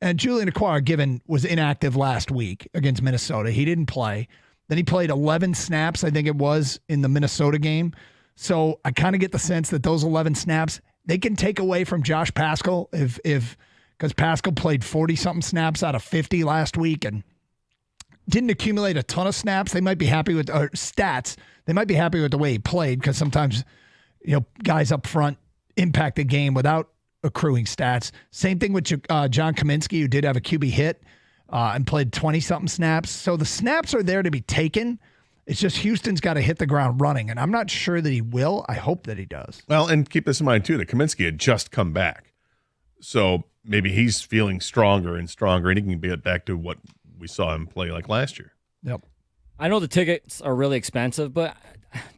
And Julian Okwara, was inactive last week against Minnesota. He didn't play. Then he played 11 snaps, I think it was, in the Minnesota game. So I kind of get the sense that those 11 snaps, they can take away from Josh Paschal because Paschal played 40-something snaps out of 50 last week and didn't accumulate a ton of snaps. They might be happy with stats. They might be happy with the way he played because sometimes, guys up front impact the game without accruing stats. Same thing with John Kaminsky, who did have a QB hit and played 20-something snaps. So the snaps are there to be taken. It's just Houston's got to hit the ground running, and I'm not sure that he will. I hope that he does. Well, and keep this in mind, too, that Kaminsky had just come back. So maybe he's feeling stronger, and he can get back to what we saw him play like last year. Yep. I know the tickets are really expensive, but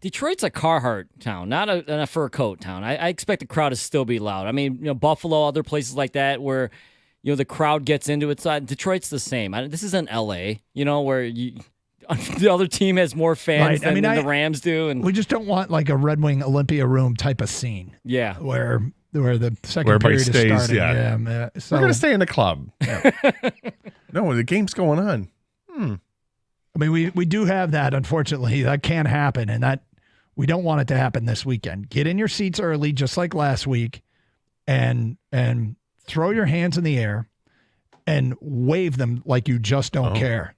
Detroit's a Carhartt town, not a fur coat town. I expect the crowd to still be loud. I mean, Buffalo, other places like that where, the crowd gets into it. So Detroit's the same. This isn't L.A., where the other team has more fans than the Rams do. And we just don't want like a Red Wing Olympia room type of scene. Yeah. Where the second Where everybody period stays, is starting. yeah. So, we're going to stay in the club. Yeah. No, the game's going on. I mean, we do have that, unfortunately. That can happen, and that we don't want it to happen this weekend. Get in your seats early, just like last week, and throw your hands in the air and wave them like you just don't care.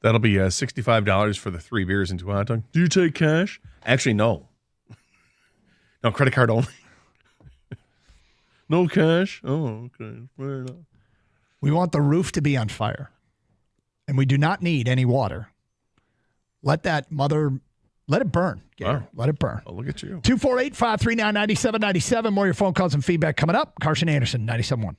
That'll be $65 for the 3 beers and 2 hot dogs. Do you take cash? Actually, no. No, credit card only. No cash? Oh, okay. Fair enough. We want the roof to be on fire, and we do not need any water. Let it burn. Wow. Let it burn. Oh, look at you. 248-539-9797. More of your phone calls and feedback coming up. Carson Anderson, 97.1.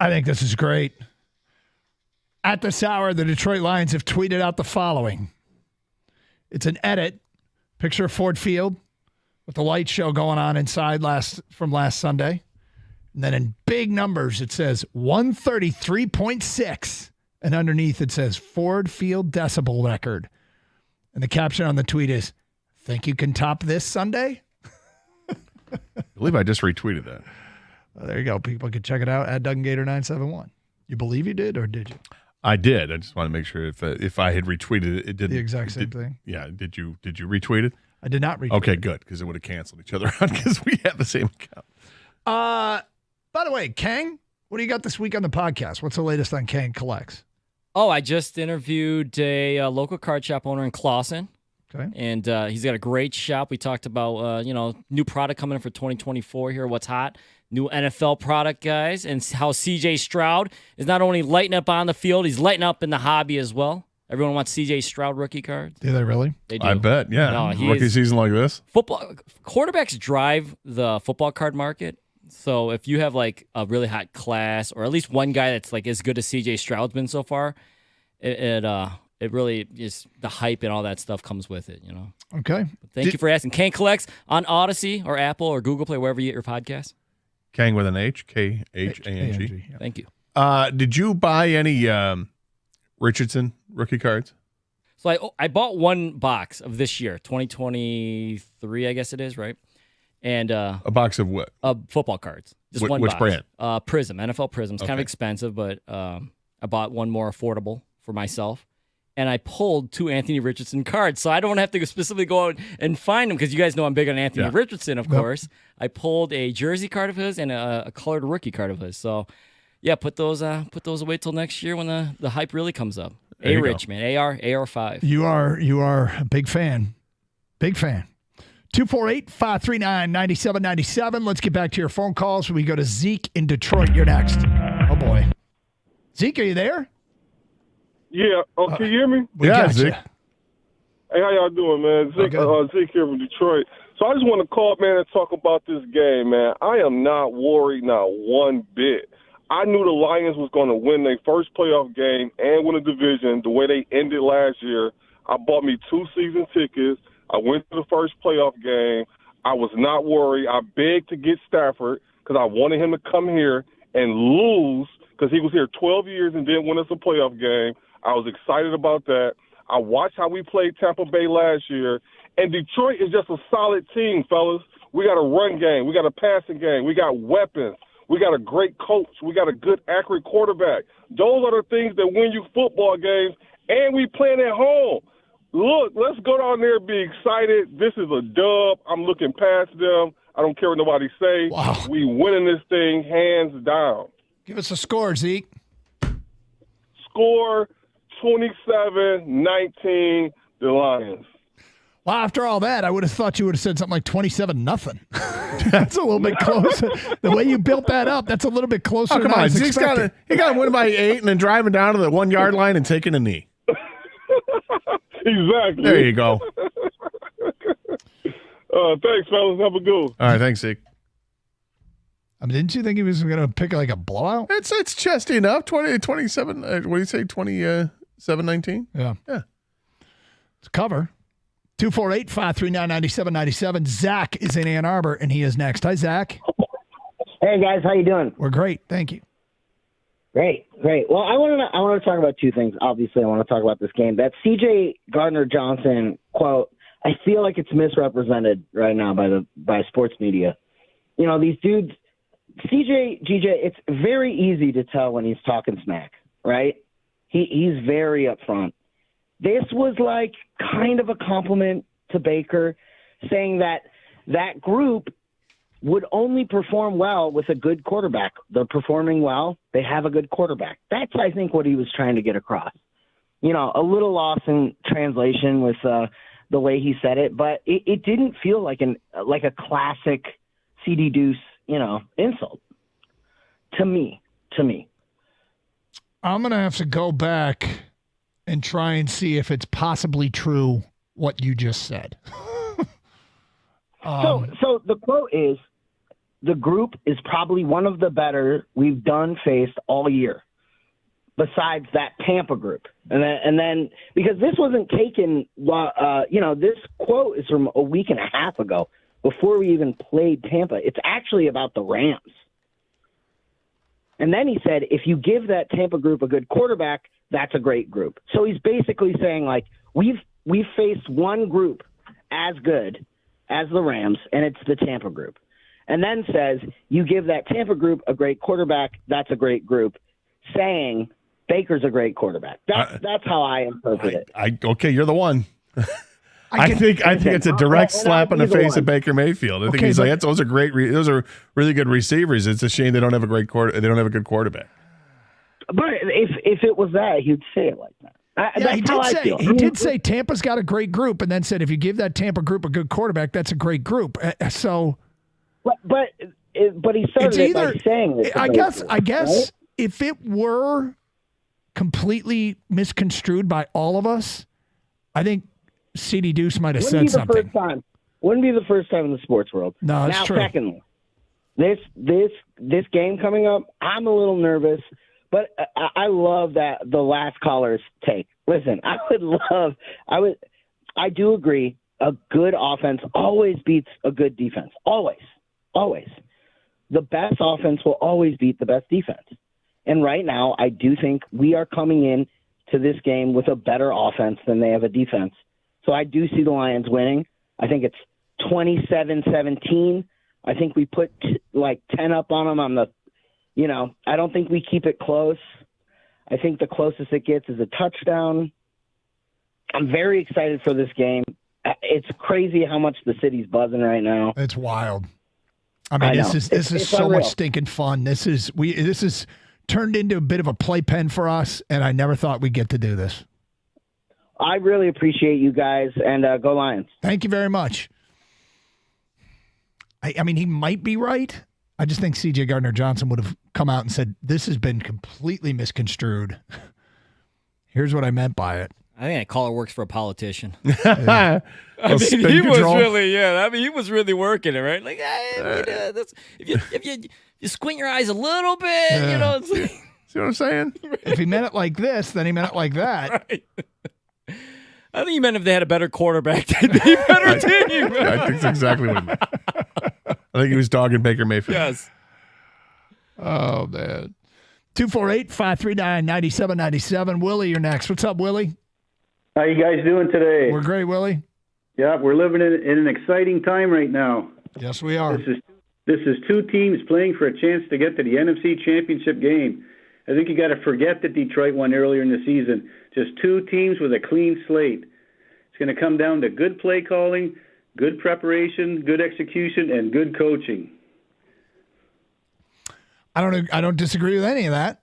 I think this is great. At this hour, the Detroit Lions have tweeted out the following. It's an edit. Picture of Ford Field with the light show going on inside from last Sunday. And then in big numbers, it says 133.6. And underneath it says Ford Field decibel record. And the caption on the tweet is, think you can top this Sunday? I believe I just retweeted that. Well, there you go. People can check it out at Doug and Gator 971. You believe you did, or did you? I did. I just want to make sure if I had retweeted it, it didn't. The exact same thing? Yeah. Did you retweet it? I did not retweet Okay, good, because it would have canceled each other out because we have the same account. By the way, Kang, what do you got this week on the podcast? What's the latest on Kang Collects? Oh, I just interviewed a local card shop owner in Clawson. Okay. And he's got a great shop. We talked about, new product coming in for 2024 here, what's hot. New NFL product, guys, and how C.J. Stroud is not only lighting up on the field, he's lighting up in the hobby as well. Everyone wants C.J. Stroud rookie cards. Do they really? They do. I bet, yeah. No, Rookie season like this. Football quarterbacks drive the football card market. So if you have like a really hot class, or at least one guy that's like as good as C.J. Stroud's been so far, it really is, the hype and all that stuff comes with it, you know. Okay. But thank you for asking. Kang Collects on Odyssey or Apple or Google Play, wherever you get your podcast. Kang with an H, K-H-A-N-G. Yeah. Thank you. Did you buy any Richardson rookie cards? So I bought one box of this year, 2023, I guess it is, right? And a box of what? Football cards. Just one which box. brand? Prism, NFL Prism. It's kind of Okay. expensive, but I bought one more affordable for myself. And I pulled 2 Anthony Richardson cards, so I don't have to specifically go out and find them, because you guys know I'm big on Anthony Richardson, of course. I pulled a jersey card of his and a colored rookie card of his. So, yeah, put those away till next year when the hype really comes up. A-Rich, man. AR5. You are a big fan. Big fan. 248-539-9797. Let's get back to your phone calls when we go to Zeke in Detroit. You're next. Oh, boy. Zeke, are you there? Yeah. Can you hear me? Yeah, Zeke. Hey, how y'all doing, man? Zeke here from Detroit. So I just want to call, man, and talk about this game, man. I am not worried, not one bit. I knew the Lions was going to win their first playoff game and win a division the way they ended last year. I bought me 2 season tickets. I went to the first playoff game. I was not worried. I begged to get Stafford because I wanted him to come here and lose, because he was here 12 years and didn't win us a playoff game. I was excited about that. I watched how we played Tampa Bay last year. And Detroit is just a solid team, fellas. We got a run game. We got a passing game. We got weapons. We got a great coach. We got a good, accurate quarterback. Those are the things that win you football games, and we playing at home. Look, let's go down there and be excited. This is a dub. I'm looking past them. I don't care what nobody say. Wow. We winning this thing hands down. Give us a score, Zeke. Score 27-19, the Lions. Well, after all that, I would have thought you would have said something like 27-0. That's a little bit closer. The way you built that up, that's a little bit closer Oh, come than I on. was Zeke's expecting. he got to win by 8 and then driving down to the 1 yard line and taking a knee. Exactly. There you go. Thanks, fellas. Have a good one. All right, thanks, Zeke. I mean, didn't you think he was going to pick like a blowout? It's chesty enough. 27. What do you say? 27-19. Yeah. Yeah. It's a cover. 248-539-9797. Zach is in Ann Arbor, and he is next. Hi, Zach. Hey, guys. How you doing? We're great. Thank you. Great. Well, I want to talk about 2 things. Obviously, I want to talk about this game. That C.J. Gardner-Johnson quote, I feel like it's misrepresented right now by sports media. You know, these dudes, CJ, GJ, it's very easy to tell when he's talking smack, right? He's very upfront. This was like kind of a compliment to Baker, saying that group would only perform well with a good quarterback. They're performing well. They have a good quarterback. That's, I think, what he was trying to get across. You know, a little loss in translation with the way he said it, but it didn't feel like a classic CD Deuce, insult to me. I'm going to have to go back and try and see if it's possibly true what you just said. So the quote is, the group is probably one of the better we've done faced all year, besides that Tampa group. And then because this wasn't taken, this quote is from a week and a half ago, before we even played Tampa. It's actually about the Rams. And then he said, if you give that Tampa group a good quarterback, that's a great group. So he's basically saying, like, we've faced one group as good as the Rams, and it's the Tampa group. And then says, you give that Tampa group a great quarterback, that's a great group, saying Baker's a great quarterback. That's how I interpret it. Okay, you're the one. I think it's a direct slap in the face of Baker Mayfield. I think he's like, those are great. Those are really good receivers. It's a shame they don't have a great they don't have a good quarterback. But if it was that, he'd say it like that. He did say Tampa's got a great group, and then said if you give that Tampa group a good quarterback, that's a great group. So, but he started it by saying this. I guess right? If it were completely misconstrued by all of us, I think CD Deuce might have said something. Wouldn't be the first time in the sports world. No, that's true. Secondly, this game coming up, I'm a little nervous, but I love that the last caller's take. Listen, I do agree. A good offense always beats a good defense. Always. The best offense will always beat the best defense. And right now, I do think we are coming in to this game with a better offense than they have a defense. So I do see the Lions winning. I think it's 27-17. I think we put 10 up on them on the, I don't think we keep it close. I think the closest it gets is a touchdown. I'm very excited for this game. It's crazy how much the city's buzzing right now. It's wild. I mean, this is so much stinking fun. This is turned into a bit of a playpen for us, and I never thought we'd get to do this. I really appreciate you guys, and go Lions. Thank you very much. I mean, he might be right. I just think C.J. Gardner-Johnson would have come out and said, this has been completely misconstrued. Here's what I meant by it. I think that caller works for a politician. Yeah. I mean, he was really, he was really working it, right? Like, if you squint your eyes a little bit, it's like, see what I'm saying? If he meant it like this, then he meant it like that. Right. I think he meant if they had a better quarterback, they'd be a better team. Yeah, I think that's exactly what he meant. I think he was dogging Baker Mayfield. Yes. Oh, man. 248-539-9797. Willie, you're next. What's up, Willie? How you guys doing today? We're great, Willie. Yeah, we're living in an exciting time right now. Yes, we are. This is two teams playing for a chance to get to the NFC Championship game. I think you got to forget that Detroit won earlier in the season. Just two teams with a clean slate. It's going to come down to good play calling, good preparation, good execution, and good coaching. I don't disagree with any of that.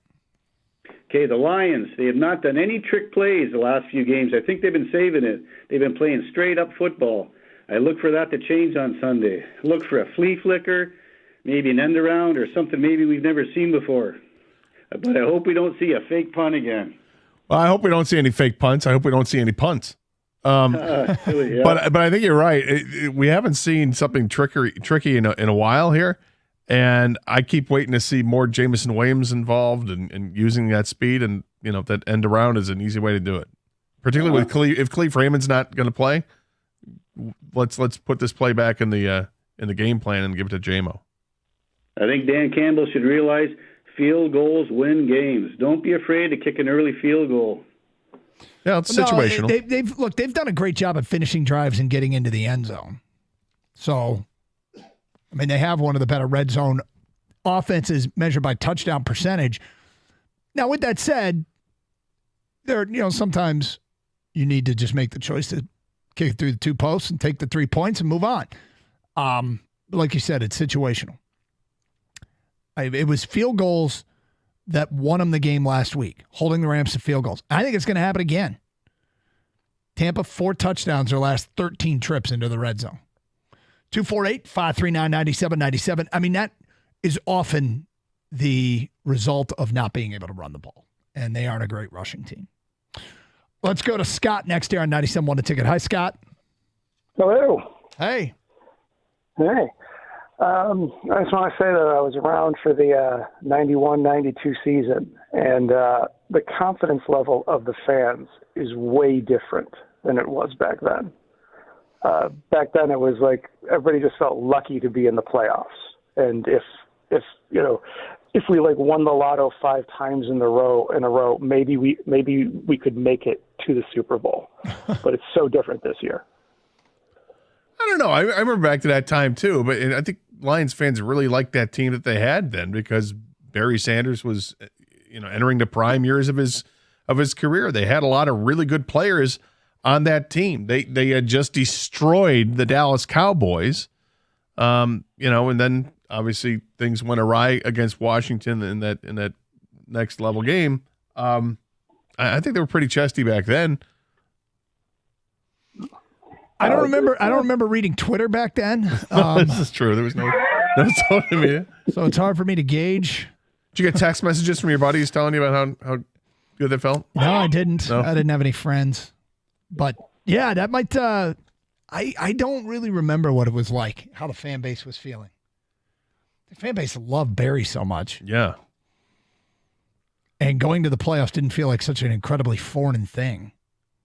Okay, the Lions, they have not done any trick plays the last few games. I think they've been saving it. They've been playing straight-up football. I look for that to change on Sunday. Look for a flea flicker, maybe an end around, or something maybe we've never seen before. But I hope we don't see a fake punt again. Well, I hope we don't see any fake punts. I hope we don't see any punts. Silly, yeah. But I think you're right. We haven't seen something tricky in a while here. And I keep waiting to see more Jamison Williams involved and using that speed, and that end around is an easy way to do it. Particularly with if Khalif Raymond's not going to play, let's put this play back in the game plan and give it to JMO. I think Dan Campbell should realize field goals win games. Don't be afraid to kick an early field goal. Yeah, it's situational. They've done a great job at finishing drives and getting into the end zone. So, I mean, they have one of the better red zone offenses measured by touchdown percentage. Now, with that said, sometimes you need to just make the choice to kick it through the two posts and take the 3 points and move on. Like you said, it's situational. It was field goals that won them the game last week, holding the Rams to field goals. I think it's going to happen again. Tampa, 4 touchdowns their last 13 trips into the red zone. 248-539-9797. I mean, that is often the result of not being able to run the ball, and they aren't a great rushing team. Let's go to Scott next here on 97.1 The Ticket. Hi, Scott. Hello. Hey. Hey. I just want to say that I was around for the 91-92 season, and the confidence level of the fans is way different than it was back then. Back then, it was like everybody just felt lucky to be in the playoffs, and if we like won the lotto 5 times in a row, maybe we could make it to the Super Bowl. But it's so different this year. I don't know. I remember back to that time too, but I think Lions fans really liked that team that they had then because Barry Sanders was, entering the prime years of his career. They had a lot of really good players on that team. They had just destroyed the Dallas Cowboys, and then obviously things went awry against Washington in that next level game. I think they were pretty chesty back then. I don't remember reading Twitter back then. This is true. There was no social media, so it's hard for me to gauge. Did you get text messages from your buddies telling you about how good they felt? No, I didn't. No? I didn't have any friends. But yeah, that might. I don't really remember what it was like, how the fan base was feeling. The fan base loved Barry so much. Yeah. And going to the playoffs didn't feel like such an incredibly foreign thing.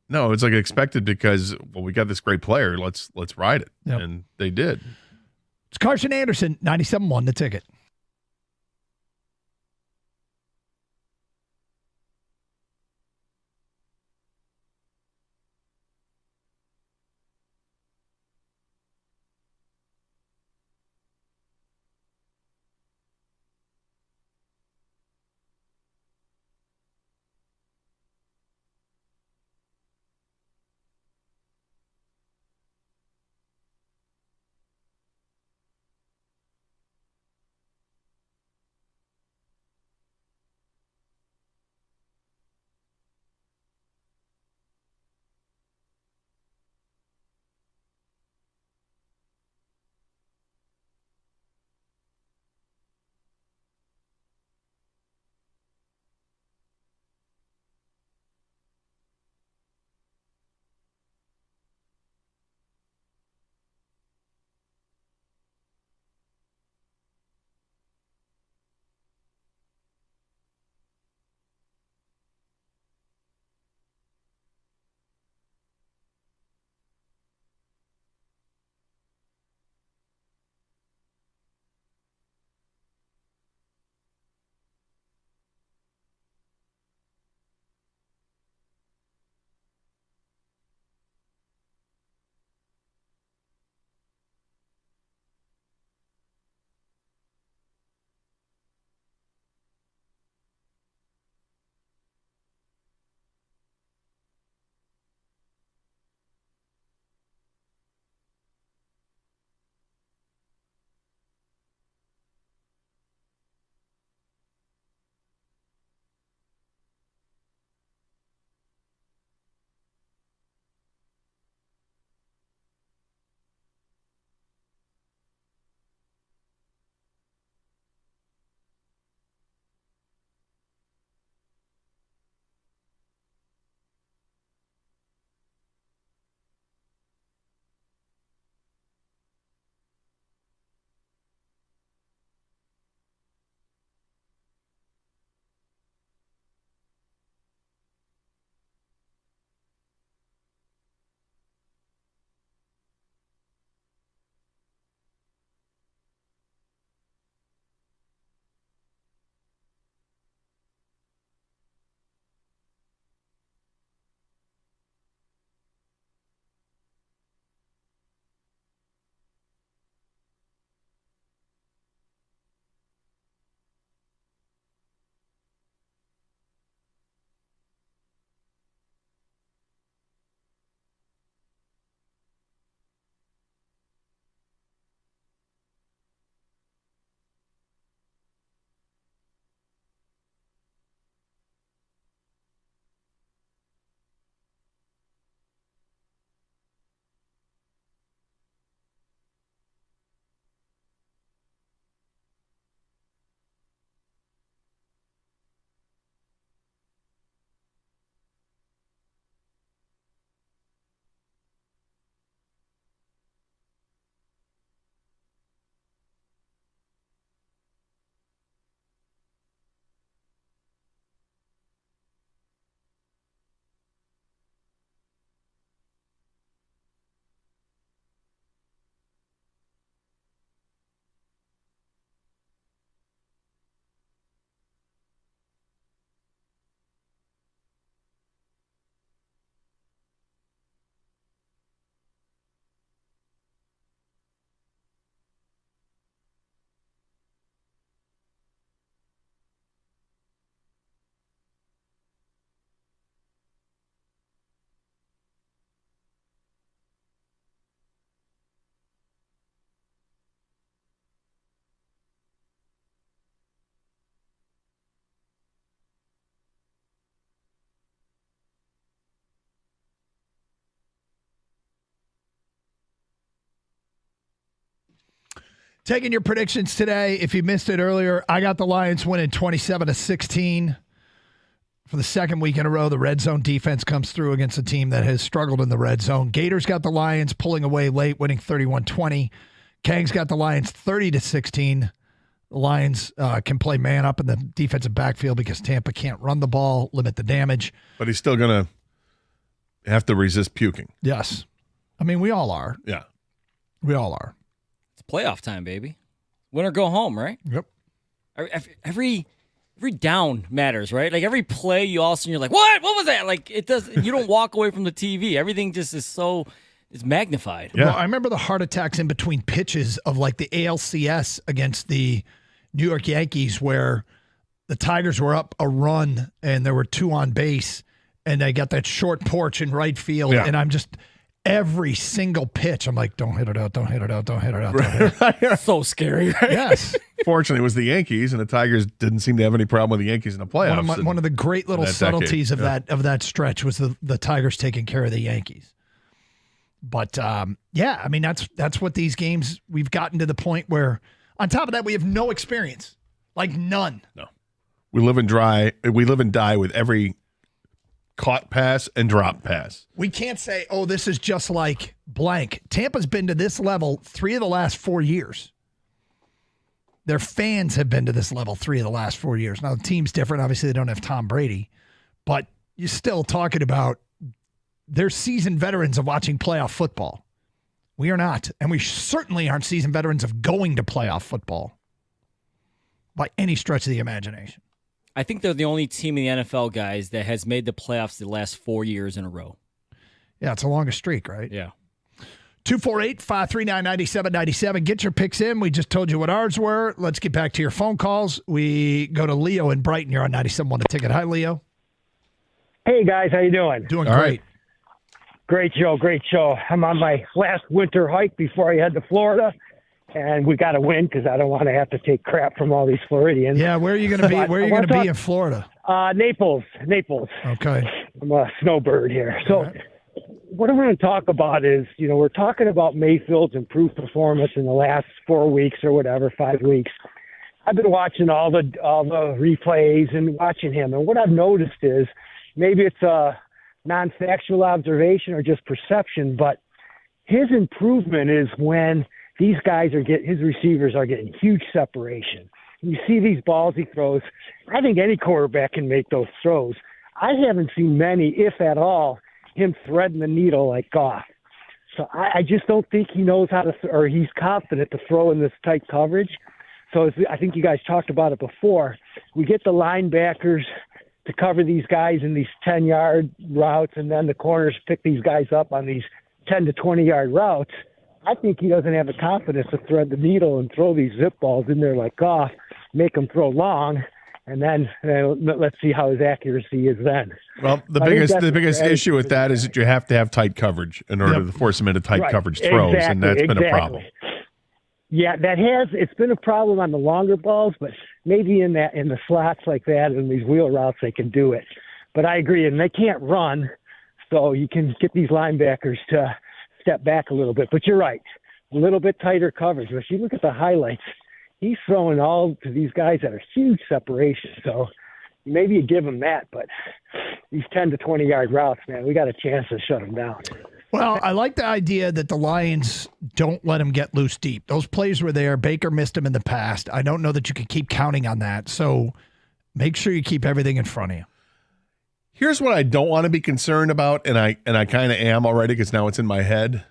No, it's like expected because, we got this great player. Let's ride it. Yep. And they did. It's Carson Anderson, 97.1 The Ticket. Taking your predictions today. If you missed it earlier, I got the Lions winning 27-16. For the second week in a row, the red zone defense comes through against a team that has struggled in the red zone. Gators got the Lions pulling away late, winning 31-20. Kang's got the Lions 30-16. The Lions can play man up in the defensive backfield because Tampa can't run the ball, limit the damage. But he's still going to have to resist puking. Yes. I mean, we all are. Yeah. We all are. It's playoff time, baby. Win or go home, right? Yep. Every down matters, right? Like every play, you all of a sudden you're like, what? What was that? Like it does. You don't walk away from the TV. Everything just is so it's magnified. Yeah. Well, I remember the heart attacks in between pitches of like the ALCS against the New York Yankees, where the Tigers were up a run and there were 2 on base, and they got that short porch in right field, and I'm just. Every single pitch, I'm like, don't hit it out, don't hit it out, don't hit it out. Don't hit it out. So scary, right? Yes. Fortunately, it was the Yankees, and the Tigers didn't seem to have any problem with the Yankees in the playoffs. One of the great little subtleties of that stretch was the Tigers taking care of the Yankees. But yeah, I mean that's what these games we've gotten to the point where, on top of that, we have no experience, like none. No, we live and die with every caught pass and drop pass. We can't say, oh, this is just like blank. Tampa's been to this level 3 of the last 4 years. Their fans have been to this level 3 of the last 4 years. Now, the team's different. Obviously, they don't have Tom Brady. But you're still talking about they're seasoned veterans of watching playoff football. We are not. And we certainly aren't seasoned veterans of going to playoff football by any stretch of the imagination. I think they're the only team in the NFL, guys, that has made the playoffs the last 4 years in a row. Yeah, it's the longest streak, right? Yeah. 248-539-9797. Get your picks in. We just told you what ours were. Let's get back to your phone calls. We go to Leo in Brighton. You're on 97.1 The Ticket. Hi, Leo. Hey, guys. How you doing? Doing great. Right. Great show. I'm on my last winter hike before I head to Florida. And we got to win because I don't want to have to take crap from all these Floridians. Yeah, where are you going to be? Where are you going to be in Florida? Naples. Okay. I'm a snowbird here. So what I want to talk about is, we're talking about Mayfield's improved performance in the last 4 weeks or whatever, 5 weeks. I've been watching all the replays and watching him. And what I've noticed is maybe it's a non-factual observation or just perception, but his improvement is when these guys his receivers are getting huge separation. You see these balls he throws. I think any quarterback can make those throws. I haven't seen many, if at all, him threading the needle like Goff. So I just don't think he knows how to, or he's confident to throw in this tight coverage. So I think you guys talked about it before. We get the linebackers to cover these guys in these 10-yard routes, and then the corners pick these guys up on these 10 to 20-yard routes. I think he doesn't have the confidence to thread the needle and throw these zip balls in there like Goff, make them throw long, and then let's see how his accuracy is then. Well, the biggest issue with that is that you have to have tight coverage in order to force him into tight coverage throws, and that's been a problem. Yeah, it's been a problem on the longer balls, but maybe in the slots like that and these wheel routes they can do it. But I agree, and they can't run, so you can get these linebackers to step back a little bit. But you're right, a little bit tighter coverage. But if you look at the highlights, he's throwing all to these guys that are huge separation. So maybe you give him that, but these 10 to 20-yard routes, man, we got a chance to shut them down. Well, I like the idea that the Lions don't let him get loose deep. Those plays were there. Baker missed them in the past. I don't know that you can keep counting on that. So make sure you keep everything in front of you. Here's what I don't want to be concerned about, and I kind of am already because now it's in my head.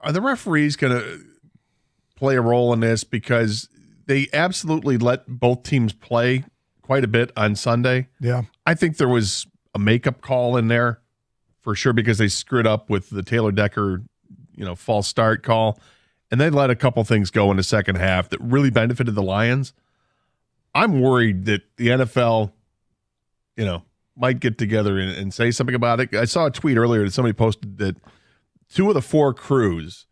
Are the referees going to play a role in this? Because they absolutely let both teams play quite a bit on Sunday. Yeah. I think there was a makeup call in there for sure because they screwed up with the Taylor Decker, false start call. And they let a couple things go in the second half that really benefited the Lions. I'm worried that the NFL might get together and say something about it. I saw a tweet earlier that somebody posted that 2 of the 4 crews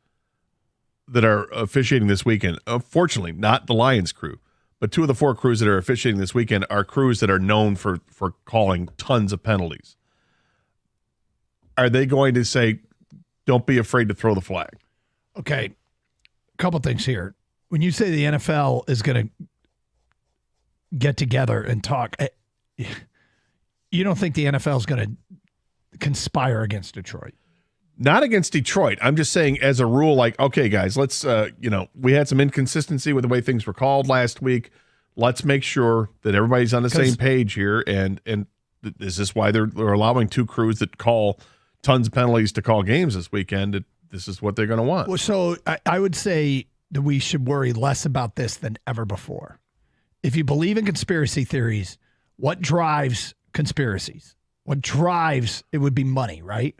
that are officiating this weekend, unfortunately, not the Lions crew, but 2 of the 4 crews that are officiating this weekend are crews that are known for calling tons of penalties. Are they going to say, don't be afraid to throw the flag? Okay. couple things here. When you say the NFL is going to get together and talk, you don't think the NFL is going to conspire against Detroit? Not against Detroit. I'm just saying as a rule, like, okay, guys, let's, we had some inconsistency with the way things were called last week. Let's make sure that everybody's on the same page here. And is this why they're allowing two crews that call tons of penalties to call games this weekend? This is what they're going to want. Well, so I would say that we should worry less about this than ever before. If you believe in conspiracy theories, what drives conspiracies? What drives it would be money, right?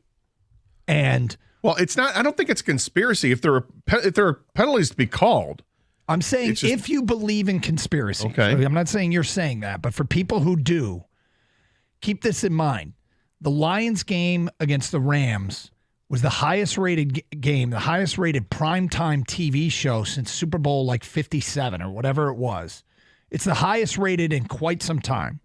And well, it's not. I don't think it's a conspiracy if there are penalties to be called. I'm saying if you believe in conspiracy. Okay. So I'm not saying you're saying that, but for people who do, keep this in mind. The Lions game against the Rams was the highest rated game, the highest rated primetime TV show since Super Bowl 57 or whatever it was. It's the highest rated in quite some time.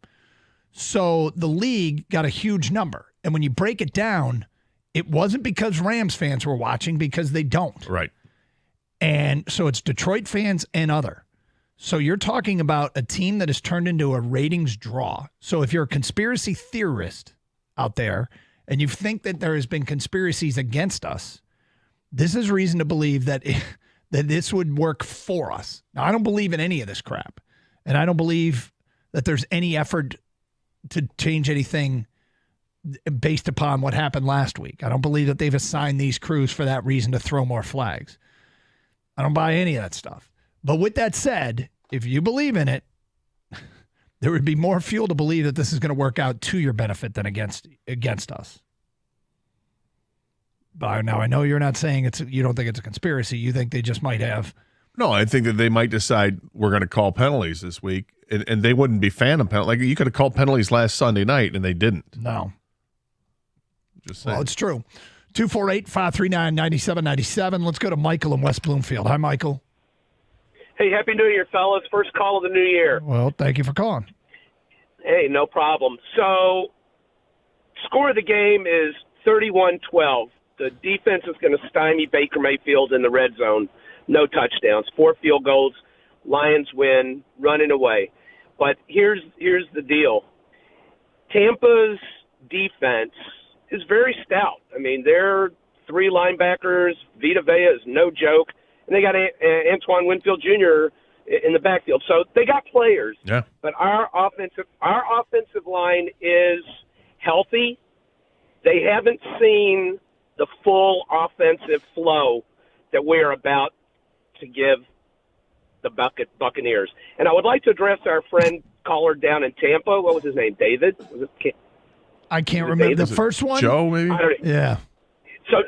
So the league got a huge number. And when you break it down, it wasn't because Rams fans were watching, because they don't. Right. And so it's Detroit fans and other. So you're talking about a team that has turned into a ratings draw. So if you're a conspiracy theorist out there and you think that there has been conspiracies against us, this is reason to believe that that this would work for us. Now, I don't believe in any of this crap. And I don't believe that there's any effort to change anything based upon what happened last week. I don't believe that they've assigned these crews for that reason to throw more flags. I don't buy any of that stuff. But with that said, if you believe in it, there would be more fuel to believe that this is going to work out to your benefit than against us. But now I know you're not saying you don't think it's a conspiracy. You think they just might have. No, I think that they might decide we're going to call penalties this week, and they wouldn't be phantom penalties. Like, you could have called penalties last Sunday night, and they didn't. No. Just saying. Well, it's true. 248-539-9797. Let's go to Michael in West Bloomfield. Hi, Michael. Hey, Happy New Year, fellas. First call of the new year. Well, thank you for calling. Hey, no problem. So, score of the game is 31-12. The defense is going to stymie Baker Mayfield in the red zone. No touchdowns, 4 field goals. Lions win, running away. But here's the deal. Tampa's defense is very stout. I mean, they're 3 linebackers. Vita Vea is no joke. And they got Antoine Winfield Jr. in the backfield. So they got players. Yeah. But our offensive line is healthy. They haven't seen the full offensive flow that we're about to give the Buccaneers. And I would like to address our friend caller down in Tampa. What was his name? David? I can't remember the first one. Joe, maybe? Yeah. So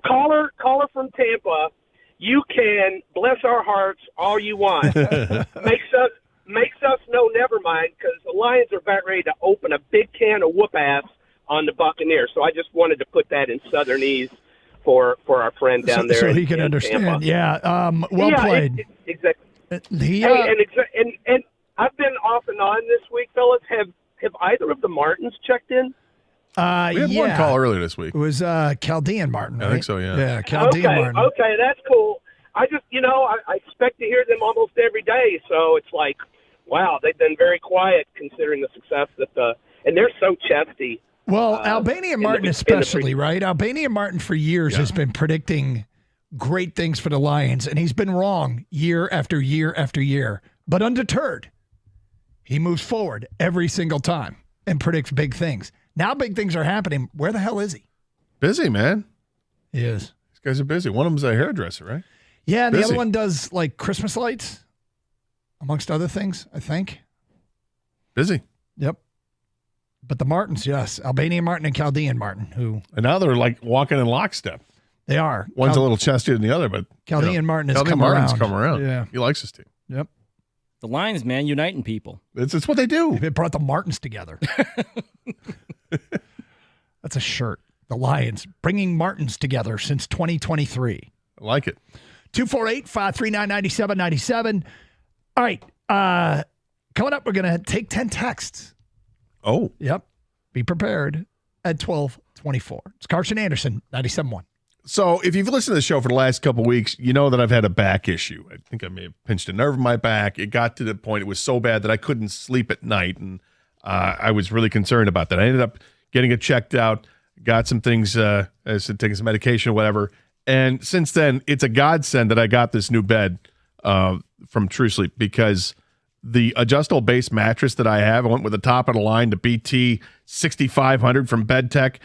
caller from Tampa, you can bless our hearts all you want. makes us know never mind, because the Lions are about ready to open a big can of whoop ass on the Buccaneers. So I just wanted to put that in Southernese for our friend down there. So he can understand. Tampa. Yeah. Well played. Exactly. And I've been off and on this week, fellas. Have either of the Martins checked in? We had one call earlier this week. It was Chaldean Martin, right? I think so, yeah. Yeah, Chaldean Martin. Okay, that's cool. I just, I expect to hear them almost every day. So it's like, wow, they've been very quiet considering the success and they're so chesty. Well, Albanian Martin especially, right? Albanian Martin for years has been predicting great things for the Lions, and he's been wrong year after year after year. But undeterred, he moves forward every single time and predicts big things. Now big things are happening. Where the hell is he? Busy, man. He is. These guys are busy. One of them's a hairdresser, right? Yeah, and the Busy. other one does like Christmas lights, amongst other things, I think. Busy. Yep. But the Martins, yes. Albanian Martin and Chaldean Martin, who... And now they're like walking in lockstep. They are. One's a little chestier than the other, but... Chaldean Martin has Chaldean come Martin's around. come around. Yeah. He likes his team. Yep. The Lions, man, uniting people. It's what they do. They brought the Martins together. That's a shirt. The Lions, bringing Martins together since 2023. I like it. 248-539-9797. All right. Coming up, we're going to take 10 texts. Oh. Yep. Be prepared at 12:24. It's Carson Anderson, 97.1. So if you've listened to the show for the last couple of weeks, you know that I've had a back issue. I think I may have pinched a nerve in my back. It got to the point it was so bad that I couldn't sleep at night, and I was really concerned about that. I ended up getting it checked out, got some things, taking some medication or whatever, and since then, it's a godsend that I got this new bed from True Sleep, because the adjustable base mattress that I have, I went with the top of the line, the BT 6500 from BedTech.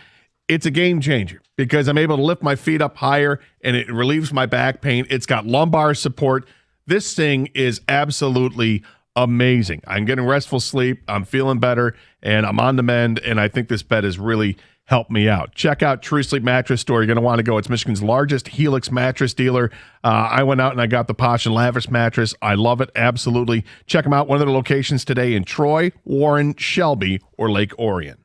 It's a game changer because I'm able to lift my feet up higher and it relieves my back pain. It's got lumbar support. This thing is absolutely amazing. I'm getting restful sleep. I'm feeling better and I'm on the mend. And I think this bed has really helped me out. Check out True Sleep Mattress Store. You're going to want to go. It's Michigan's largest Helix mattress dealer. I went out and I got the Posh and Lavish mattress. I love it. Absolutely. Check them out. One of their locations today in Troy, Warren, Shelby, or Lake Orion.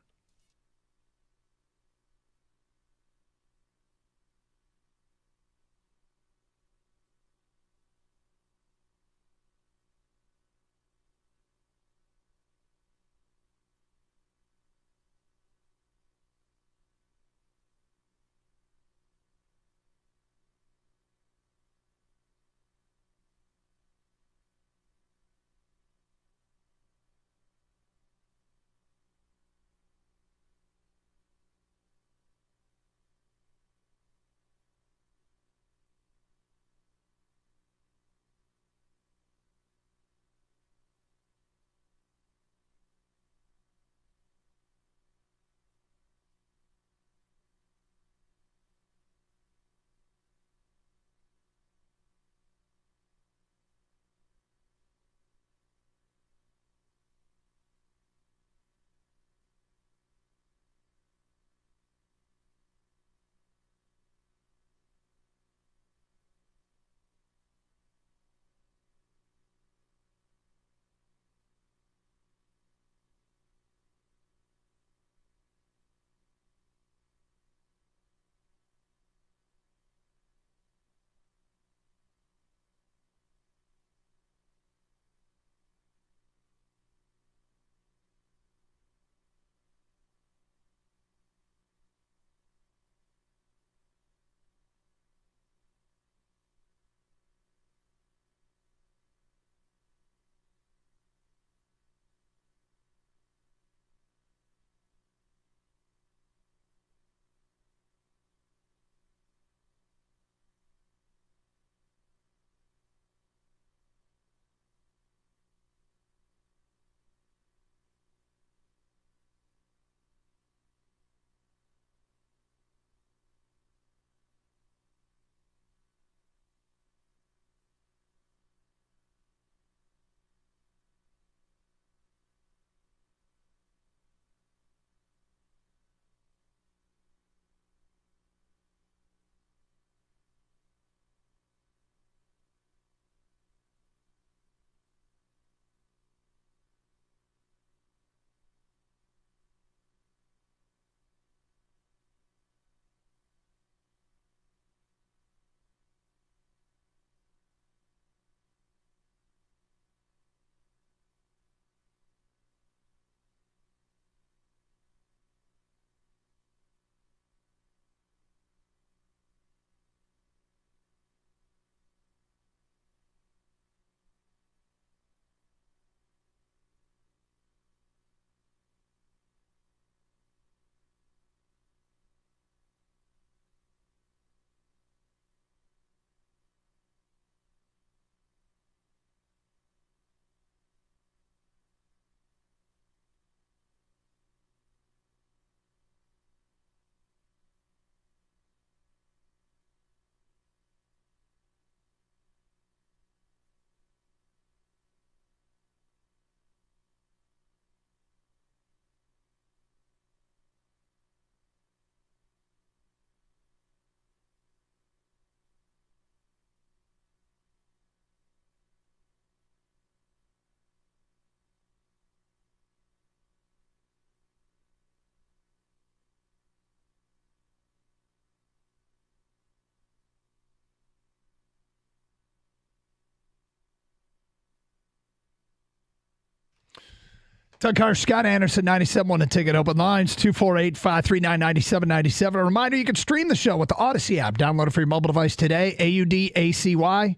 Doug Carr, Scott Anderson, 97.1 The Ticket. Open lines, 248-539-9797. A reminder, you can stream the show with the Odyssey app. Download it for your mobile device today, AUDACY.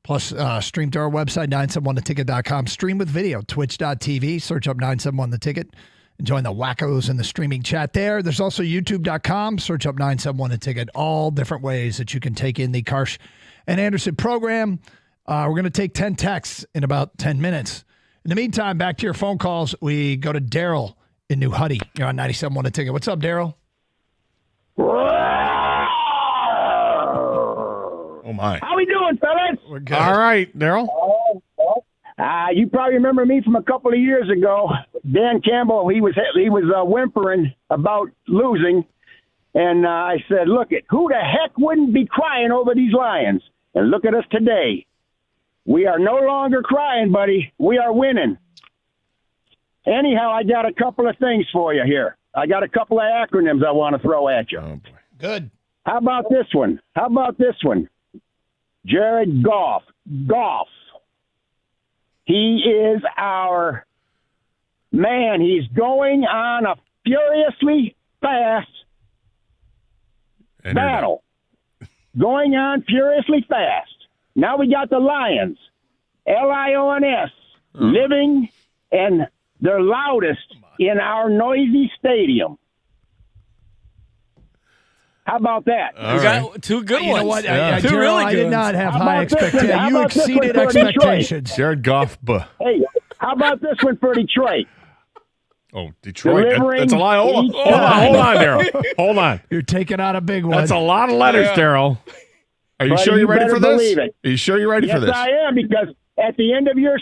Plus, stream to our website, 971theticket.com. Stream with video, twitch.tv. Search up 971 The Ticket. And join the wackos in the streaming chat there. There's also youtube.com. Search up 971 The Ticket. All different ways that you can take in the Karsh and Anderson program. We're going to take 10 texts in about 10 minutes. In the meantime, back to your phone calls. We go to Daryl in New Huddy. You're on 97.1 The Ticket. What's up, Daryl? Oh, my. How we doing, fellas? We're good. All right, Daryl. You probably remember me from a couple of years ago. Dan Campbell, he was whimpering about losing. And I said, look, who the heck wouldn't be crying over these Lions? And look at us today. We are no longer crying, buddy. We are winning. Anyhow, I got a couple of things for you here. I got a couple of acronyms I want to throw at you. Oh, boy. Good. How about this one? Jared Goff. He is our man. He's going on a furiously fast battle. Going on furiously fast. Now we got the Lions. Lions. Living, and they're loudest in our noisy stadium. How about that? You got two good ones. You know what? Yeah. Two Daryl, really I good did not ones. have How high about this one? expectations. How You about this exceeded one for Detroit? expectations. Jared Goff. Hey, how about this one for Detroit? Oh, Detroit. Delivering That's a lot. Hold on, Daryl. Hold on. You're taking out a big one. That's a lot of letters, Daryl. Are you Buddy, sure you're ready better for this? believe it. Are you sure you're ready Yes, for this? I am, because at the end of your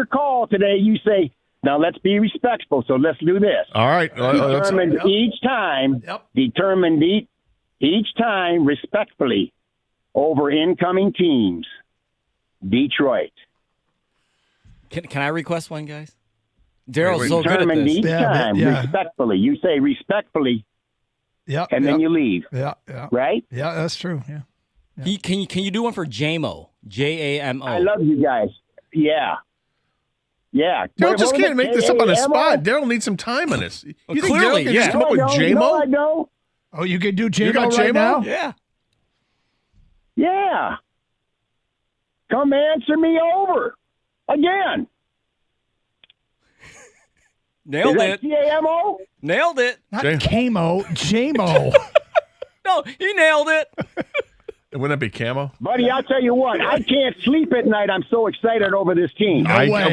call today, you say, now let's be respectful. So let's do this. All right. Determined each time respectfully over incoming teams. Detroit. Can I request one, guys? Daryl's so good at Determined this. each time respectfully. You say respectfully. Yeah. And then you leave. Yeah. Right? Yeah, that's true. Yeah. Can you do one for JAMO? JAMO. I love you guys. Yeah. Daryl just can't make this up on the spot. Daryl needs some time on this. You think clearly, Daryl can just come up with No, JMO? I know. Oh, you can do You got JMO right JMO? now? Yeah. Yeah. Come answer me over. Again. Nailed Is it. that CAMO? Nailed it. Not Camo, JMO. No, he nailed it. Wouldn't that be camo? Buddy, I'll tell you what. I can't sleep at night. I'm so excited over this team.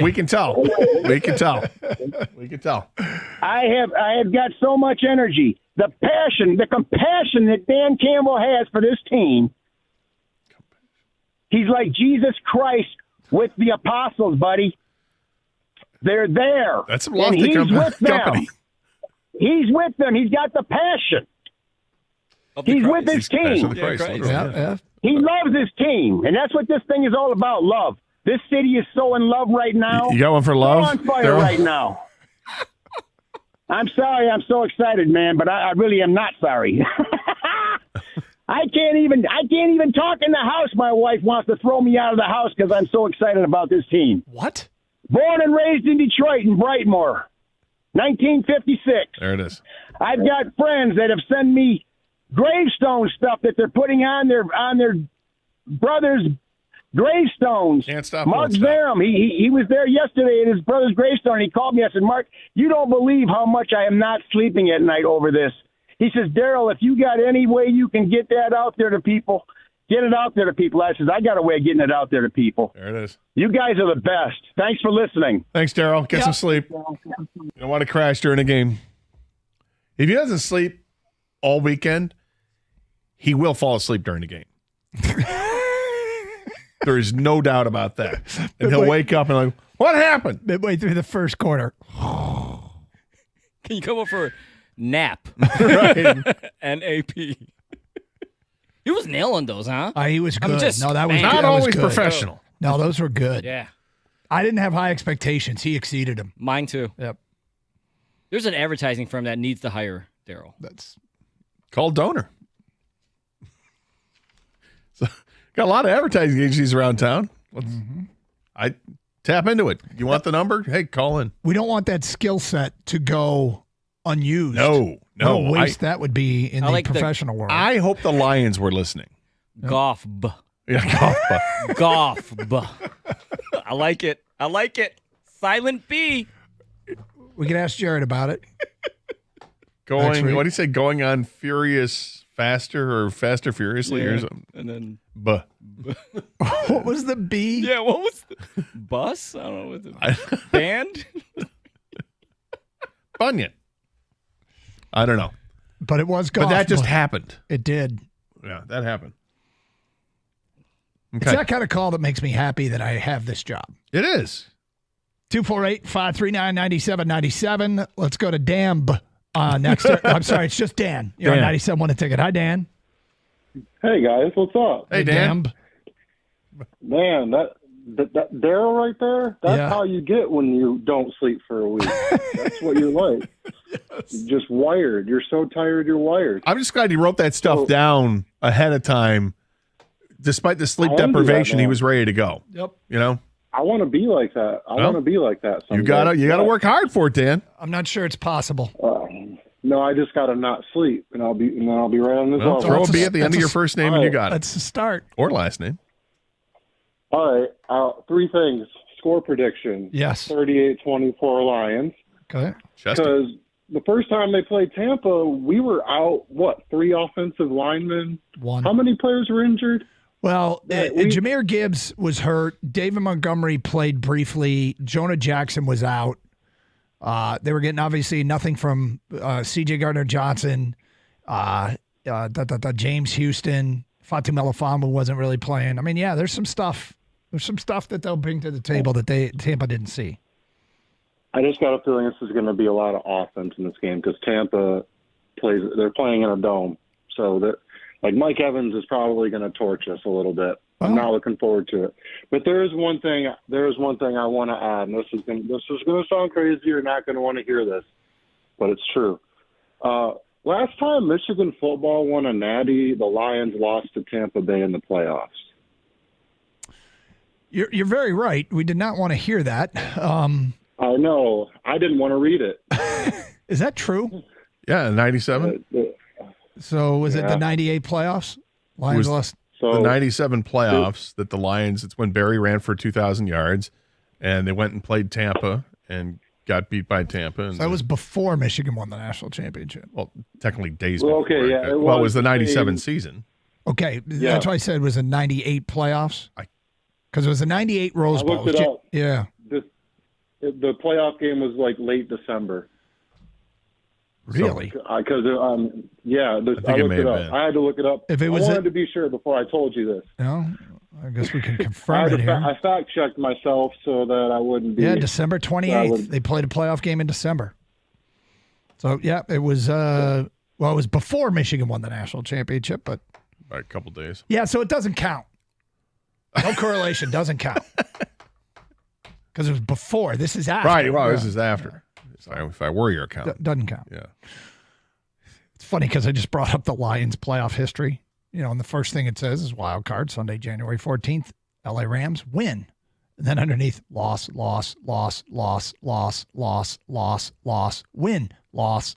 We can tell. We can tell. We can tell. I have got so much energy. The passion, the compassion that Dan Campbell has for this team. He's like Jesus Christ with the apostles, buddy. They're there. That's some and lofty he's with them. company. He's with them. He's got the passion. He's with his team. He loves his team, and that's what this thing is all about, love. This city is so in love right now. You got one for love? So on fire Daryl? right now. I'm sorry. I'm so excited, man, but I really am not sorry. I can't even talk in the house. My wife wants to throw me out of the house because I'm so excited about this team. What? Born and raised in Detroit in Brightmoor, 1956. There it is. I've got friends that have sent me gravestone stuff that they're putting on their brothers' gravestones. Can't stop. Mark Zarum, he was there yesterday at his brother's gravestone. He called me. I said, Mark, you don't believe how much I am not sleeping at night over this. He says, Daryl, if you got any way you can get that out there to people, get it out there to people. I says, I got a way of getting it out there to people. There it is. You guys are the best. Thanks for listening. Thanks, Daryl. Get some sleep. You don't want to crash during a game. If he doesn't sleep all weekend, he will fall asleep during the game. There is no doubt about that. And he'll wake up and like, what happened? Midway through the first quarter. Can you come up for a nap? Right. NAP. He was nailing those, huh? He was good. Just, No, that was Not that always was good. professional. No, those were good. Yeah. I didn't have high expectations. He exceeded them. Mine too. Yep. There's an advertising firm that needs to hire Daryl. That's called Donor. So, got a lot of advertising agencies around town. I Tap into it. You want the number? Hey, call in. We don't want that skill set to go unused. No. What a waste that would be in the professional world. I hope the Lions were listening. Golf. Yeah, Golf. I like it. Silent B. We can ask Jared about it. What do you say? Going on faster or faster furiously or something? And then what was the B? Yeah, what was the bus? I don't know. Was it band? Bunyan. I don't know. But it was golf. But that just happened. It did. Yeah, that happened. Okay. It's that kind of call that makes me happy that I have this job. It is. 248-539-9797. Let's go to Dan next. I'm sorry, it's just Dan. You're on 97 won a ticket. Hi, Dan. Hey, guys. What's up? Hey, Dan. Man, that Daryl right there, that's how you get when you don't sleep for a week. That's what you're like. Yes. You're just wired. You're so tired, you're wired. I'm just glad he wrote that stuff down ahead of time. Despite the sleep deprivation, he was ready to go. Yep. You know? I want to be like that. I want to be like that someday. You gotta work hard for it, Dan. I'm not sure it's possible. No, I just gotta not sleep, and I'll be right on this. Well, throw a B at the end of your first name, and you got it. That's the start. Or last name. All right. 3 things. Score prediction. Yes. 38-24 Lions. Okay. Because the first time they played Tampa, we were out, 3 offensive linemen? 1. How many players were injured? Well, Jahmyr Gibbs was hurt. David Montgomery played briefly. Jonah Jackson was out. They were getting obviously nothing from C.J. Gardner-Johnson, James Houston. Fatu Melifonwu wasn't really playing. I mean, yeah, there's some stuff. There's some stuff that they'll bring to the table that Tampa didn't see. I just got a feeling this is going to be a lot of offense in this game because Tampa they're playing in a dome. So that, like, Mike Evans is probably going to torch us a little bit. I'm not looking forward to it. But there is one thing I want to add, and this is going to sound crazy. You're not going to want to hear this, but it's true. Last time Michigan football won a natty, the Lions lost to Tampa Bay in the playoffs. You're very right. We did not want to hear that. I know. I didn't want to read it. Is that true? Yeah, 97. So was it the 98 playoffs? Lions lost. The 97 playoffs that the Lions, it's when Barry ran for 2,000 yards, and they went and played Tampa and got beat by Tampa. And so that was before Michigan won the national championship. Well, technically days before. Okay, yeah. It was the 97 season. Okay, that's why I said it was a 98 playoffs. Because it was a 98 Rose Bowl. I looked it up. Yeah. The playoff game was like late December. Really? Because I looked it up. I had to look it up. I wanted to be sure before I told you this. No, I guess we can confirm it here. I fact checked myself so that I wouldn't be. Yeah, December 28th. They played a playoff game in December. So yeah, it was. It was before Michigan won the national championship, but by a couple days. Yeah, so it doesn't count. No correlation doesn't count because it was before. This is after. Right. Well, this is after. If I were your account. Doesn't count. Yeah. It's funny because I just brought up the Lions playoff history. You know, and the first thing it says is wild card Sunday, January 14th. LA Rams win. And then underneath, loss, win, loss,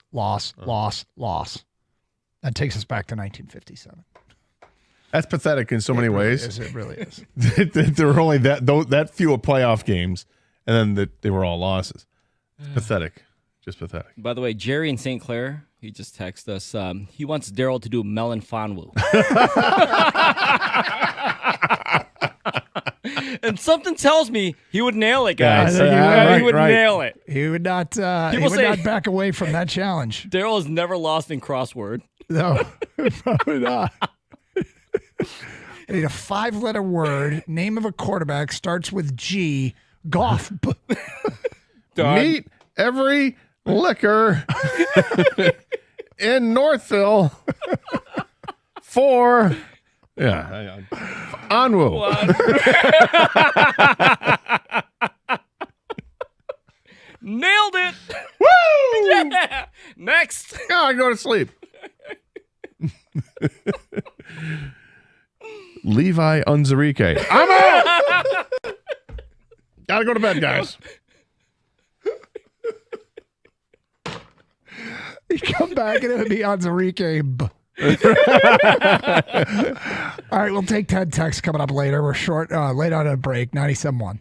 That takes us back to 1957. That's pathetic in so many ways. It really is. There were only that few of playoff games, and then they were all losses. It's pathetic. Just pathetic. By the way, Jerry in St. Clair, he just texted us. He wants Daryl to do Melifonwu. And something tells me he would nail it, guys. He would nail it. He would not. He would not back away from that challenge. Daryl has never lost in crossword. No, probably not. I need a 5-letter word. Name of a quarterback starts with G. Golf. Meet every liquor in Northville for Onwu. Nailed it. Woo! Yeah. Next. I go to sleep. Levi Unzarike. I'm out. Gotta go to bed, guys. You come back and it would be Anzarike. All right, we'll take 10 texts coming up later. We're short, late on a break. 97.1.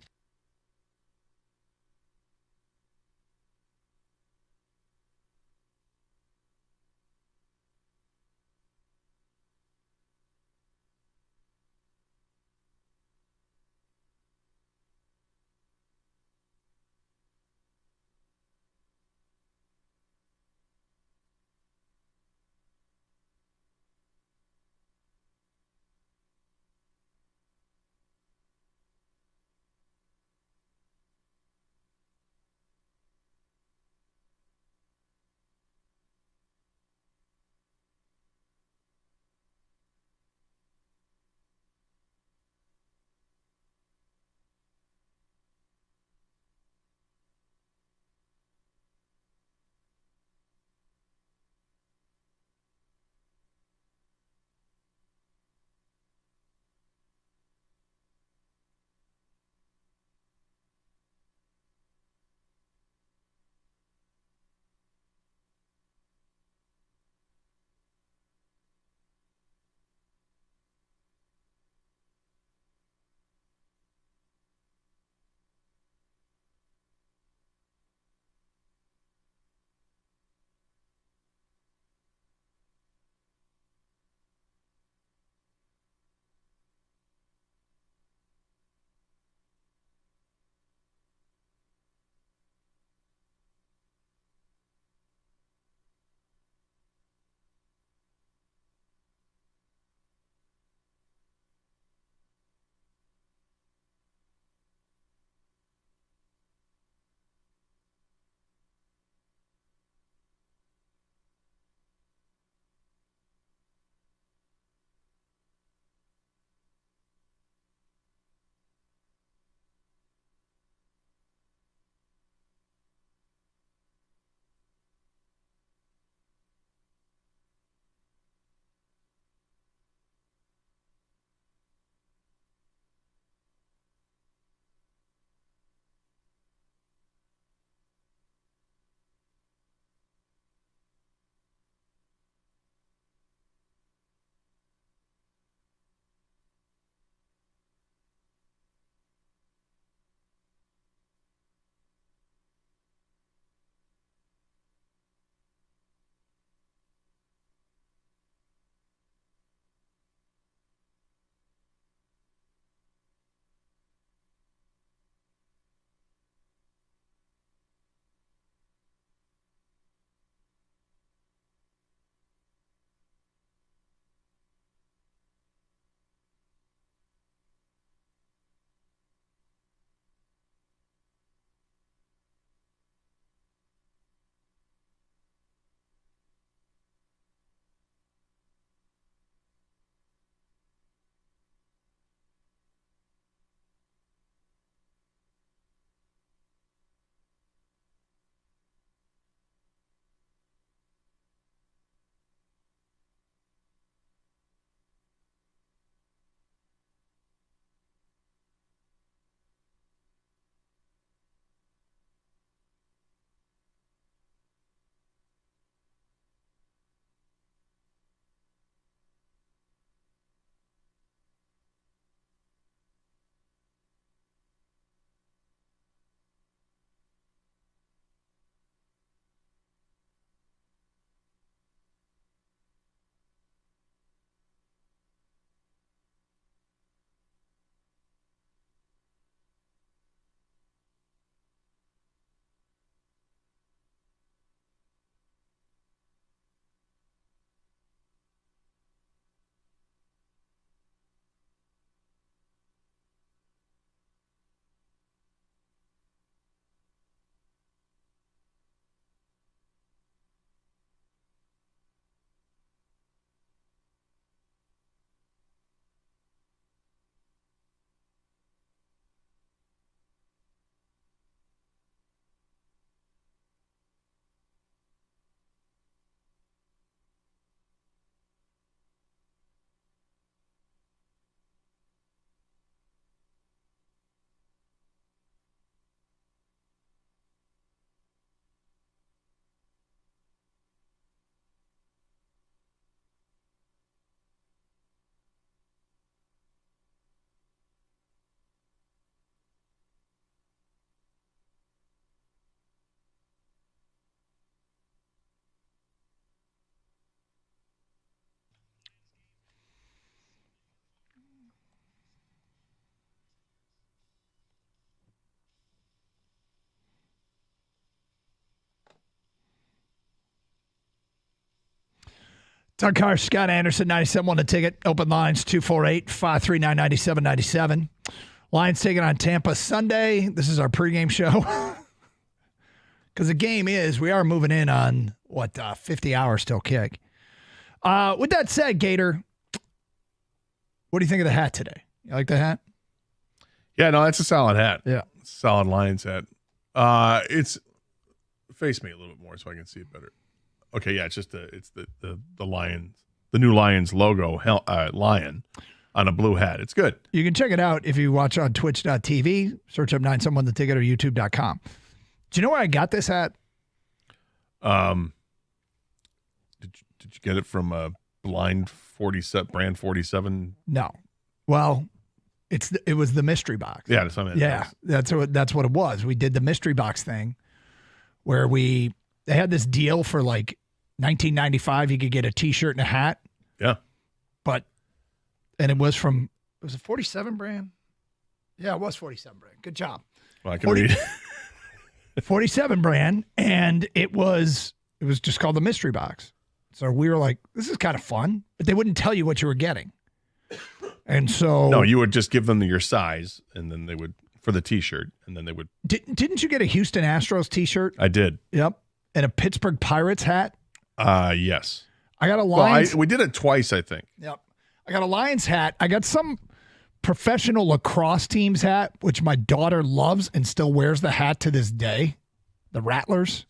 Doug Carr, Scott Anderson, 97.1 The Ticket. Open lines 248-539-9797. Lions taking on Tampa Sunday. This is our pregame show. Because the game we are moving in on, 50 hours till kick. With that said, Gator, what do you think of the hat today? You like the hat? Yeah, no, that's a solid hat. Yeah. Solid Lions hat. It's face me a little bit more so I can see it better. Okay, yeah, it's just the Lions, the new Lions logo, lion on a blue hat. It's good. You can check it out if you watch on twitch.tv, search up 971 The Ticket or youtube.com. Do you know where I got this hat? Did you get it from a Blind 47 brand 47? No. Well, it was the mystery box. Yeah, that's what that's what it was. We did the mystery box thing where they had this deal for like $19.95. You could get a T-shirt and a hat. Yeah. And it was it 47 brand? Yeah, it was 47 brand. Good job. Well, I can read. 47 brand, and it was just called the mystery box. So we were like, this is kind of fun, but they wouldn't tell you what you were getting. And so no, you would just give them your size, and then they would for the T-shirt, and then they would. Didn't you get a Houston Astros T-shirt? I did. Yep, and a Pittsburgh Pirates hat. Yes. I got a Lions. We did it twice, I think. Yep, I got a Lions hat. I got some professional lacrosse team's hat, which my daughter loves and still wears the hat to this day. The Rattlers.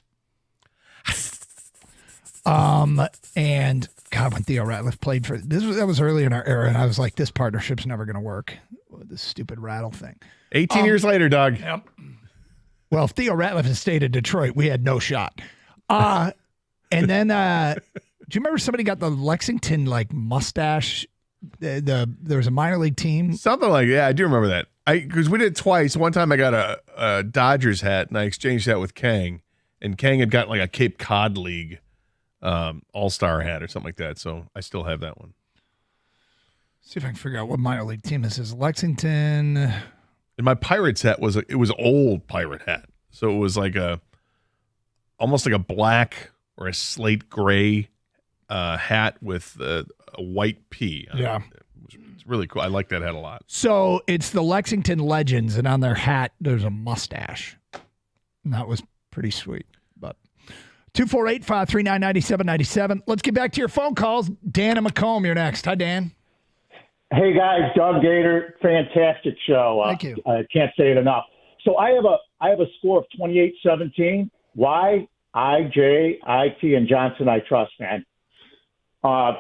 And God, when Theo Ratliff played for that was early in our era, and I was like, this partnership's never going to work. This stupid rattle thing. 18 years later, Doug. Yep. Well, if Theo Ratliff had stayed in Detroit, we had no shot. And then, do you remember somebody got the Lexington mustache? There was a minor league team. Something like I do remember that. Because we did it twice. One time I got a Dodgers hat, and I exchanged that with Kang, and Kang had got like a Cape Cod League all-star hat or something like that. So I still have that one. See if I can figure out what minor league team this is. Lexington. And my Pirates hat was old pirate hat. So it was like almost like a black or a slate gray hat with a white P. Yeah. It's really cool. I like that hat a lot. So it's the Lexington Legends, and on their hat there's a mustache. And that was pretty sweet. But 248-539-9797. Let's get back to your phone calls. Dan and Macomb, you're next. Hi, Dan. Hey, guys. Doug Gator, fantastic show. Thank you. I can't say it enough. So I have a score of 28-17. Y, I, J, I, T, and Johnson I trust, man. And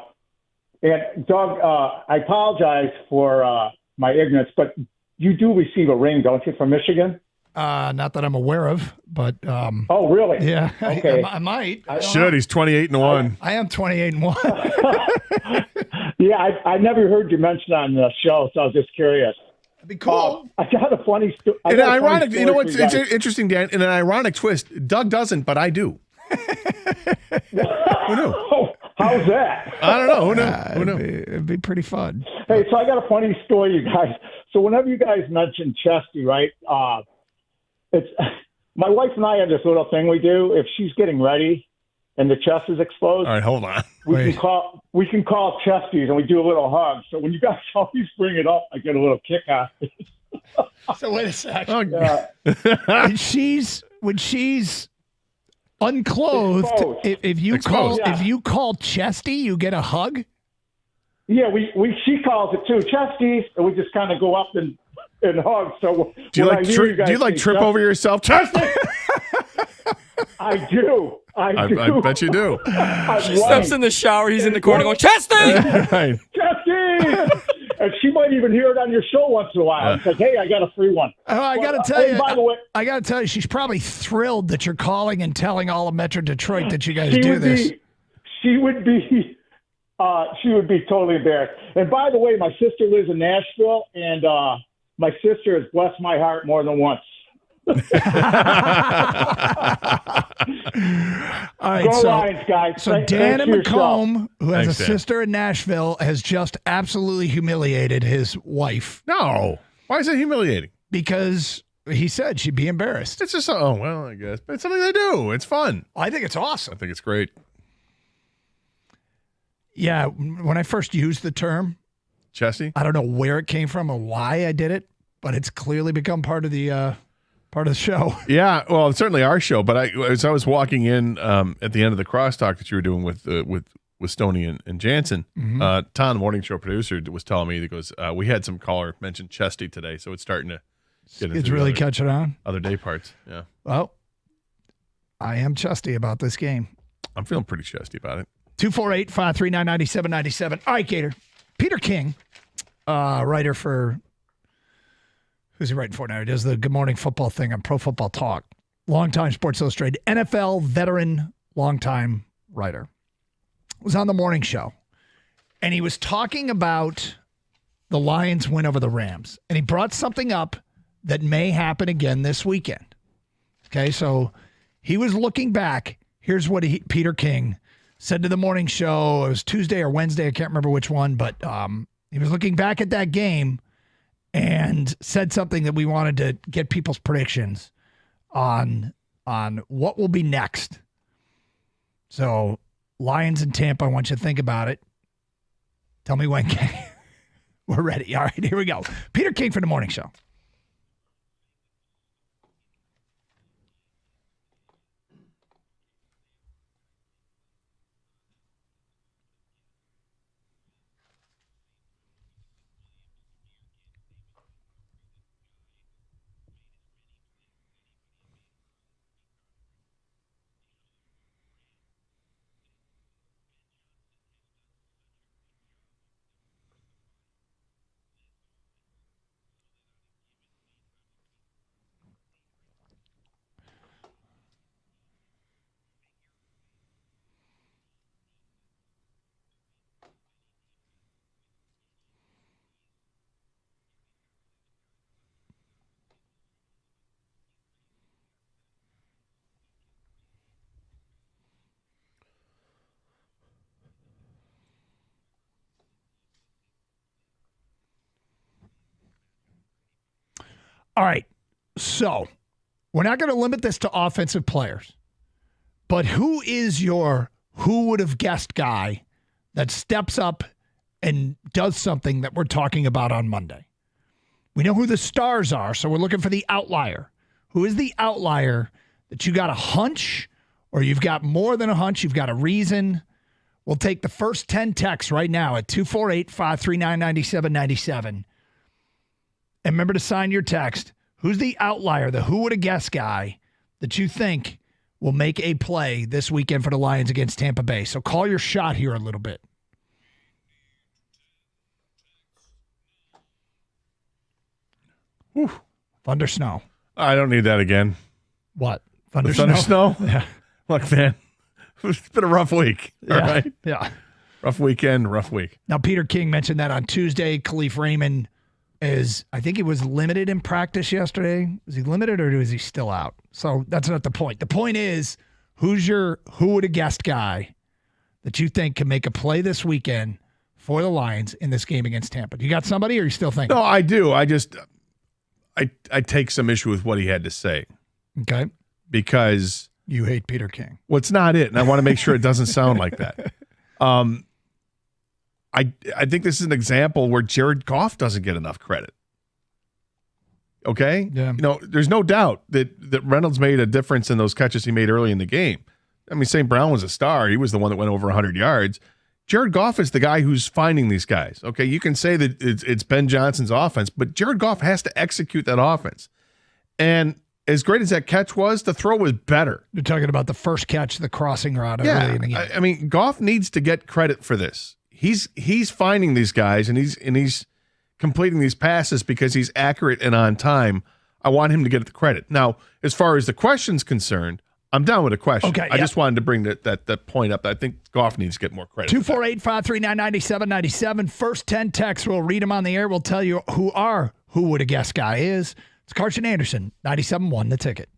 Doug, I apologize for my ignorance, but you do receive a ring, don't you, from Michigan? Not that I'm aware of, but oh, really? Yeah, okay. I might. He's 28-1. I am 28-1. Yeah, I never heard you mention on the show, so I was just curious. That'd be cool. I got a funny story. And ironic, you know what's interesting, Dan? In an ironic twist, Doug doesn't, but I do. Who knew? How's that? I don't know. Who knew? It'd be pretty fun. Hey, so I got a funny story, you guys. So whenever you guys mention Chesty, right? It's my wife and I have this little thing we do. If she's getting ready and the chest is exposed, all right, hold on. We can call Chesties and we do a little hug. So when you guys always bring it up, I get a little kick out of it. So wait a second. Oh, Yeah. when she's unclothed, if you call Chesty, you get a hug. Yeah, she calls it too, Chesties, and we just kind of go up and hug. So do you like trip over yourself, Chesty? I do. I bet you do. She steps in the shower. He's in the corner going, Chesty! Right. Chesty! And she might even hear it on your show once in a while. It's like, hey, I got a free one. I got to tell you. By the way, I got to tell you, she's probably thrilled that you're calling and telling all of Metro Detroit that you guys do this. She would be totally embarrassed. And by the way, my sister lives in Nashville, and my sister has blessed my heart more than once. All right, Go Lions, guys. So Dan and Macomb, who has Thanks, a sister in Nashville, has just absolutely humiliated his wife. No. Why is it humiliating? Because he said she'd be embarrassed. It's just, I guess. But it's something they do. It's fun. I think it's awesome. I think it's great. Yeah, when I first used the term, Chesty, I don't know where it came from or why I did it, but it's clearly become part of the show. Yeah, well, it's certainly our show. But as I was walking in at the end of the crosstalk that you were doing with Stoney and Jansen, Mhm. Tom, the morning show producer, was telling me, he goes, we had some caller mention Chesty today, so it's starting to get into It's the really other, catching on. other day parts. Yeah, Well, I am chesty about this game. I'm feeling pretty chesty about it. 248-539-9797. All right, Gator. Peter King, writer for, who's he writing for now? He does the Good Morning Football thing on Pro Football Talk. Longtime Sports Illustrated, NFL veteran, longtime writer. Was on the morning show. And he was talking about the Lions win over the Rams. And he brought something up that may happen again this weekend. Okay, so he was looking back. Here's what Peter King said to the morning show. It was Tuesday or Wednesday. I can't remember which one, but he was looking back at that game and said something that we wanted to get people's predictions on what will be next. So Lions and Tampa, I want you to think about it. Tell me when. We're ready. All right, here we go. Peter King for the morning show. All right, so we're not going to limit this to offensive players, but who is your who would have guessed guy that steps up and does something that we're talking about on Monday? We know who the stars are, so we're looking for the outlier. Who is the outlier that you got a hunch or you've got more than a hunch, you've got a reason? We'll take the first 10 texts right now at 248-539-9797. And remember to sign your text. Who's the outlier, the who would have guessed guy that you think will make a play this weekend for the Lions against Tampa Bay? So call your shot here a little bit. Whew. Thunder snow. I don't need that again. What? Thunder snow? Yeah. Look, man, it's been a rough week. All Yeah. right. Yeah. Rough weekend, rough week. Now, Peter King mentioned that on Tuesday. Khalif Raymond is, I think he was limited in practice yesterday. Is he limited or is he still out? So that's not the point. The point is, who's your who would have guessed guy that you think can make a play this weekend for the Lions in this game against Tampa? Do you got somebody or are you still thinking? No, I do. I take some issue with what he had to say. Okay. Because you hate Peter King. Well, it's not it. And I want to make sure it doesn't sound like that. I think this is an example where Jared Goff doesn't get enough credit. Okay? Yeah. You know, there's no doubt that Reynolds made a difference in those catches he made early in the game. I mean, St. Brown was a star. He was the one that went over 100 yards. Jared Goff is the guy who's finding these guys. Okay, you can say that it's Ben Johnson's offense, but Jared Goff has to execute that offense. And as great as that catch was, the throw was better. You're talking about the first catch, the crossing route. Yeah, early in the game. I mean, Goff needs to get credit for this. He's finding these guys and he's completing these passes because he's accurate and on time. I want him to get the credit. Now, as far as the question's concerned, I'm down with a question. Okay, I just wanted to bring that point up. I think Goff needs to get more credit. 248-539-9797. First 10 texts, we'll read them on the air. We'll tell you who would have guessed guy is. It's Carson Anderson, 97.1 The Ticket.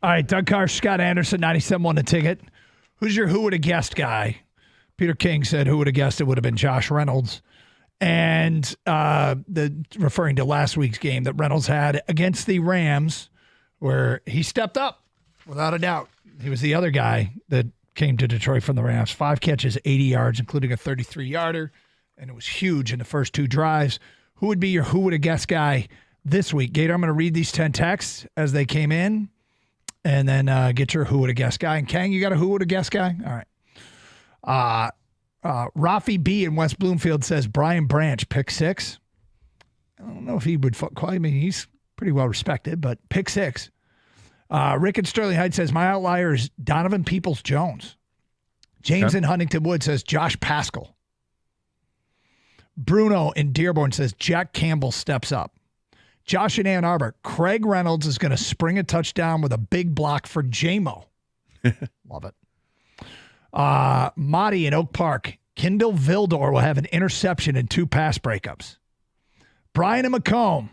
All right, Doug Carr, Scott Anderson, 97.1 The Ticket. Who's your who would have guessed guy? Peter King said who would have guessed it would have been Josh Reynolds. And referring to last week's game that Reynolds had against the Rams, where he stepped up, without a doubt. He was the other guy that came to Detroit from the Rams. 5 catches, 80 yards, including a 33-yarder, and it was huge in the first 2 drives. Who would be your who would have guessed guy this week? Gator, I'm going to read these 10 texts as they came in, and then get your who would have guessed guy. And Kang, you got a who would have guessed guy? All right. Rafi B in West Bloomfield says Brian Branch, pick 6. I don't know if he would quite. I mean, he's pretty well respected, but pick 6. Rick in Sterling Heights says my outlier is Donovan Peoples-Jones. James in Huntington Wood says Josh Paschal. Bruno in Dearborn says Jack Campbell steps up. Josh in Ann Arbor, Craig Reynolds is going to spring a touchdown with a big block for J-Mo. Love it. Marty in Oak Park, Kendall Vildor will have an interception and 2 pass breakups. Brian in Macomb,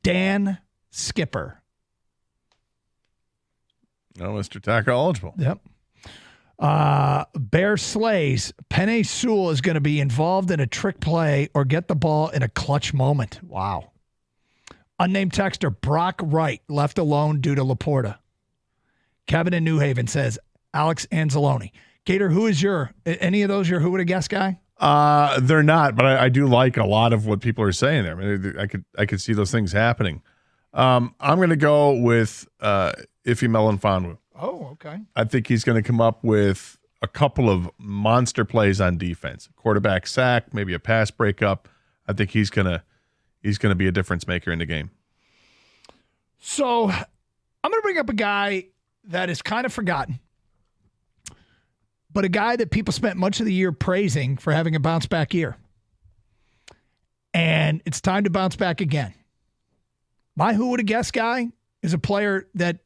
Dan Skipper. No, Mr. Tackle eligible. Yep. Bear Slays, Penei Sewell is going to be involved in a trick play or get the ball in a clutch moment. Wow. Unnamed texter Brock Wright left alone due to Laporta. Kevin in New Haven says Alex Anzalone. Gator, who is any of those your who would have guessed guy? They're not, but I do like a lot of what people are saying there. I mean, I could see those things happening. I'm going to go with Ife Melifonwu. Oh, okay. I think he's going to come up with a couple of monster plays on defense. Quarterback sack, maybe a pass breakup. I think he's going to be a difference maker in the game. So I'm going to bring up a guy that is kind of forgotten, but a guy that people spent much of the year praising for having a bounce back year. And it's time to bounce back again. My who would have guessed guy is a player that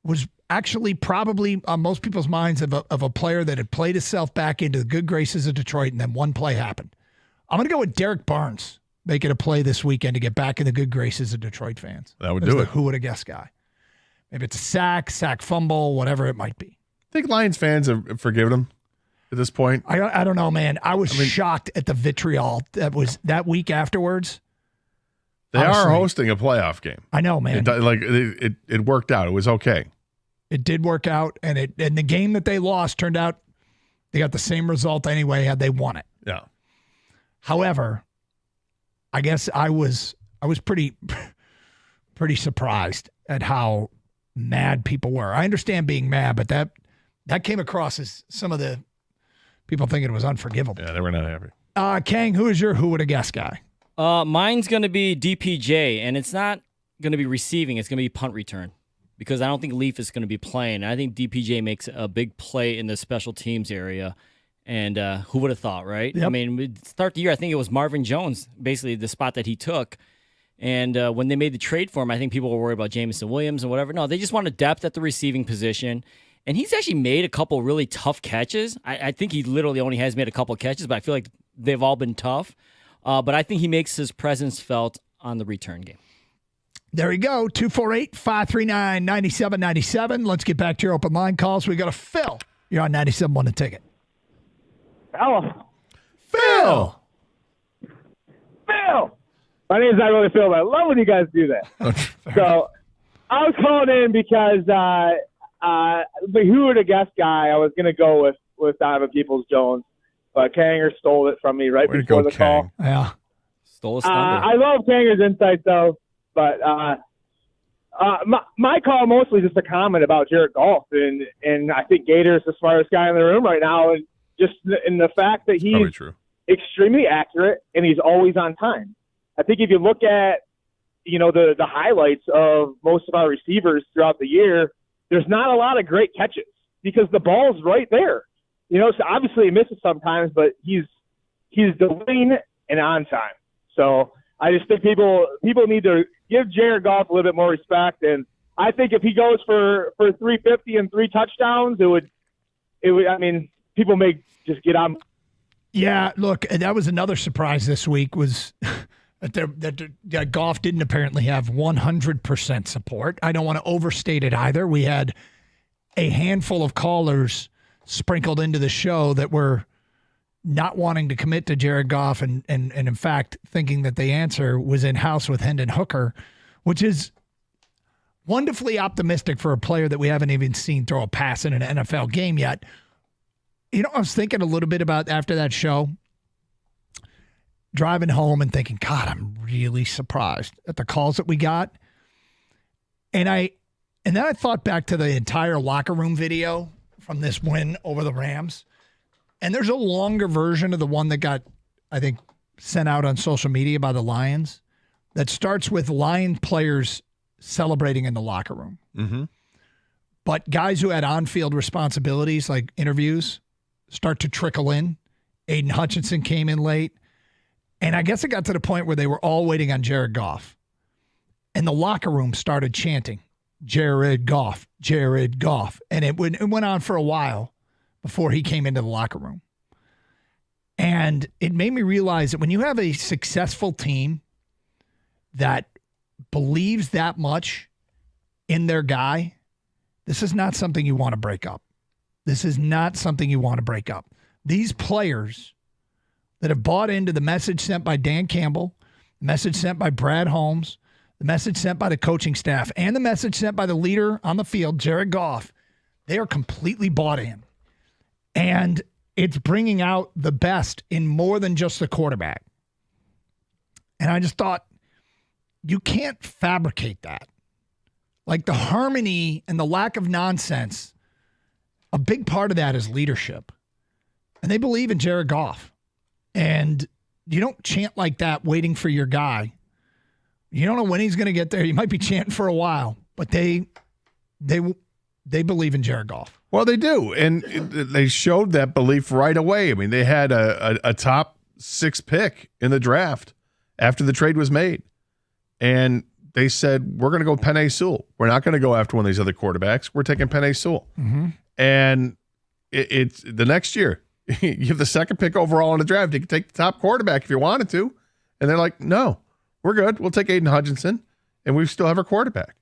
was actually probably on most people's minds of a player that had played himself back into the good graces of Detroit, and then one play happened. I'm going to go with Derek Barnes making a play this weekend to get back in the good graces of Detroit fans. That would do it. Who would have guessed guy? Maybe it's a sack fumble, whatever it might be. I think Lions fans have forgiven him at this point. I don't know, man. I was shocked at the vitriol that was that week afterwards. They are hosting a playoff game. I know, man. It worked out. It was okay. It did work out, and the game that they lost turned out they got the same result anyway had they won it. Yeah. However, I guess I was pretty surprised at how mad people were. I understand being mad, but that came across as some of the people thinking it was unforgivable. Yeah, they were not happy. Kang, who is your who would have guessed guy? Mine's going to be DPJ, and it's not going to be receiving. It's going to be punt return because I don't think Leaf is going to be playing. I think DPJ makes a big play in the special teams area, and who would have thought, right? Yep. I mean, we start the year, I think it was Marvin Jones, basically the spot that he took. And when they made the trade for him, I think people were worried about Jamison Williams and whatever. No, they just wanted depth at the receiving position. And he's actually made a couple really tough catches. I think he literally only has made a couple catches, but I feel like they've all been tough. But I think he makes his presence felt on the return game. There you go. 248-539-9797. Let's get back to your open line calls. We got a Phil. You're on 97.1 The Ticket. Hello. Phil. My name is not really Phil, but I love when you guys do that. So I was calling in because the who would have guessed guy, I was going to go with Donovan Peoples-Jones, but Kanger stole it from me right before the call. Yeah. Stole his thunder. I love Kanger's insight, though, but my call mostly just a comment about Jared Goff, and I think Gator's the smartest guy in the room right now, and just in the fact that he's extremely accurate and he's always on time. I think if you look at, the highlights of most of our receivers throughout the year, there's not a lot of great catches because the ball's right there. So obviously he misses sometimes, but he's delaying and on time. So I just think people need to give Jared Goff a little bit more respect. And I think if he goes for 350 and 3 touchdowns, it would, I mean, people may just get on. Yeah, look, that was another surprise this week was That Goff didn't apparently have 100% support. I don't want to overstate it either. We had a handful of callers sprinkled into the show that were not wanting to commit to Jared Goff and in fact thinking that the answer was in-house with Hendon Hooker, which is wonderfully optimistic for a player that we haven't even seen throw a pass in an NFL game yet. You know, I was thinking a little bit about after that show, driving home and thinking, God, I'm really surprised at the calls that we got. And then I thought back to the entire locker room video from this win over the Rams. And there's a longer version of the one that got, I think, sent out on social media by the Lions that starts with Lion players celebrating in the locker room. Mm-hmm. But guys who had on-field responsibilities, like interviews, start to trickle in. Aiden Hutchinson came in late. And I guess it got to the point where they were all waiting on Jared Goff. And the locker room started chanting, Jared Goff, Jared Goff. And it went on for a while before he came into the locker room. And it made me realize that when you have a successful team that believes that much in their guy, this is not something you want to break up. This is not something you want to break up. These players that have bought into the message sent by Dan Campbell, the message sent by Brad Holmes, the message sent by the coaching staff, and the message sent by the leader on the field, Jared Goff, they are completely bought in. And it's bringing out the best in more than just the quarterback. And I just thought, you can't fabricate that. Like the harmony and the lack of nonsense, a big part of that is leadership. And they believe in Jared Goff. And you don't chant like that waiting for your guy. You don't know when he's going to get there. You might be chanting for a while, but they believe in Jared Goff. Well, they do, and they showed that belief right away. I mean, they had a top 6 pick in the draft after the trade was made, and they said, we're going to go Penei Sewell. We're not going to go after one of these other quarterbacks. We're taking Penei Sewell. Mm-hmm. And it's the next year. You have the 2nd pick overall in the draft. You can take the top quarterback if you wanted to. And they're like, no, we're good. We'll take Aiden Hutchinson, and we still have our quarterback.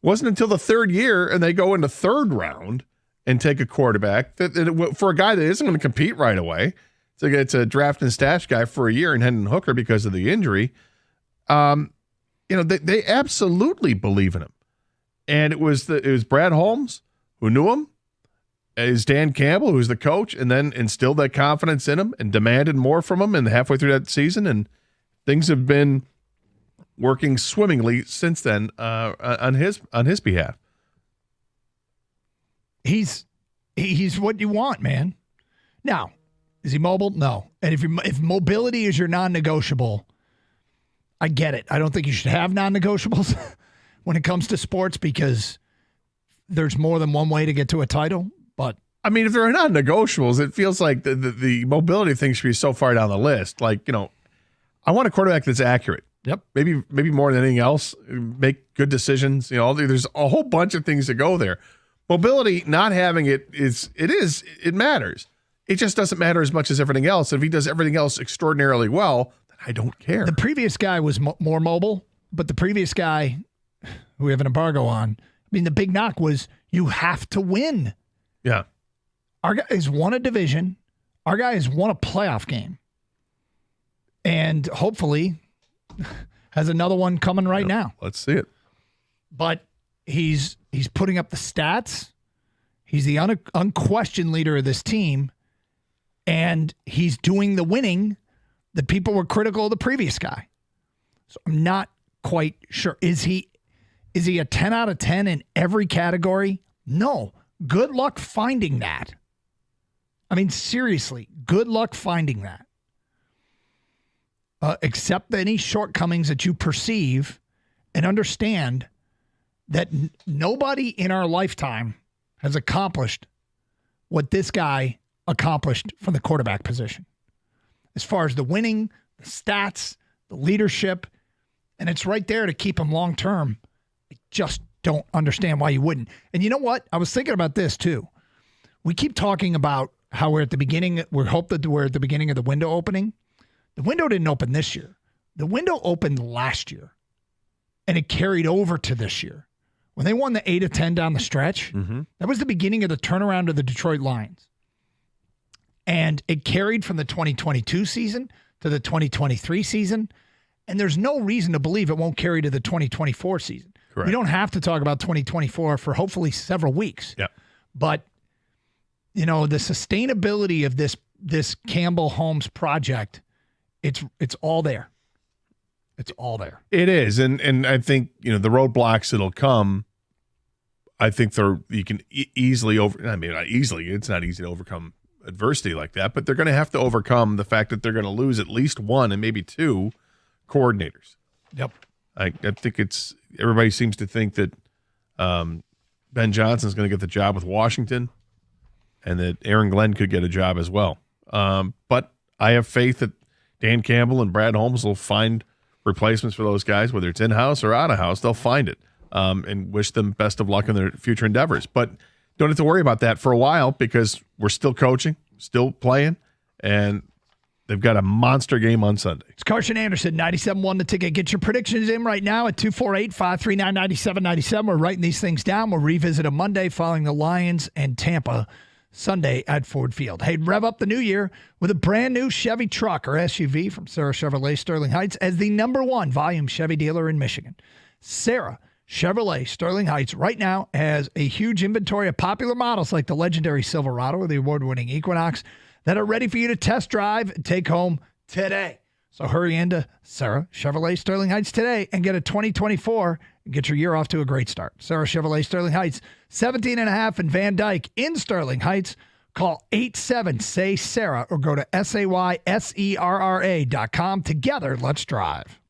It wasn't until the 3rd year, and they go in the 3rd round and take a quarterback that for a guy that isn't going to compete right away. It's a draft and stash guy for a year in Hendon Hooker because of the injury. They absolutely believe in him. And it was Brad Holmes who knew him. It was Dan Campbell, who's the coach, and then instilled that confidence in him and demanded more from him. And halfway through that season, and things have been working swimmingly since then on his behalf. He's what you want, man. Now, is he mobile? No. And if mobility is your non-negotiable, I get it. I don't think you should have non-negotiables when it comes to sports because there's more than one way to get to a title. But I mean, if there are non-negotiables, it feels like the mobility thing should be so far down the list. Like, I want a quarterback that's accurate. Yep. Maybe more than anything else, make good decisions. There's a whole bunch of things that go there. Mobility, not having it matters. It just doesn't matter as much as everything else. If he does everything else extraordinarily well, then I don't care. The previous guy was more mobile, but the previous guy, who we have an embargo on, the big knock was you have to win. Yeah. Our guy has won a division. Our guy has won a playoff game. And hopefully has another one coming right now. Let's see it. But he's putting up the stats. He's the unquestioned leader of this team. And he's doing the winning that people were critical of the previous guy. So I'm not quite sure. Is he a 10 out of 10 in every category? No. Good luck finding that. Seriously, good luck finding that. Accept any shortcomings that you perceive and understand that nobody in our lifetime has accomplished what this guy accomplished from the quarterback position. As far as the winning, the stats, the leadership, and it's right there to keep him long term. I just don't understand why you wouldn't. And you know what? I was thinking about this too. We keep talking about how we're at the beginning. We hope that we're at the beginning of the window opening. The window didn't open this year. The window opened last year, and it carried over to this year. When they won the 8 of 10 down the stretch, that was the beginning of the turnaround of the Detroit Lions. And it carried from the 2022 season to the 2023 season. And there's no reason to believe it won't carry to the 2024 season. Correct. We don't have to talk about 2024 for hopefully several weeks. Yep. But, the sustainability of this Campbell Holmes project, it's all there. It's all there. It is. And I think, the roadblocks that'll come, I think you can easily not easily, it's not easy to overcome adversity like that, but they're going to have to overcome the fact that they're going to lose at least one and maybe two coordinators. Yep. I think everybody seems to think that Ben Johnson's going to get the job with Washington and that Aaron Glenn could get a job as well. But I have faith that Dan Campbell and Brad Holmes will find replacements for those guys, whether it's in-house or out-of-house, they'll find it, and wish them best of luck in their future endeavors. But don't have to worry about that for a while because we're still coaching, still playing, and they've got a monster game on Sunday. It's Carson Anderson, 97.1 The Ticket. Get your predictions in right now at 248-539-9797. We're writing these things down. We'll revisit them Monday following the Lions and Tampa Sunday at Ford Field. Hey, rev up the new year with a brand new Chevy truck or SUV from Sarah Chevrolet Sterling Heights as the #1 volume Chevy dealer in Michigan. Sarah Chevrolet Sterling Heights right now has a huge inventory of popular models like the legendary Silverado or the award-winning Equinox that are ready for you to test drive and take home today. So hurry into Sarah Chevrolet Sterling Heights today and get a 2024 and get your year off to a great start. Sarah Chevrolet Sterling Heights, 17.5 in Van Dyke in Sterling Heights. Call 87-SAY-SARAH or go to SAYSERRA.com. Together, let's drive.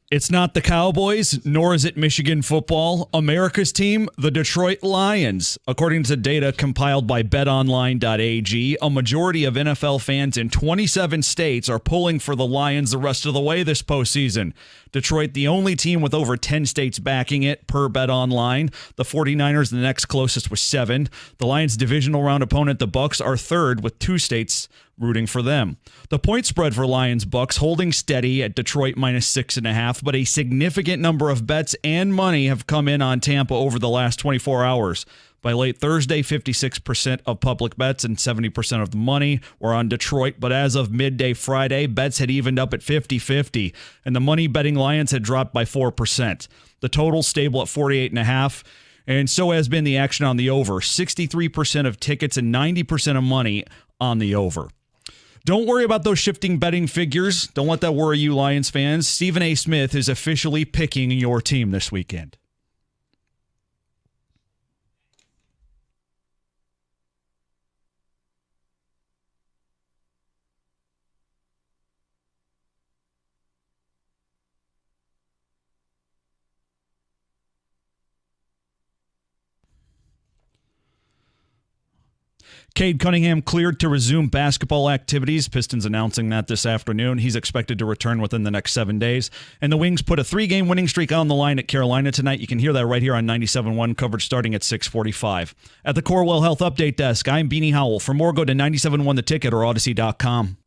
It's not the Cowboys, nor is it Michigan football. America's team, the Detroit Lions. According to data compiled by betonline.ag, a majority of NFL fans in 27 states are pulling for the Lions the rest of the way this postseason. Detroit, the only team with over 10 states backing it, per BetOnline. The 49ers, the next closest, with 7. The Lions' divisional round opponent, the Bucs, are third with 2 states rooting for them. The point spread for Lions-Bucs holding steady at Detroit minus 6.5, but a significant number of bets and money have come in on Tampa over the last 24 hours. By late Thursday, 56% of public bets and 70% of the money were on Detroit, but as of midday Friday, bets had evened up at 50-50, and the money betting Lions had dropped by 4%. The total stable at 48.5, and so has been the action on the over. 63% of tickets and 90% of money on the over. Don't worry about those shifting betting figures. Don't let that worry you, Lions fans. Stephen A. Smith is officially picking your team this weekend. Cade Cunningham cleared to resume basketball activities. Pistons announcing that this afternoon. He's expected to return within the next 7 days. And the Wings put a 3-game winning streak on the line at Carolina tonight. You can hear that right here on 97.1, coverage starting at 6:45. At the Corewell Health Update Desk, I'm Beanie Howell. For more, go to 97.1 The Ticket or Odyssey.com.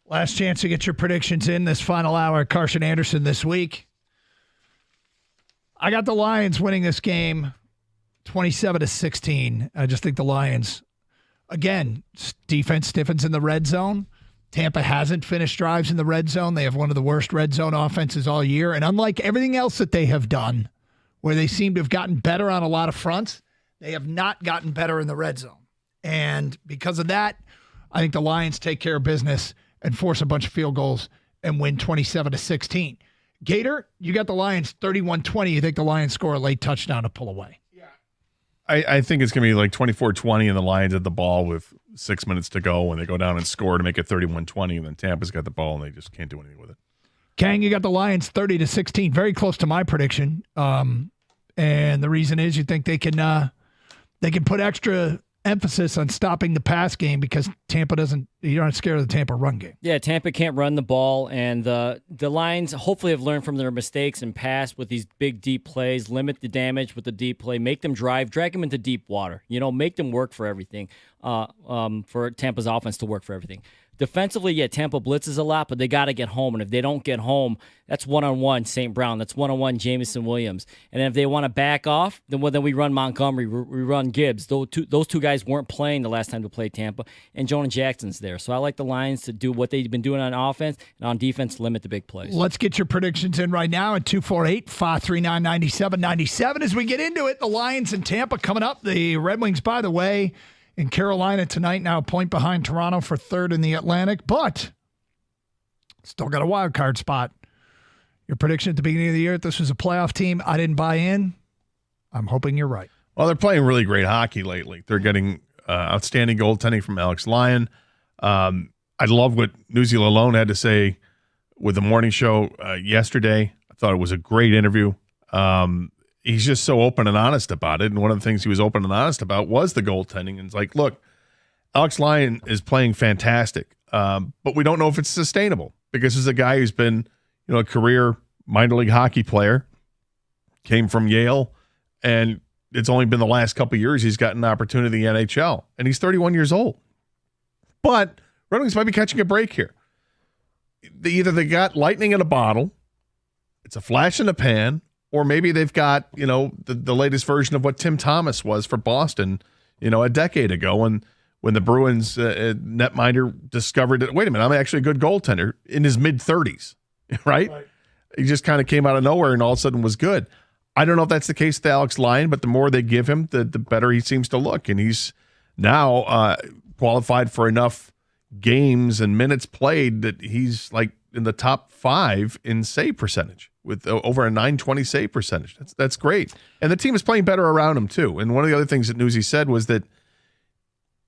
Last chance to get your predictions in this final hour. Carson Anderson this week. I got the Lions winning this game 27-16. I just think the Lions, again, defense stiffens in the red zone. Tampa hasn't finished drives in the red zone. They have one of the worst red zone offenses all year. And unlike everything else that they have done, where they seem to have gotten better on a lot of fronts, they have not gotten better in the red zone. And because of that, I think the Lions take care of business and force a bunch of field goals and win 27-16. Gator, you got the Lions 31-20. You think the Lions score a late touchdown to pull away? Yeah. I think it's going to be like 24-20 and the Lions at the ball with 6 minutes to go when they go down and score to make it 31-20, and then Tampa's got the ball and they just can't do anything with it. Kang, you got the Lions 30-16. Very close to my prediction. And the reason is you think they can put extra emphasis on stopping the pass game because Tampa you're not scared of the Tampa run game. Yeah, Tampa can't run the ball, and the Lions hopefully have learned from their mistakes and passed with these big, deep plays, limit the damage with the deep play, make them drive, drag them into deep water, make them work for everything, for Tampa's offense to work for everything. Defensively, yeah, Tampa blitzes a lot, but they got to get home. And if they don't get home, that's one-on-one St. Brown. That's one-on-one Jamison Williams. And then if they want to back off, then we run Montgomery, we run Gibbs. Those two guys weren't playing the last time to play Tampa, and Jonah Jackson's there. So I like the Lions to do what they've been doing on offense, and on defense, limit the big plays. Let's get your predictions in right now at 248-539-9797. As we get into it, the Lions and Tampa coming up. The Red Wings, by the way, in Carolina tonight, now a point behind Toronto for third in the Atlantic, but still got a wild card spot. Your prediction at the beginning of the year, this was a playoff team. I didn't buy in. I'm hoping you're right. Well, they're playing really great hockey lately. They're getting outstanding goaltending from Alex Lyon. I love what Newsy Lalone had to say with the morning show yesterday. I thought it was a great interview. He's just so open and honest about it. And one of the things he was open and honest about was the goaltending. And it's like, look, Alex Lyon is playing fantastic, but we don't know if it's sustainable because he's a guy who's been, a career minor league hockey player, came from Yale, and it's only been the last couple of years he's gotten an opportunity in the NHL, and he's 31 years old. But Red Wings might be catching a break here. Either they got lightning in a bottle, it's a flash in the pan, or maybe they've got, the latest version of what Tim Thomas was for Boston, a decade ago when the Bruins netminder discovered that, wait a minute, I'm actually a good goaltender in his mid-30s, right? He just kind of came out of nowhere and all of a sudden was good. I don't know if that's the case with Alex Lyon, but the more they give him, the better he seems to look. And he's now qualified for enough games and minutes played that he's like in the top 5 in save percentage with over a 920 save percentage. That's great. And the team is playing better around him too. And one of the other things that Newsy said was that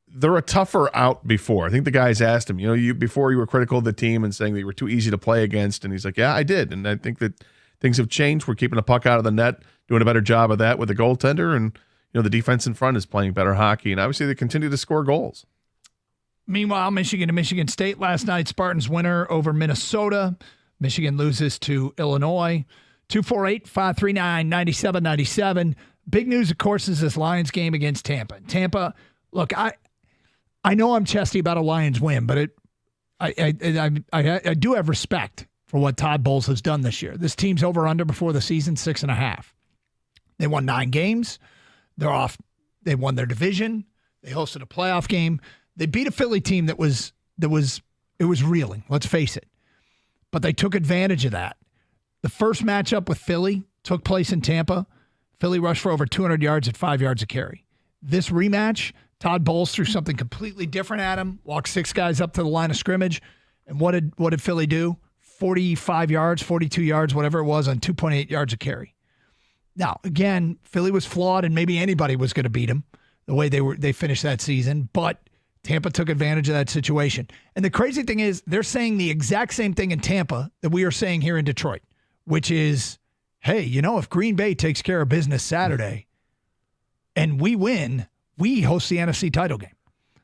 they're a tougher out before. I think the guys asked him, before you were critical of the team and saying they were too easy to play against. And he's like, yeah, I did. And I think that things have changed. We're keeping the puck out of the net, doing a better job of that with the goaltender. And, the defense in front is playing better hockey. And obviously they continue to score goals. Meanwhile, Michigan to Michigan State last night. Spartans winner over Minnesota. Michigan loses to Illinois. 248-539-9797. Big news, of course, is this Lions game against Tampa. Tampa, look, I know I'm chesty about a Lions win, but I do have respect for what Todd Bowles has done this year. This team's over-under before the season, 6.5. They won 9 games. They're off. They won their division. They hosted a playoff game. They beat a Philly team it was reeling, let's face it. But they took advantage of that. The first matchup with Philly took place in Tampa. Philly rushed for over 200 yards at 5 yards a carry. This rematch, Todd Bowles threw something completely different at him, walked 6 guys up to the line of scrimmage. And what did Philly do? 45 yards, 42 yards, whatever it was, on 2.8 yards a carry. Now, again, Philly was flawed, and maybe anybody was going to beat them the way they finished that season, but Tampa took advantage of that situation. And the crazy thing is, they're saying the exact same thing in Tampa that we are saying here in Detroit, which is, hey, if Green Bay takes care of business Saturday and we win, we host the NFC title game.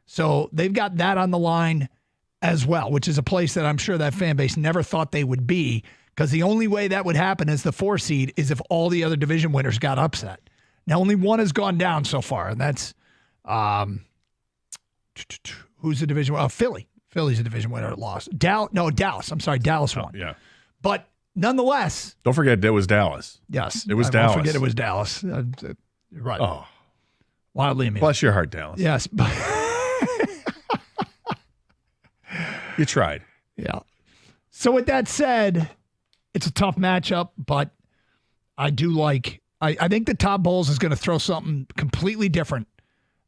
So they've got that on the line as well, which is a place that I'm sure that fan base never thought they would be, because the only way that would happen as the 4 seed is if all the other division winners got upset. Now, only one has gone down so far, and that's who's the division winner? Philly. Philly's a division winner. Lost. Dallas. I'm sorry, Dallas won. Yeah. But nonetheless. Don't forget it was Dallas. Yes. It was Dallas. Don't forget it was Dallas. You're right. Oh. Wildly amusing. Bless your heart, Dallas. Yes. You tried. Yeah. So with that said, it's a tough matchup, but I do like – I think that Todd Bowles is going to throw something completely different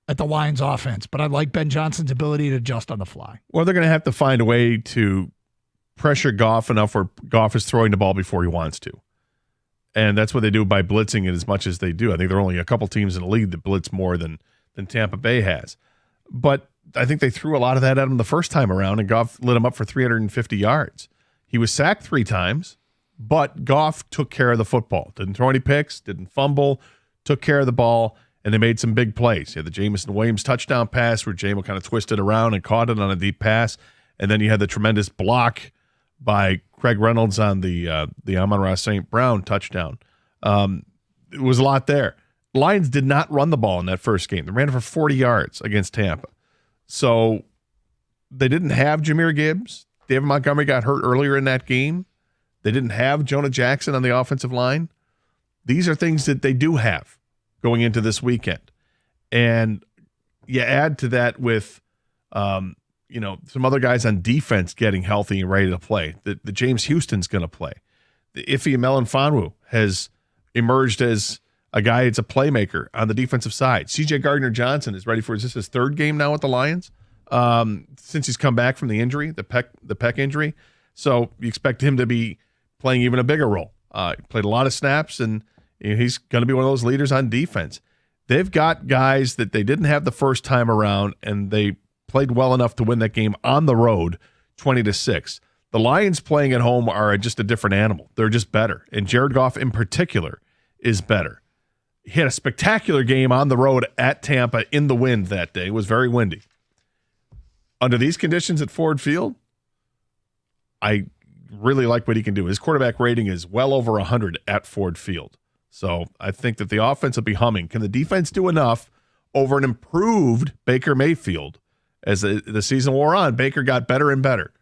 at the Lions offense, but I like Ben Johnson's ability to adjust on the fly. Well, they're going to have to find a way to pressure Goff enough where Goff is throwing the ball before he wants to. And that's what they do by blitzing it as much as they do. I think there are only a couple teams in the league that blitz more than Tampa Bay has. But I think they threw a lot of that at him the first time around, and Goff lit him up for 350 yards. He was sacked 3 times, but Goff took care of the football. Didn't throw any picks, didn't fumble, took care of the ball, and they made some big plays. You had the Jamison Williams touchdown pass where Jamo kind of twisted around and caught it on a deep pass. And then you had the tremendous block by Craig Reynolds on the Amon-Ra St. Brown touchdown. It was a lot there. Lions did not run the ball in that first game. They ran it for 40 yards against Tampa. So they didn't have Jahmyr Gibbs. David Montgomery got hurt earlier in that game. They didn't have Jonah Jackson on the offensive line. These are things that they do have going into this weekend. And you add to that with, some other guys on defense getting healthy and ready to play. The James Houston's going to play. The Ife Melifonwu has emerged as a guy that's a playmaker on the defensive side. C.J. Gardner-Johnson is ready for his third game now with the Lions since he's come back from the injury, the pec injury. So you expect him to be playing even a bigger role. He played a lot of snaps, and he's going to be one of those leaders on defense. They've got guys that they didn't have the first time around, and they played well enough to win that game on the road, 20-6. The Lions playing at home are just a different animal. They're just better, and Jared Goff in particular is better. He had a spectacular game on the road at Tampa in the wind that day. It was very windy. Under these conditions at Ford Field, I really like what he can do. His quarterback rating is well over 100 at Ford Field. So I think that the offense will be humming. Can the defense do enough over an improved Baker Mayfield? As the season wore on, Baker got better and better.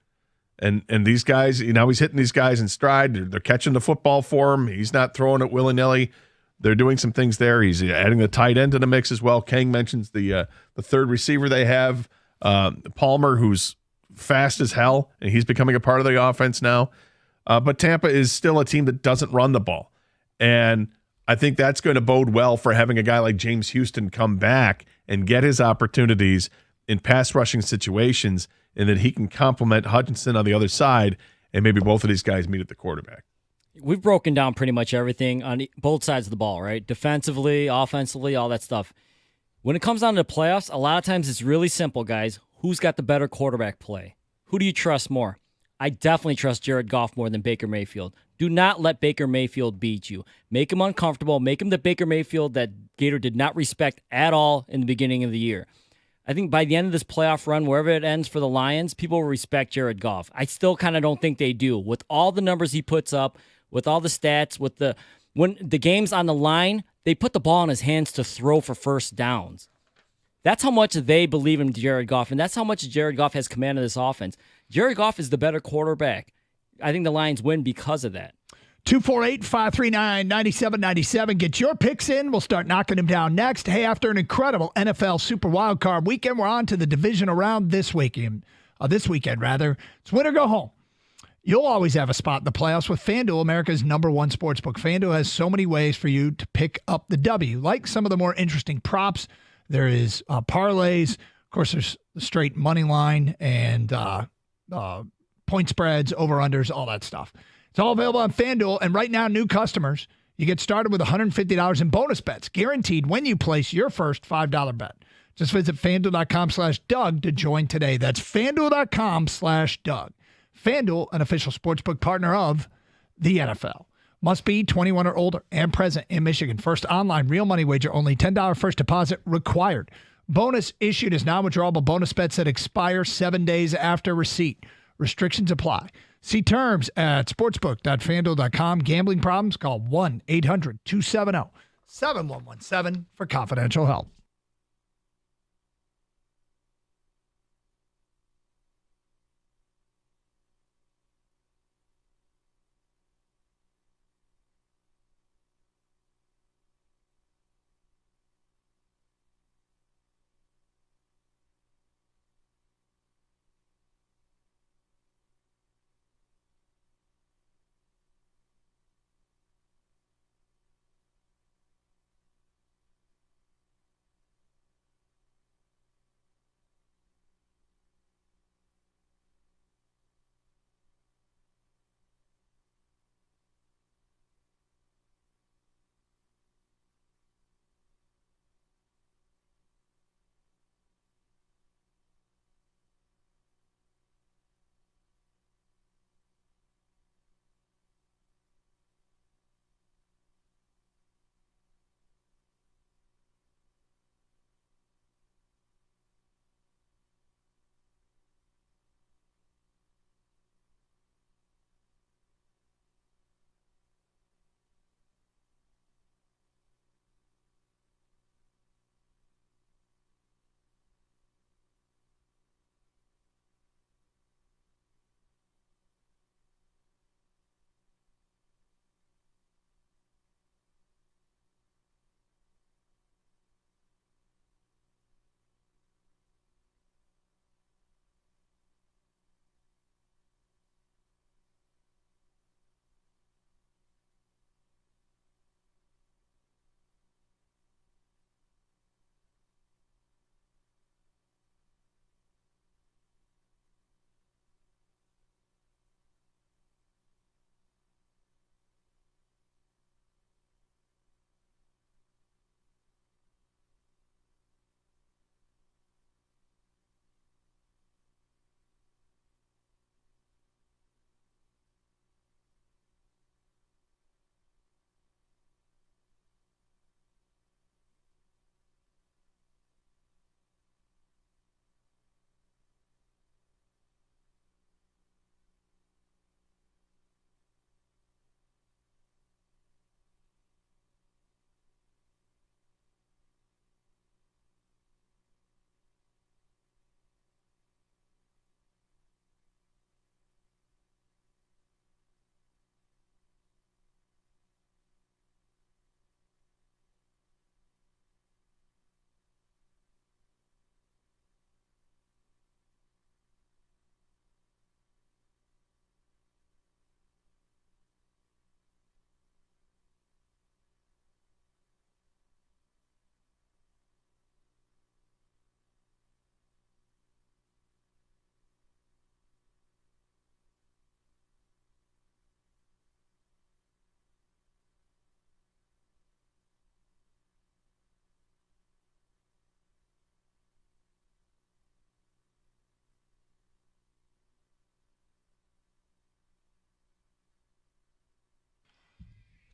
And these guys, he's hitting these guys in stride. They're catching the football for him. He's not throwing it willy-nilly. They're doing some things there. He's adding the tight end to the mix as well. Kang mentions the third receiver they have, Palmer, who's fast as hell, and he's becoming a part of the offense now. But Tampa is still a team that doesn't run the ball. And I think that's going to bode well for having a guy like James Houston come back and get his opportunities in pass rushing situations, and that he can complement Hutchinson on the other side and maybe both of these guys meet at the quarterback. We've broken down pretty much everything on both sides of the ball, right? Defensively, offensively, all that stuff. When it comes down to the playoffs, a lot of times it's really simple, guys. Who's got the better quarterback play? Who do you trust more? I definitely trust Jared Goff more than Baker Mayfield. Do not let Baker Mayfield beat you. Make him uncomfortable. Make him the Baker Mayfield that Gator did not respect at all in the beginning of the year. I think by the end of this playoff run, wherever it ends for the Lions, people will respect Jared Goff. I still kind of don't think they do. With all the numbers he puts up, with all the stats, when the game's on the line, they put the ball in his hands to throw for first downs. That's how much they believe in Jared Goff, and that's how much Jared Goff has command of this offense. Jared Goff is the better quarterback. I think the Lions win because of that. 248-539-9797. Get your picks in. We'll start knocking them down next. Hey, after an incredible NFL Super Wildcard weekend, we're on to the divisional round this weekend. It's win or go home. You'll always have a spot in the playoffs with FanDuel, America's #1 sportsbook. FanDuel has so many ways for you to pick up the W, like some of the more interesting props. There is parlays. Of course, there's the straight money line and point spreads, over-unders, all that stuff. It's all available on FanDuel, and right now, new customers, you get started with $150 in bonus bets, guaranteed when you place your first $5 bet. Just visit FanDuel.com/Doug to join today. That's FanDuel.com/Doug. FanDuel, an official sportsbook partner of the NFL. Must be 21 or older and present in Michigan. First online real money wager only. $10 first deposit required. Bonus issued as non-withdrawable bonus bets that expire 7 days after receipt. Restrictions apply. See terms at sportsbook.fanduel.com. Gambling problems? Call 1-800-270-7117 for confidential help.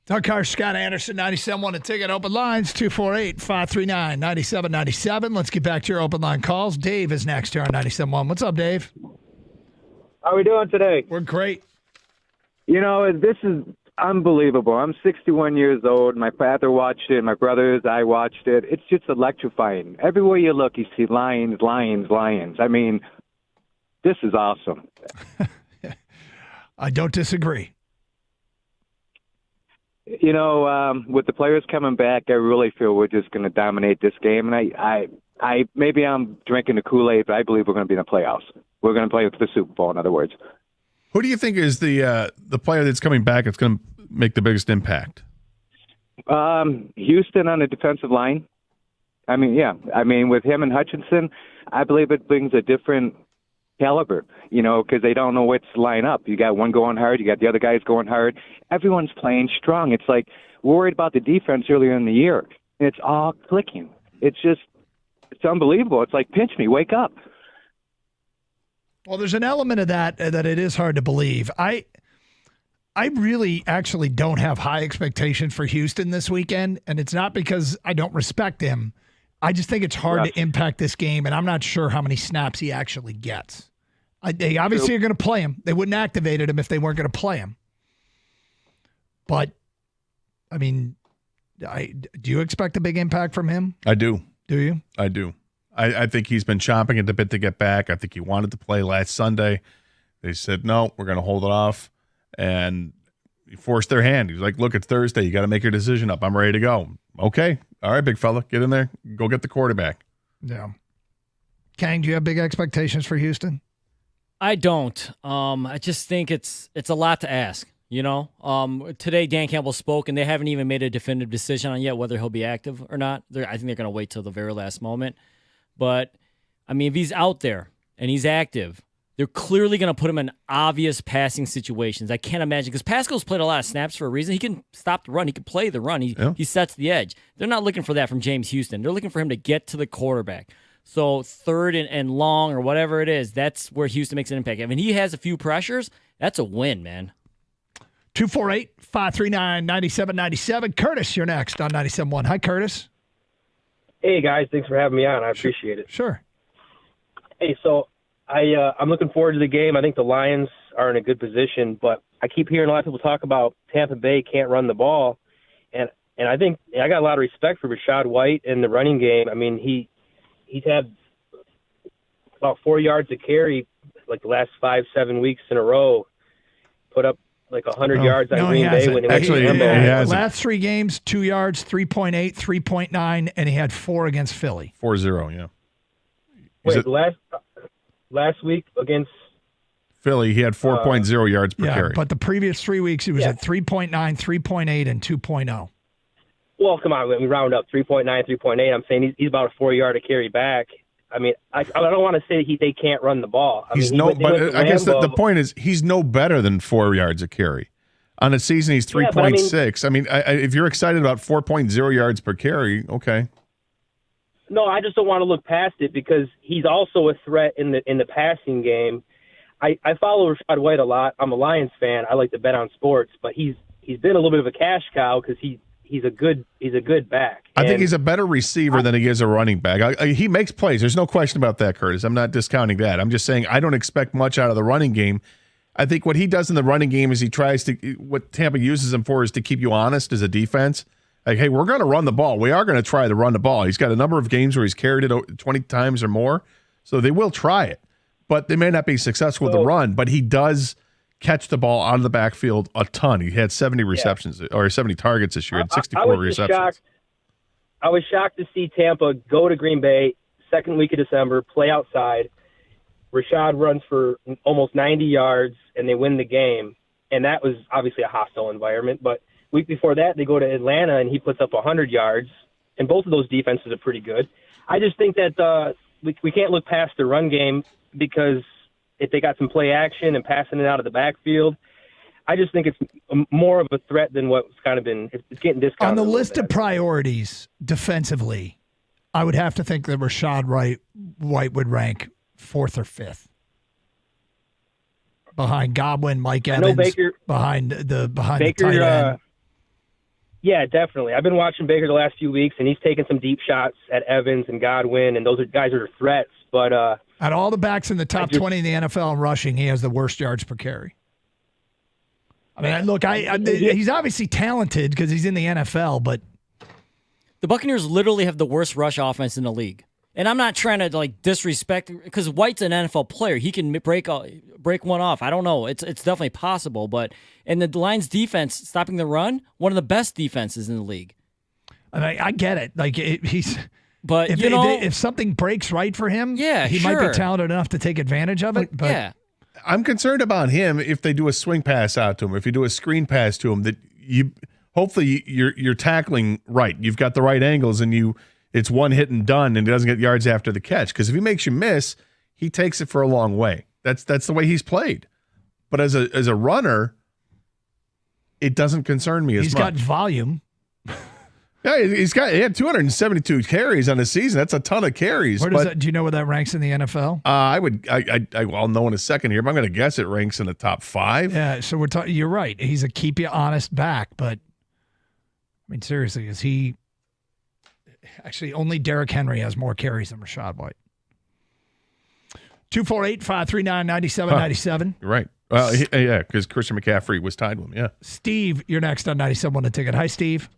Doug Carr, Scott Anderson, 97.1 A Ticket. Open lines, 248-539-9797. Let's get back to your open line calls. Dave is next here on 97.1. What's up, Dave? How are we doing today? We're great. You know, this is unbelievable. I'm 61 years old. My father watched it. My brothers, I watched it. It's just electrifying. Everywhere you look, you see lions, lions, lions. I mean, this is awesome. I don't disagree. You know, with the players coming back, I really feel we're just going to dominate this game. And I maybe I'm drinking the Kool-Aid, but I believe we're going to be in the playoffs. We're going to play for the Super Bowl, in other words. Who do you think is the player that's coming back that's going to make the biggest impact? Houston on the defensive line. I mean, with him and Hutchinson, I believe it brings a different caliber, you know, because they don't know what to line up. You got one going hard, you got the other guys going hard. Everyone's playing strong. It's like we're worried about the defense earlier in the year, and it's all clicking. It's unbelievable. It's like, pinch me, wake up. Well, there's an element of that it is hard to believe. I really actually don't have high expectations for Houston this weekend, and it's not because I don't respect him. I just think it's hard to impact this game, and I'm not sure how many snaps he actually gets. They obviously are going to play him. They wouldn't have activated him if they weren't going to play him. But, I mean, do you expect a big impact from him? I do. Do you? I do. I think he's been chomping at the bit to get back. I think he wanted to play last Sunday. They said, no, we're going to hold it off. And he forced their hand. He was like, look, it's Thursday. You got to make your decision up. I'm ready to go. Okay. All right, big fella. Get in there. Go get the quarterback. Yeah. Kang, do you have big expectations for Houston? I don't. I just think it's a lot to ask. You know, today Dan Campbell spoke, and they haven't even made a definitive decision on yet whether he'll be active or not. I think they're going to wait till the very last moment. But, I mean, if he's out there and he's active, they're clearly going to put him in obvious passing situations. I can't imagine, because Pascal's played a lot of snaps for a reason. He can stop the run. He can play the run. He sets the edge. They're not looking for that from James Houston. They're looking for him to get to the quarterback. So third and long or whatever it is, that's where Houston makes an impact. I mean, he has a few pressures. That's a win, man. 248-539-9797. Curtis, you're next on 97.1. Hi, Curtis. Hey, guys. Thanks for having me on. I appreciate it. Sure. Hey, so I'm looking forward to the game. I think the Lions are in a good position, but I keep hearing a lot of people talk about Tampa Bay can't run the ball, and I think I got a lot of respect for Rachaad White in the running game. I mean, he's had about 4 yards a carry like the last 5-7 weeks in a row, put up like 100 yards on Green Bay when he went to Lambeau. Last 3 games, 2 yards, 3.8, 3.9, and he had 4 against Philly. 4-0, yeah. Wait, last week against Philly, he had 4.0 yards per carry. But the previous 3 weeks, he was at 3.9, 3.8, and 2.0. Well, come on, when we round up 3.9, 3.8, I'm saying he's about a 4 yard a carry back. I mean, I don't want to say they can't run the ball. I guess the point is he's no better than 4 yards a carry. On a season, he's 3.6. I mean, if you're excited about 4.0 yards per carry, okay. No, I just don't want to look past it because he's also a threat in the passing game. I follow Rachaad White a lot. I'm a Lions fan. I like to bet on sports, but he's been a little bit of a cash cow because he's a good back. I think he's a better receiver than he is a running back. He makes plays. There's no question about that, Curtis. I'm not discounting that. I'm just saying I don't expect much out of the running game. I think what he does in the running game is what Tampa uses him for is to keep you honest as a defense. Like, hey, we're going to run the ball. We are going to try to run the ball. He's got a number of games where he's carried it 20 times or more, so they will try it. But they may not be successful with the run, but he does catch the ball out of the backfield a ton. He had 70 receptions or 70 targets this year and 64 receptions. I was shocked to see Tampa go to Green Bay second week of December, play outside. Rachaad runs for almost 90 yards, and they win the game. And that was obviously a hostile environment. But week before that, they go to Atlanta, and he puts up 100 yards. And both of those defenses are pretty good. I just think that we can't look past the run game because if they got some play action and passing it out of the backfield, I just think it's more of a threat than what's kind of been – it's getting discounted. On the list of priorities defensively, I would have to think that Rachaad White would rank 4th or 5th. Behind Godwin, Mike Evans, behind the tight end. Yeah, definitely. I've been watching Baker the last few weeks, and he's taken some deep shots at Evans and Godwin, and those are guys that are threats. But out of all the backs in the top 20 in the NFL in rushing, he has the worst yards per carry. I mean, look, he's obviously talented because he's in the NFL, but the Buccaneers literally have the worst rush offense in the league. And I'm not trying to disrespect, because White's an NFL player. He can break one off. I don't know. It's definitely possible. But in the Lions' defense, stopping the run, one of the best defenses in the league. I get it. But if something breaks right for him, he might be talented enough to take advantage of it. But yeah. I'm concerned about him if they do a swing pass out to him, if you do a screen pass to him, that hopefully you're tackling right. You've got the right angles, and it's one hit and done, and he doesn't get yards after the catch. Because if he makes you miss, he takes it for a long way. That's the way he's played. But as a runner, it doesn't concern me as much. He's got volume. Yeah, he had 272 carries on the season. That's a ton of carries. Do you know where that ranks in the NFL? I'll know in a second here, but I'm going to guess it ranks in the top 5. Yeah, so we're talking. You're right. He's a keep you honest back, but I mean, seriously, is he? Actually, only Derrick Henry has more carries than Rachaad White. 248-539-9797. You're right. Well, yeah, because Christian McCaffrey was tied with him. Yeah. Steve, you're next on 97 The Ticket. Hi, Steve.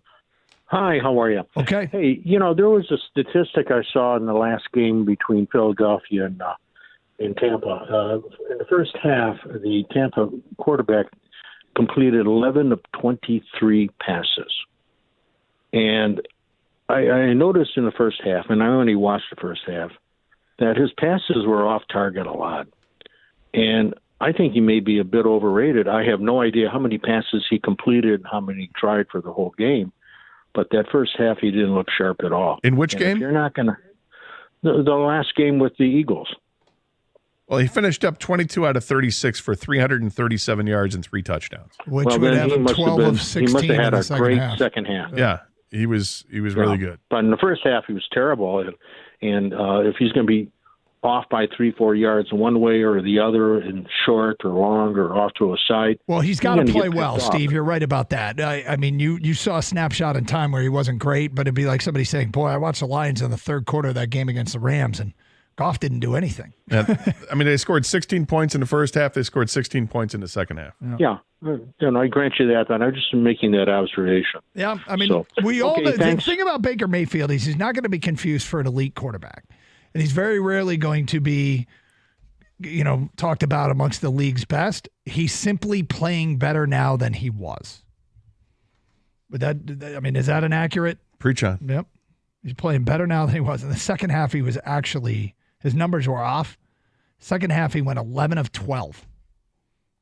Hi, how are you? Okay. Hey, there was a statistic I saw in the last game between Philadelphia and Tampa. In the first half, the Tampa quarterback completed 11 of 23 passes. And I noticed in the first half, and I only watched the first half, that his passes were off target a lot. And I think he may be a bit overrated. I have no idea how many passes he completed and how many he tried for the whole game. But that first half, he didn't look sharp at all. In which game? If you're not going to the last game with the Eagles. Well, he finished up 22 out of 36 for 337 yards and 3 touchdowns. Which would have him 12 of 16 he must have had in a the great half. second half. Yeah, he was really good. But in the first half, he was terrible. And if he's going to be off by 3-4 yards one way or the other, and short or long or off to a side. Well, he's got to play well, Steve. You're right about that. I mean, you saw a snapshot in time where he wasn't great, but it'd be like somebody saying, boy, I watched the Lions in the third quarter of that game against the Rams, and Goff didn't do anything. I mean, they scored 16 points in the first half. They scored 16 points in the second half. Yeah. I grant you that, but I'm just making that observation. Yeah, I mean, the thing about Baker Mayfield is he's not going to be confused for an elite quarterback. And he's very rarely going to be, talked about amongst the league's best. He's simply playing better now than he was. But is that an accurate? Preach on. Yep. He's playing better now than he was. In the second half, he was his numbers were off. Second half, he went 11 of 12.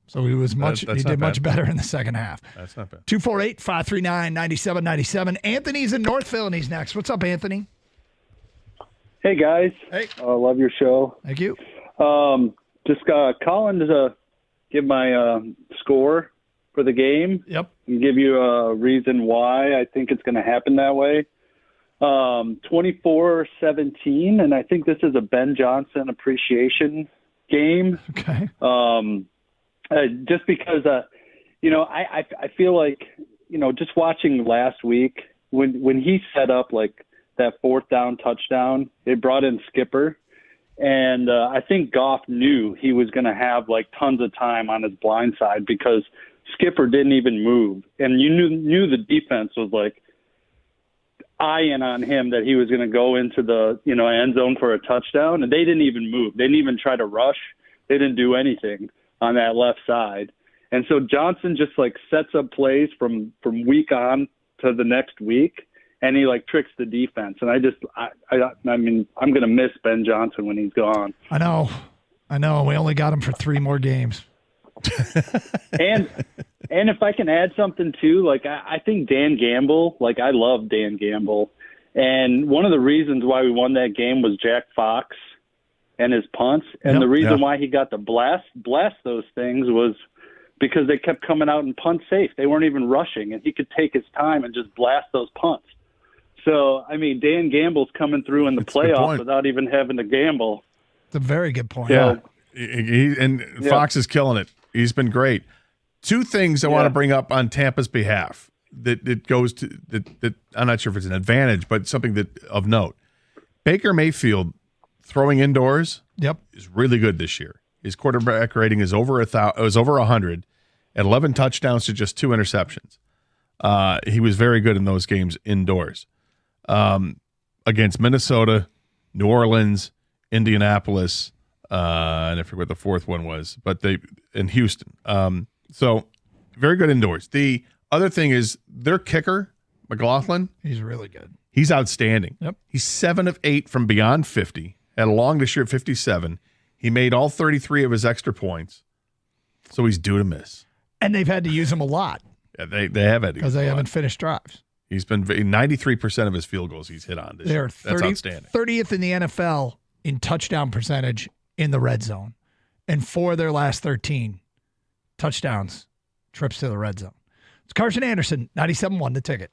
So he was did much better in the second half. That's not bad. 248-539-9797. Anthony's in Northville, and he's next. What's up, Anthony? Hey, guys. Hey. Love your show. Thank you. Just calling to give my score for the game. Yep. And give you a reason why I think it's going to happen that way. 24-17, and I think this is a Ben Johnson appreciation game. Okay. Just because, I feel like, just watching last week when he set up like that fourth down touchdown, it brought in Skipper. And I think Goff knew he was going to have like tons of time on his blind side because Skipper didn't even move. And you knew the defense was like eyeing on him that he was going to go into the end zone for a touchdown. And they didn't even move. They didn't even try to rush. They didn't do anything on that left side. And so Johnson just like sets up plays from week on to the next week. And he like tricks the defense, and I mean, I'm gonna miss Ben Johnson when he's gone. I know. We only got him for 3 more games. and if I can add something too, like I think Dan Gamble, like I love Dan Gamble, and one of the reasons why we won that game was Jack Fox and his punts, and the reason why he got to blast those things was because they kept coming out and punt safe. They weren't even rushing, and he could take his time and just blast those punts. So, I mean, Dan Gamble's coming through in the playoffs without even having to gamble. It's a very good point. Yeah. Fox is killing it. He's been great. 2 things I want to bring up on Tampa's behalf. that goes to that I'm not sure if it's an advantage, but something that of note. Baker Mayfield throwing indoors is really good this year. His quarterback rating is over 100, at 11 touchdowns to just 2 interceptions. He was very good in those games indoors. Against Minnesota, New Orleans, Indianapolis, and I forget what the fourth one was, but in Houston. So very good indoors. The other thing is their kicker, McLaughlin. He's really good. He's outstanding. Yep. He's 7 of 8 from beyond 50. Had a long this year at 57. He made all 33 of his extra points. So he's due to miss. And they've had to use him a lot. Yeah, they have had to because they haven't finished drives. He's been 93% of his field goals he's hit on this year. That's outstanding. 30th in the NFL in touchdown percentage in the red zone. And 4 of their last 13 touchdowns, trips to the red zone. It's Carson Anderson, 97.1 The Ticket.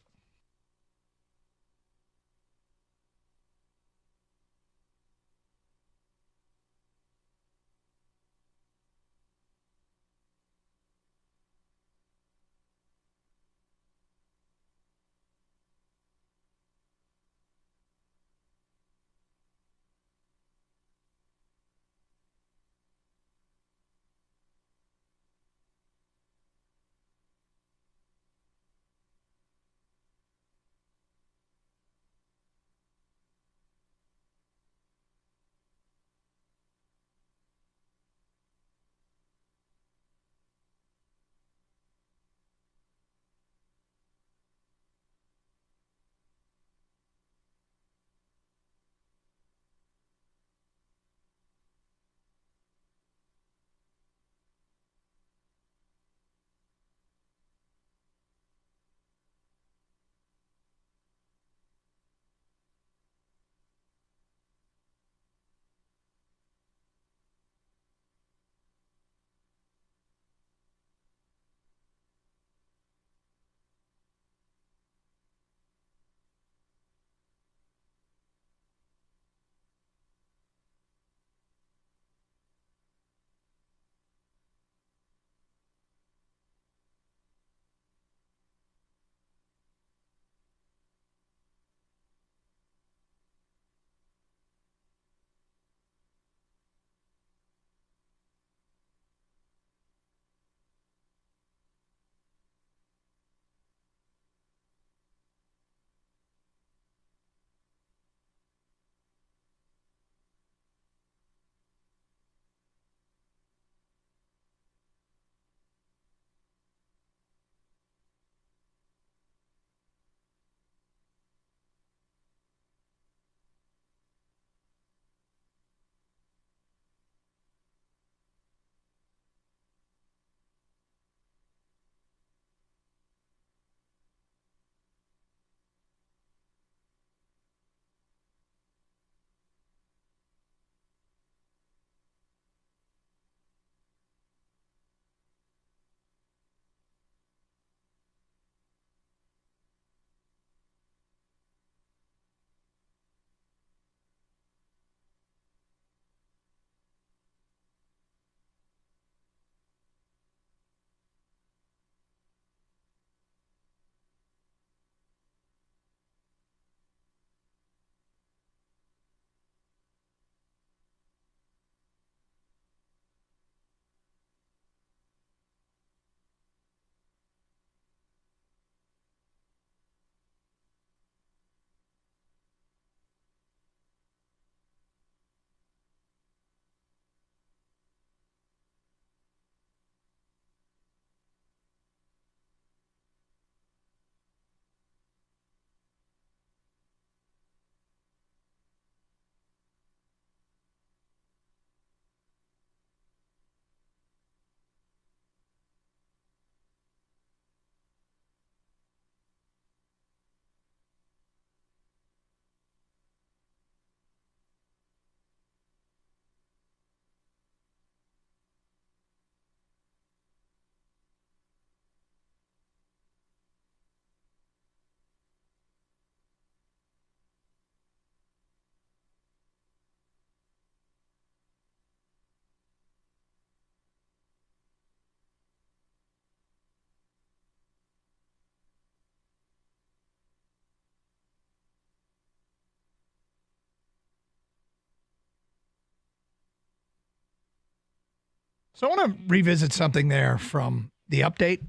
So I want to revisit something there from the update,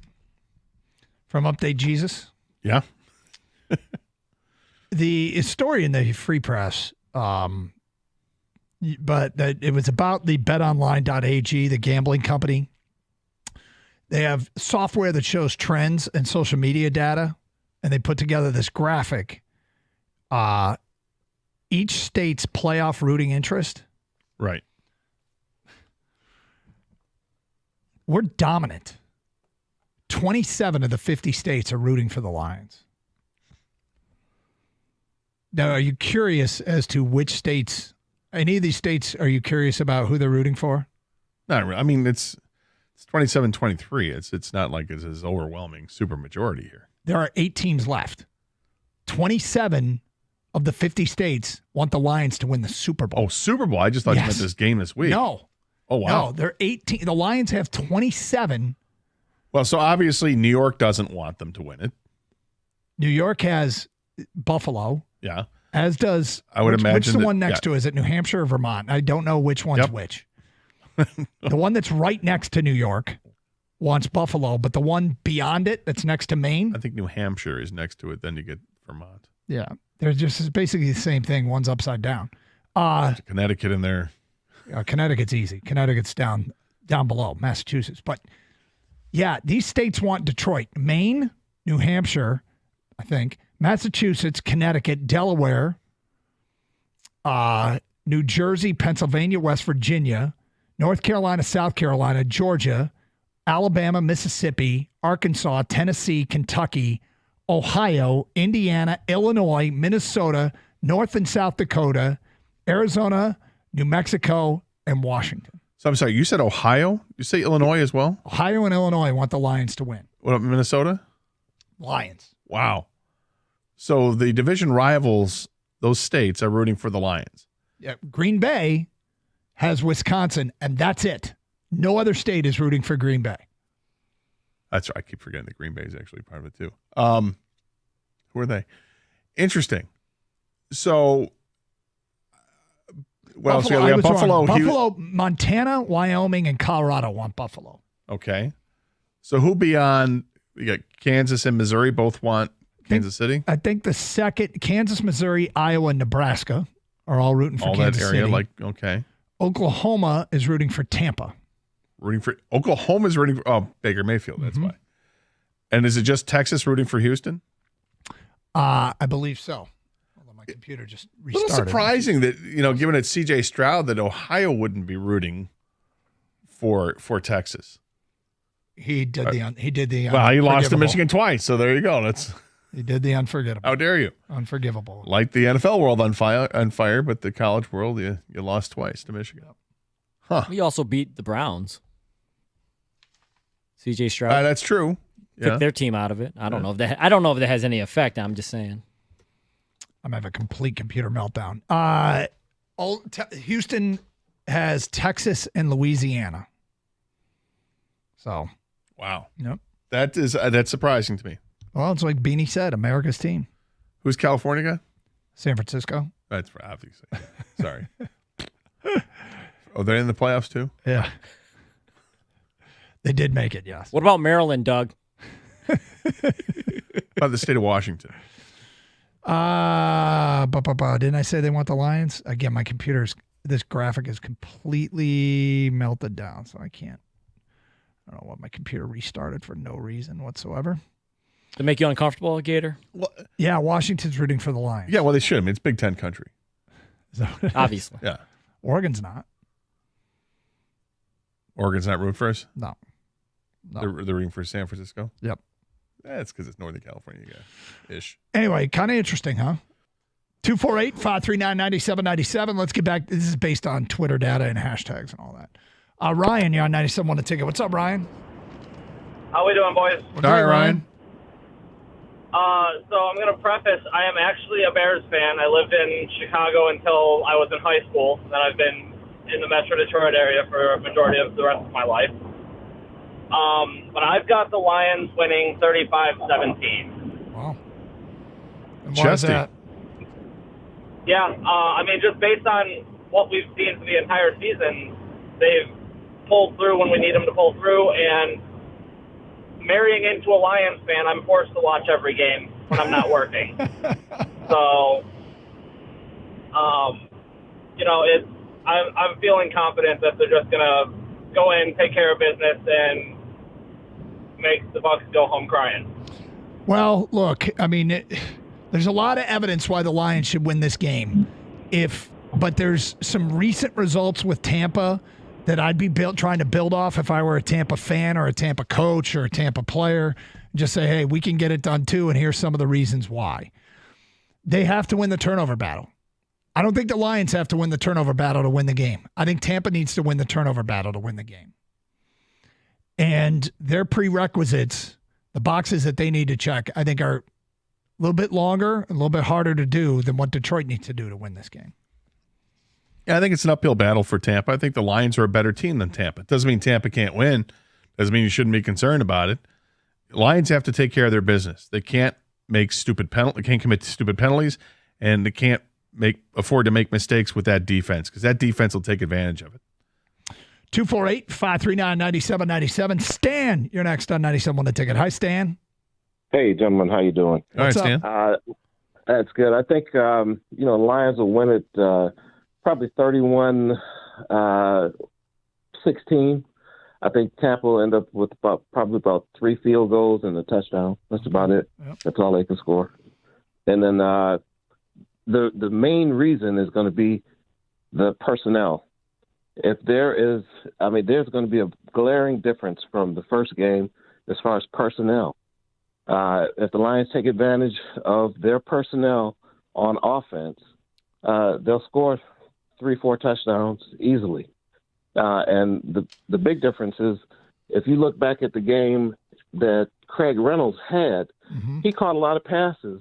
from Update Jesus. Yeah. The story in the Free Press, but it was about the betonline.ag, the gambling company. They have software that shows trends and social media data, and they put together this graphic. Each state's playoff rooting interest. Right. We're dominant. 27 of the 50 states are rooting for the Lions. Now, are you curious as to which states, any of these states, are you curious about who they're rooting for? Not really. I mean, it's 27-23. It's not like it's this overwhelming super majority here. There are 8 teams left. 27 of the 50 states want the Lions to win the Super Bowl. Oh, Super Bowl. I just thought you meant this game this week. No. Oh, wow. No, they're 18. The Lions have 27. Well, so obviously New York doesn't want them to win it. New York has Buffalo. Yeah. As does, I would imagine. Which the one next to? Is it New Hampshire or Vermont? I don't know which one's which. The one that's right next to New York wants Buffalo, but the one beyond it that's next to Maine. I think New Hampshire is next to it. Then you get Vermont. Yeah. There's just it's basically the same thing. One's upside down. Connecticut in there. Connecticut's easy. Connecticut's down below, Massachusetts. But, yeah, these states want Detroit. Maine, New Hampshire, I think, Massachusetts, Connecticut, Delaware, New Jersey, Pennsylvania, West Virginia, North Carolina, South Carolina, Georgia, Alabama, Mississippi, Arkansas, Tennessee, Kentucky, Ohio, Indiana, Illinois, Minnesota, North and South Dakota, Arizona, New Mexico, and Washington. So I'm sorry, you said Ohio? You say Illinois as well? Ohio and Illinois want the Lions to win. What about Minnesota? Lions. Wow. So the division rivals, those states, are rooting for the Lions. Yeah, Green Bay has Wisconsin, and that's it. No other state is rooting for Green Bay. That's right. I keep forgetting that Green Bay is actually part of it too. Who are they? Interesting. So, what else? We have Buffalo. Buffalo, Montana, Wyoming, and Colorado want Buffalo. Okay. So who beyond? We got Kansas and Missouri both want Kansas City. I think the second, Kansas, Missouri, Iowa, and Nebraska are all rooting for Kansas that area. City. Like, okay. Oklahoma is rooting for Tampa. Oklahoma's rooting for Baker Mayfield. That's why. And is it just Texas rooting for Houston? I believe so. Although my computer just restarted. A little surprising that, given it's C.J. Stroud, that Ohio wouldn't be rooting for Texas. He did the well, he lost to Michigan twice, so there you go. He did the unforgettable. How dare you? Unforgivable. Like the NFL world on fire, but the college world, you lost twice to Michigan. Huh. We also beat the Browns. C.J. Stroud. That's true. Took their team out of it. I don't know if that has any effect. I'm just saying. I'm having a complete computer meltdown. Houston has Texas and Louisiana. So. Wow. Yep. That's surprising to me. Well, it's like Beanie said, America's team. Who's California guy? San Francisco. That's obviously. Sorry. Oh, they're in the playoffs too? Yeah. They did make it, yes. What about Maryland, Doug? About the state of Washington. Didn't I say they want the Lions? Again, my this graphic is completely melted down, so I don't know what, my computer restarted for no reason whatsoever. To make you uncomfortable, Gator? Well, yeah, Washington's rooting for the Lions. Yeah, well, they should. I mean, it's Big Ten country. Obviously. Yeah. Oregon's not. Oregon's not rooting for us? No. They're rooting for San Francisco? Yep. That's because it's Northern California ish. Anyway, kind of interesting, huh? 248-539-9797. Let's get back. This is based on Twitter data and hashtags and all that. Ryan, you're on 97 on the ticket. What's up, Ryan? How we doing, boys? All right, Ryan. So I'm going to preface, I am actually a Bears fan. I lived in Chicago until I was in high school. Then I've been in the Metro Detroit area for a majority of the rest of my life. But I've got the Lions winning 35-17. Wow. And why is that? Yeah, I mean, just based on what we've seen for the entire season, they've pull through when we need them to pull through. And marrying into a Lions fan, I'm forced to watch every game when I'm not working. So, I'm feeling confident that they're just gonna go in, take care of business, and make the Bucs go home crying. Well, look, I mean, there's a lot of evidence why the Lions should win this game. But there's some recent results with Tampa that I'd be trying to build off if I were a Tampa fan or a Tampa coach or a Tampa player. Just say, hey, we can get it done too, and here's some of the reasons why. They have to win the turnover battle. I don't think the Lions have to win the turnover battle to win the game. I think Tampa needs to win the turnover battle to win the game. And their prerequisites, the boxes that they need to check, I think are a little bit longer, a little bit harder to do than what Detroit needs to do to win this game. Yeah, I think it's an uphill battle for Tampa. I think the Lions are a better team than Tampa. It doesn't mean Tampa can't win. Doesn't mean you shouldn't be concerned about it. Lions have to take care of their business. They can't make they can't commit stupid penalties, and they can't afford to make mistakes with that defense, because that defense will take advantage of it. 248-539-9797. Stan, you're next on 97 on the ticket. Hi, Stan. Hey, gentlemen, how you doing? All right, Stan. That's good. I think the Lions will win it probably 31-16. I think Tampa will end up with probably about 3 field goals and a touchdown. That's about it. Yep. That's all they can score. And then the main reason is going to be the personnel. If there's going to be a glaring difference from the first game as far as personnel. If the Lions take advantage of their personnel on offense, they'll score 3-4 touchdowns easily. And the big difference is, if you look back at the game that Craig Reynolds had, he caught a lot of passes.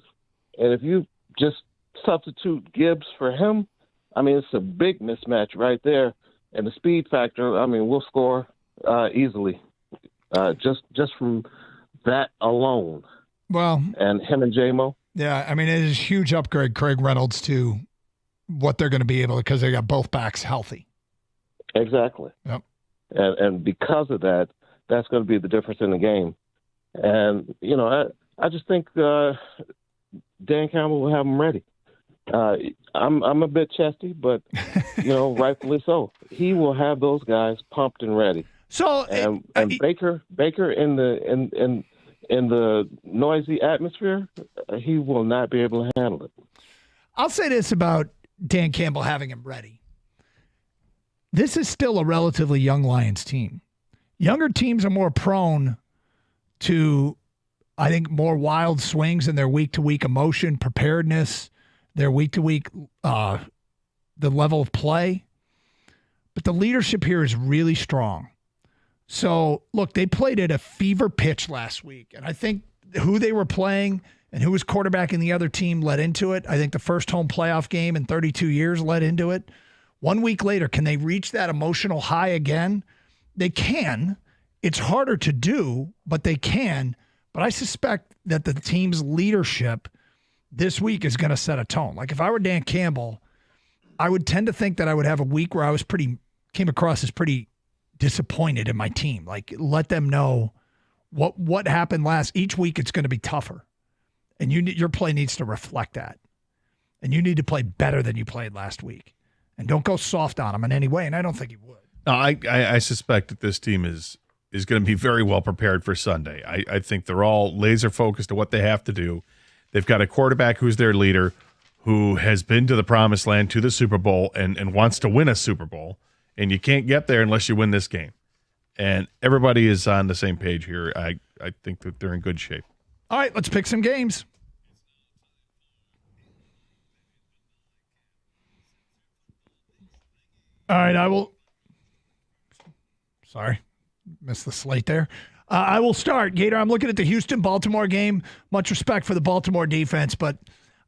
And if you just substitute Gibbs for him, it's a big mismatch right there. And the speed factor, we'll score easily just from that alone. Well, and him and J-Mo. Yeah, it is a huge upgrade, Craig Reynolds, to what they're going to be able to, because they got both backs healthy. Exactly. Yep. And because of that, that's going to be the difference in the game. And, I just think Dan Campbell will have them ready. I'm a bit chesty, but, rightfully so. He will have those guys pumped and ready. So and Baker in the noisy atmosphere, he will not be able to handle it. I'll say this about Dan Campbell having him ready. This is still a relatively young Lions team. Younger teams are more prone to, I think, more wild swings in their week-to-week emotion, preparedness, their week-to-week, the level of play. But the leadership here is really strong. So, look, they played at a fever pitch last week. And I think who they were playing and who was quarterbacking the other team led into it. I think the first home playoff game in 32 years led into it. 1 week later, can they reach that emotional high again? They can. It's harder to do, but they can. But I suspect that the team's leadership this week is going to set a tone. Like, if I were Dan Campbell, I would tend to think that I would have a week where I was came across as pretty disappointed in my team. Like, let them know what happened each week. It's going to be tougher. And your play needs to reflect that. And you need to play better than you played last week. And don't go soft on them in any way. And I don't think he would. No, I suspect that this team is going to be very well prepared for Sunday. I think they're all laser focused on what they have to do. They've got a quarterback who's their leader, who has been to the promised land, to the Super Bowl, and wants to win a Super Bowl. And you can't get there unless you win this game. And everybody is on the same page here. I think that they're in good shape. All right, let's pick some games. All right, I will. Sorry, missed the slate there. I will start. Gator, I'm looking at the Houston-Baltimore game. Much respect for the Baltimore defense, but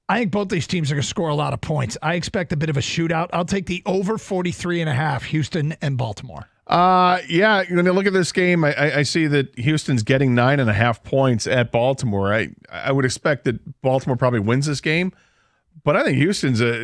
I think both these teams are going to score a lot of points. I expect a bit of a shootout. I'll take the over 43.5, Houston and Baltimore. Yeah, when you look at this game, I see that Houston's getting 9.5 points at Baltimore. I would expect that Baltimore probably wins this game, but I think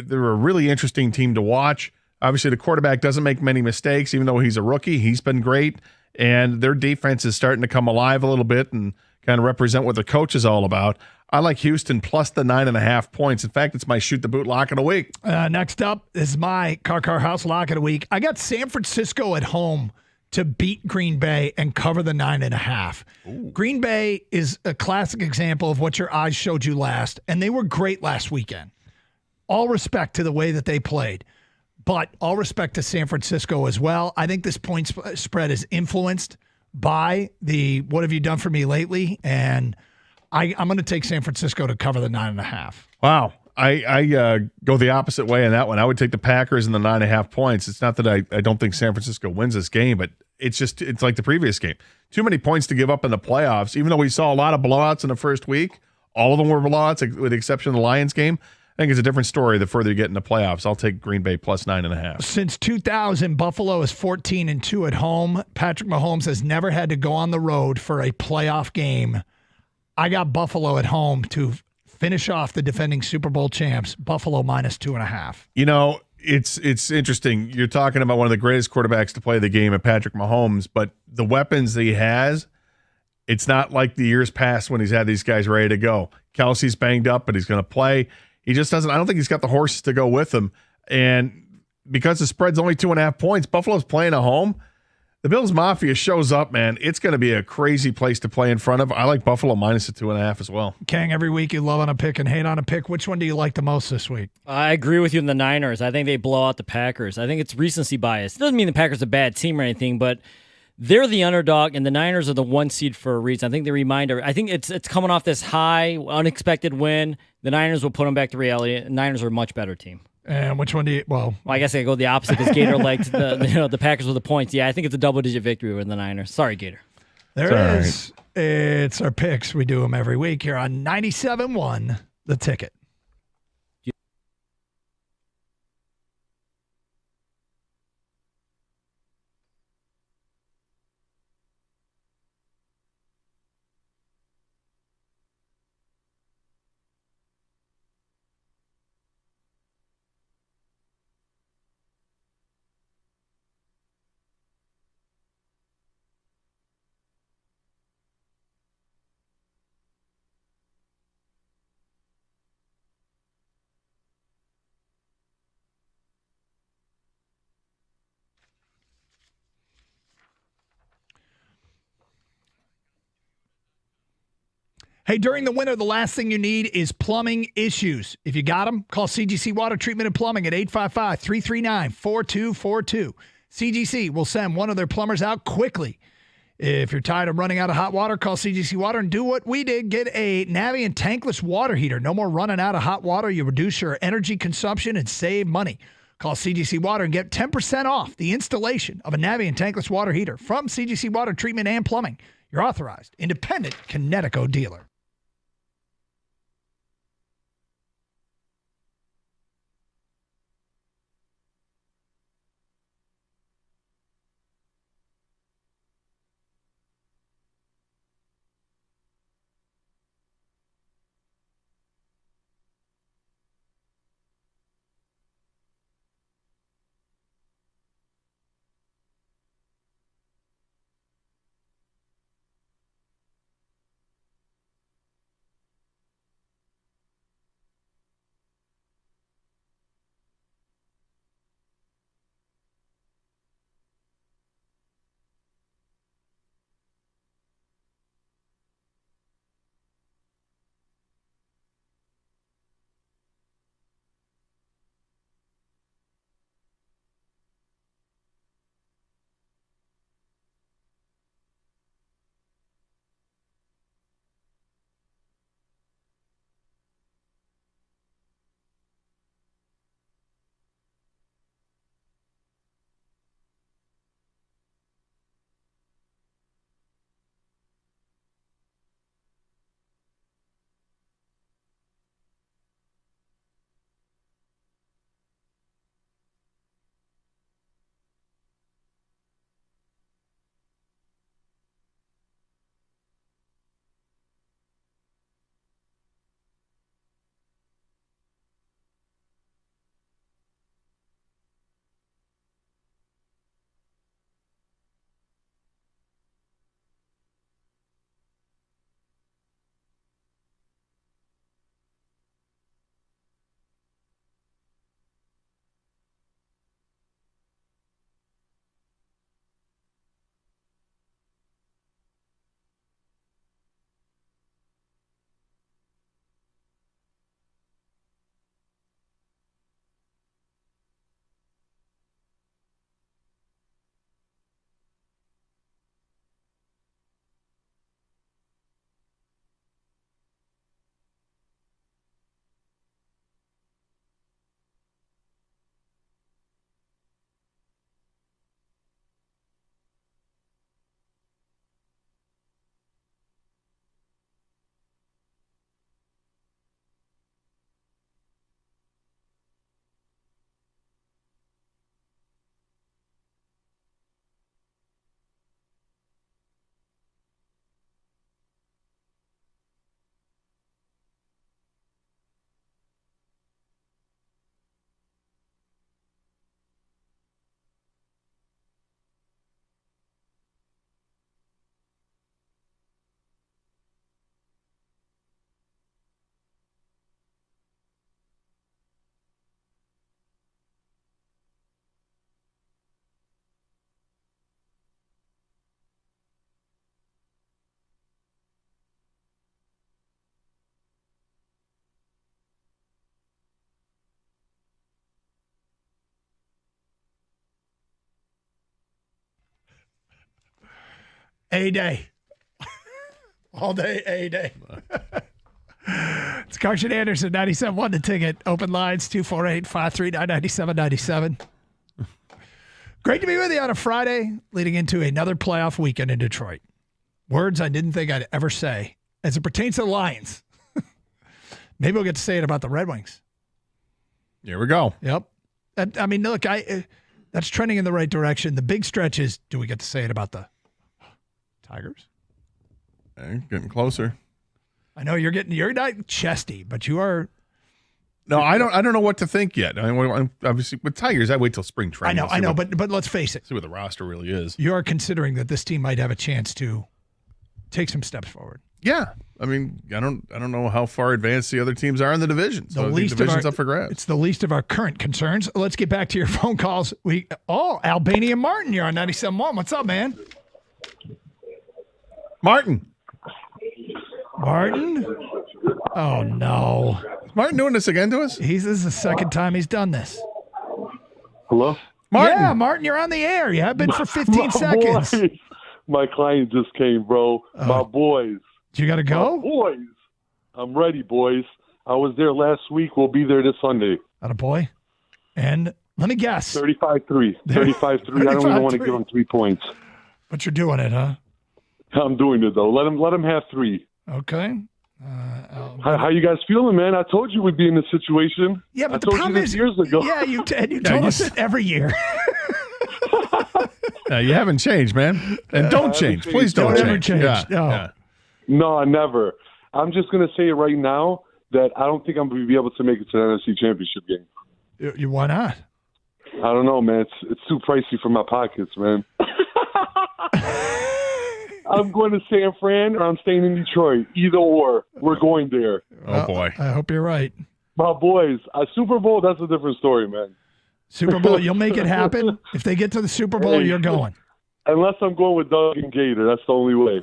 they're a really interesting team to watch. Obviously, the quarterback doesn't make many mistakes, even though he's a rookie. He's been great, and their defense is starting to come alive a little bit and kind of represent what the coach is all about. I like Houston plus the 9.5 points. In fact, it's my shoot the boot lock of the week. Next up is my car house lock of the week. I got San Francisco at home to beat Green Bay and cover the 9.5. Green Bay is a classic example of what your eyes showed you last, and they were great last weekend. All respect to the way that they played, but all respect to San Francisco as well. I think this point spread is influenced by the what have you done for me lately, and I'm going to take San Francisco to cover the 9.5. Wow. I go the opposite way in that one. I would take the Packers and the 9.5 points. It's not that I don't think San Francisco wins this game, but it's like the previous game. Too many points to give up in the playoffs. Even though we saw a lot of blowouts in the first week, all of them were blowouts with the exception of the Lions game. I think it's a different story the further you get in the playoffs. I'll take Green Bay plus 9.5. Since 2000, Buffalo is 14-2 at home. Patrick Mahomes has never had to go on the road for a playoff game. I got Buffalo at home to finish off the defending Super Bowl champs. Buffalo minus 2.5. You know, it's interesting. You're talking about one of the greatest quarterbacks to play the game at Patrick Mahomes, but the weapons that he has, it's not like the years past when he's had these guys ready to go. Kelsey's banged up, but he's going to play. He just doesn't. I don't think he's got the horses to go with him. And because the spread's only 2.5 points, Buffalo's playing at home. The Bills Mafia shows up, man. It's going to be a crazy place to play in front of. I like Buffalo minus the 2.5 as well. Kang, every week you love on a pick and hate on a pick. Which one do you like the most this week? I agree with you in the Niners. I think they blow out the Packers. I think it's recency bias. It doesn't mean the Packers are a bad team or anything, but they're the underdog, and the Niners are the 1 seed for a reason. I think I think it's coming off this high, unexpected win. The Niners will put them back to reality. The Niners are a much better team. And which one do you? Well, I guess I go the opposite because Gator liked the Packers with the points. Yeah, I think it's a double-digit victory with the Niners. Sorry, Gator. There it is. Right. It's our picks. We do them every week here on 97.1 The Ticket. Hey, during the winter, the last thing you need is plumbing issues. If you got them, call CGC Water Treatment and Plumbing at 855-339-4242. CGC will send one of their plumbers out quickly. If you're tired of running out of hot water, call CGC Water and do what we did. Get a Navien tankless water heater. No more running out of hot water. You reduce your energy consumption and save money. Call CGC Water and get 10% off the installation of a Navien tankless water heater from CGC Water Treatment and Plumbing, your authorized independent Connecticut dealer. A-Day. All day, A-Day. It's Carson Anderson, 97.1 The Ticket. Open lines, 248-539-9797. Great to be with you on a Friday, leading into another playoff weekend in Detroit. Words I didn't think I'd ever say as it pertains to the Lions. Maybe we'll get to say it about the Red Wings. Here we go. Yep. I mean, look, that's trending in the right direction. The big stretch is, do we get to say it about the Tigers? Getting closer. I know you're not chesty, but you are. No, I don't know what to think yet. I mean, obviously, with Tigers, I wait till spring training. I know, but let's face it. See what the roster really is. You are considering that this team might have a chance to take some steps forward. Yeah, I mean, I don't know how far advanced the other teams are in the division. So the division's up for grabs. It's the least of our current concerns. Let's get back to your phone calls. Albania Martin, you're on 97.1. What's up, man? Martin. Oh no. Is Martin doing this again to us? This is the second time he's done this. Hello? Martin. Yeah, Martin, you're on the air. You have been for 15 seconds. Boys. My client just came, bro. My boys. You got to go? My boys. I'm ready, boys. I was there last week. We'll be there this Sunday. Attaboy. And let me guess. 35-3. 35-3. I don't even want to give them 3 points. But you're doing it, huh? I'm doing it, though. Let them have 3. Okay. How you guys feeling, man? I told you we'd be in this situation. Yeah, but I the told problem you this is, years ago. Yeah, you told us it every year. You haven't changed, man. And don't change. Please don't change. Yeah. No, never. I'm just going to say it right now that I don't think I'm going to be able to make it to the NFC Championship game. Why not? I don't know, man. It's too pricey for my pockets, man. I'm going to San Fran or I'm staying in Detroit. Either or. We're going there. Oh, boy. I hope you're right. My boys. A Super Bowl, that's a different story, man. Super Bowl, you'll make it happen. If they get to the Super Bowl, you're going. Unless I'm going with Doug and Gator. That's the only way.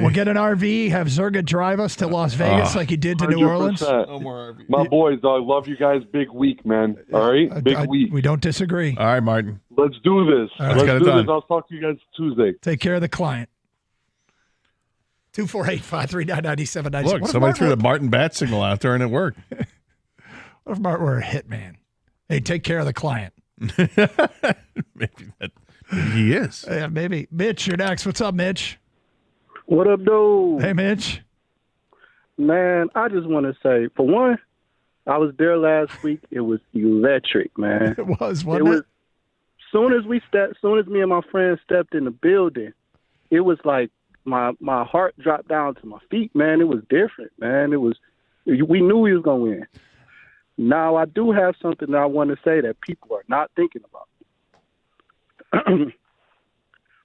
We'll get an RV, have Zerga drive us to Las Vegas like you did to 100%. New Orleans. No more RV. My boys, dog. Love you guys. Big week, man. All right? Big week. We don't disagree. All right, Martin. Let's do this. Right. Let's do this. I'll talk to you guys Tuesday. Take care of the client. 248-539-9797. Look, somebody threw the Martin bat signal out there and it worked. What if Martin were a hitman? Hey, take care of the client. Maybe he is. Yeah, maybe. Mitch, you're next. What's up, Mitch? What up, dude? Hey, Mitch. Man, I just want to say, for one, I was there last week. It was electric, man. It was, wasn't it? Soon as me and my friends stepped in the building, it was like my heart dropped down to my feet, man. It was different, man. We knew we was gonna win. Now I do have something that I want to say that people are not thinking about.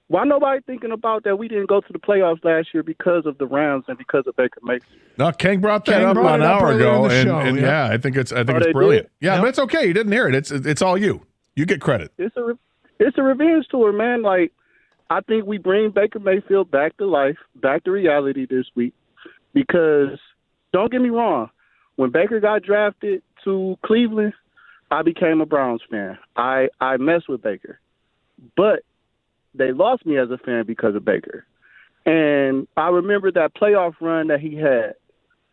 Why nobody thinking about that we didn't go to the playoffs last year because of the Rams and because of Baker Mayfield? No, King brought that up an hour ago, and yeah, I think it's brilliant. Yeah, but it's okay. You didn't hear it. It's all you. You get credit. It's a revenge tour, man. Like, I think we bring Baker Mayfield back to life, back to reality this week. Because don't get me wrong, when Baker got drafted to Cleveland, I became a Browns fan. I messed with Baker, but they lost me as a fan because of Baker. And I remember that playoff run that he had.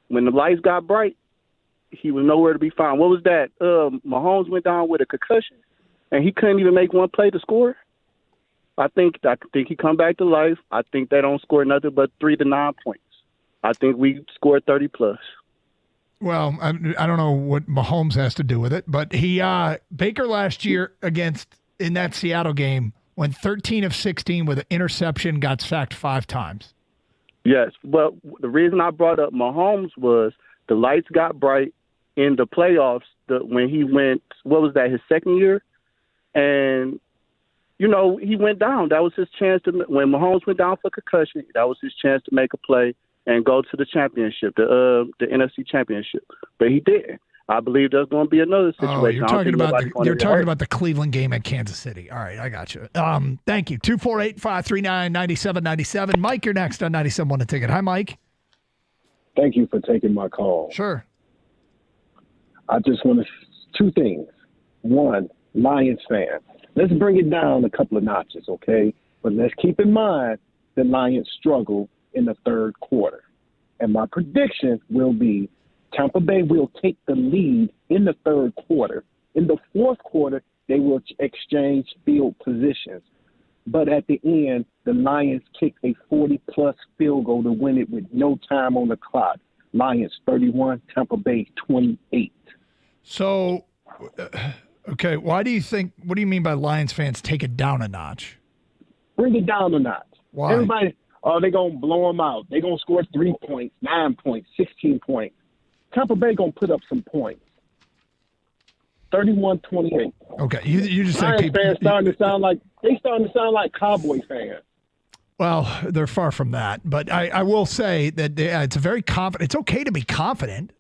When the lights got bright, he was nowhere to be found. What was that? Mahomes went down with a concussion, and he couldn't even make one play to score. I think he come back to life. I think they don't score nothing but 3 to 9 points. I think we scored 30 plus. Well, I don't know what Mahomes has to do with it, but Baker last year in that Seattle game went 13 of 16 with an interception, got sacked 5 times. Yes, but the reason I brought up Mahomes was the lights got bright in the playoffs when he went, what was that, his second year? And, he went down. That was his chance when Mahomes went down for concussion, that was his chance to make a play and go to the championship, the NFC championship. But he didn't. I believe there's going to be another situation. Oh, you're talking about the Cleveland game at Kansas City. All right, I got you. Thank you. 248-539-9797. Mike, you're next on 97.1 The Ticket. Hi, Mike. Thank you for taking my call. Sure. I just want to 2 things. One, Lions fan. Let's bring it down a couple of notches, okay? But let's keep in mind the Lions struggle in the third quarter. And my prediction will be Tampa Bay will take the lead in the third quarter. In the fourth quarter, they will exchange field positions. But at the end, the Lions kick a 40-plus field goal to win it with no time on the clock. Lions 31, Tampa Bay 28. So, okay, what do you mean by Lions fans take it down a notch? Bring it down a notch. Why? Everybody, they're going to blow them out. They're going to score 3 points, 9 points, 16 points. Tampa Bay going to put up some points. 31-28. Okay, you just think Lions fans starting to sound like Cowboy fans. Well, they're far from that. But I will say that it's a very confident. It's okay to be confident.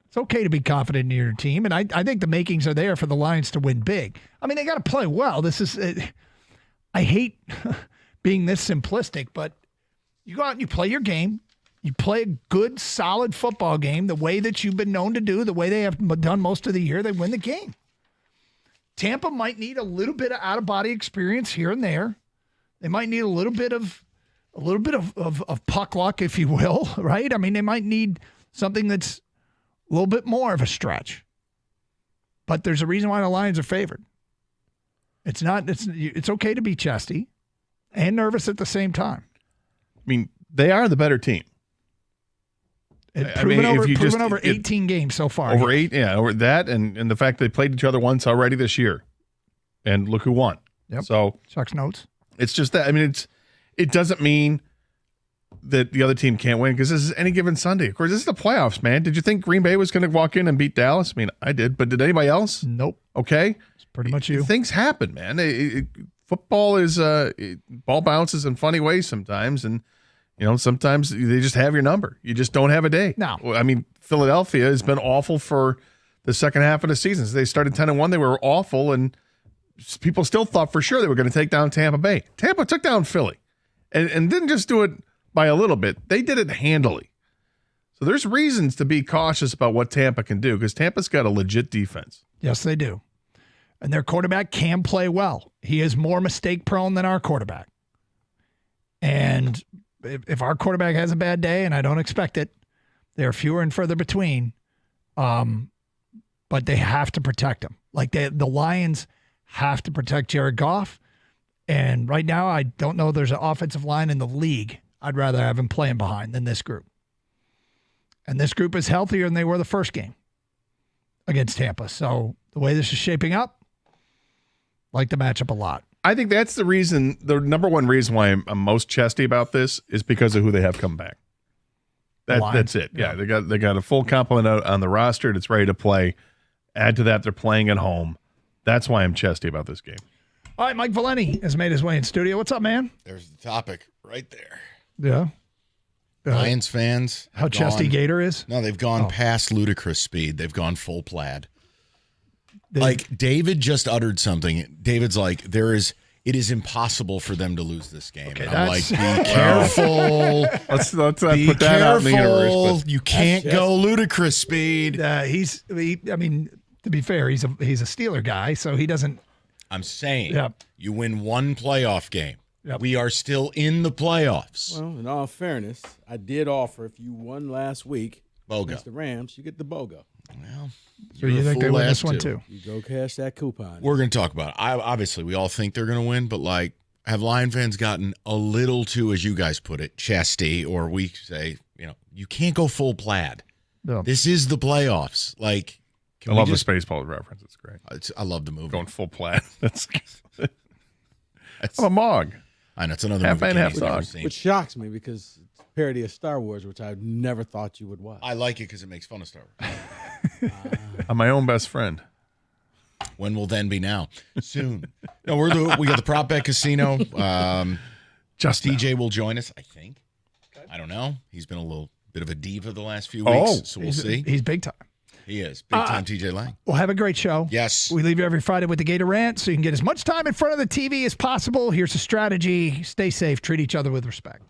It's okay to be confident in your team, and I think the makings are there for the Lions to win big. I mean, they got to play well. This is I hate being this simplistic, but you go out and you play your game. You play a good, solid football game the way that you've been known to do, the way they have done most of the year. They win the game. Tampa might need a little bit of out-of-body experience here and there. They might need a little bit of puck luck, if you will, right? I mean, they might need something that's a little bit more of a stretch. But there's a reason why the Lions are favored. It's okay to be chesty and nervous at the same time. I mean, they are the better team. Proven over 18 games so far. Over 8, yeah, over that, and the fact they played each other once already this year. And look who won. Yep. So Chuck's notes. It's just that. I mean, it doesn't mean that the other team can't win because this is any given Sunday. Of course, this is the playoffs, man. Did you think Green Bay was going to walk in and beat Dallas? I mean, I did, but did anybody else? Nope. Okay. It's pretty much you. Things happen, man. Football is ball bounces in funny ways sometimes, and sometimes they just have your number. You just don't have a day. No. I mean, Philadelphia has been awful for the second half of the season. So they started 10-1. They were awful, and people still thought for sure they were going to take down Tampa Bay. Tampa took down Philly and didn't just do it by a little bit. They did it handily. So there's reasons to be cautious about what Tampa can do because Tampa's got a legit defense. Yes, they do. And their quarterback can play well. He is more mistake prone than our quarterback. And if our quarterback has a bad day, and I don't expect it, they're fewer and further between. But they have to protect him. Like the Lions have to protect Jared Goff. And right now, I don't know there's an offensive line in the league I'd rather have him playing behind than this group. And this group is healthier than they were the first game against Tampa. So the way this is shaping up, like the matchup a lot. I think that's the reason, the number one reason why I'm most chesty about this is because of who they have come back. That's it. Yeah, they got a full complement on the roster that's ready to play. Add to that, they're playing at home. That's why I'm chesty about this game. All right, Mike Valeni has made his way in studio. What's up, man? There's the topic right there. Yeah. Lions fans. How chesty Gator is? No, they've gone past ludicrous speed. They've gone full plaid. Like David just uttered something. David's like, it is impossible for them to lose this game. Okay, and I'm like, be careful. Let's be put that careful. out in the universe. You can't go ludicrous speed. I mean, to be fair, he's a Steeler guy, so he doesn't. I'm saying you win one playoff game. Yep. We are still in the playoffs. Well, in all fairness, I did offer if you won last week against the Rams, you get the BOGO. Well, so you think they win this one too? You go cash that coupon. We're going to talk about it. Obviously, we all think they're going to win, but like, have Lion fans gotten a little too, as you guys put it, chesty, or we say, you can't go full plaid. No. This is the playoffs. Like, I love the Spaceballs reference. It's great. I love the movie. Going full plaid. I'm a Mog. I know it's another half movie man, half dog. Which shocks me because it's a parody of Star Wars, which I never thought you would watch. I like it because it makes fun of Star Wars. I'm my own best friend. When will then be now? Soon. No, we got the Prop Bet Casino. Just DJ will join us, I think. Okay. I don't know. He's been a little bit of a diva the last few weeks, so we'll see. He's big time. He is. Big time TJ Lang. Well, have a great show. Yes. We leave you every Friday with the Gator Rant so you can get as much time in front of the TV as possible. Here's a strategy. Stay safe. Treat each other with respect.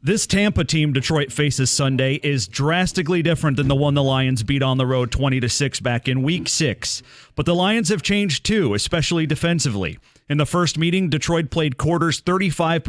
This Tampa team Detroit faces Sunday is drastically different than the one the Lions beat on the road 20-6 back in Week 6. But the Lions have changed too, especially defensively. In the first meeting, Detroit played quarters 35%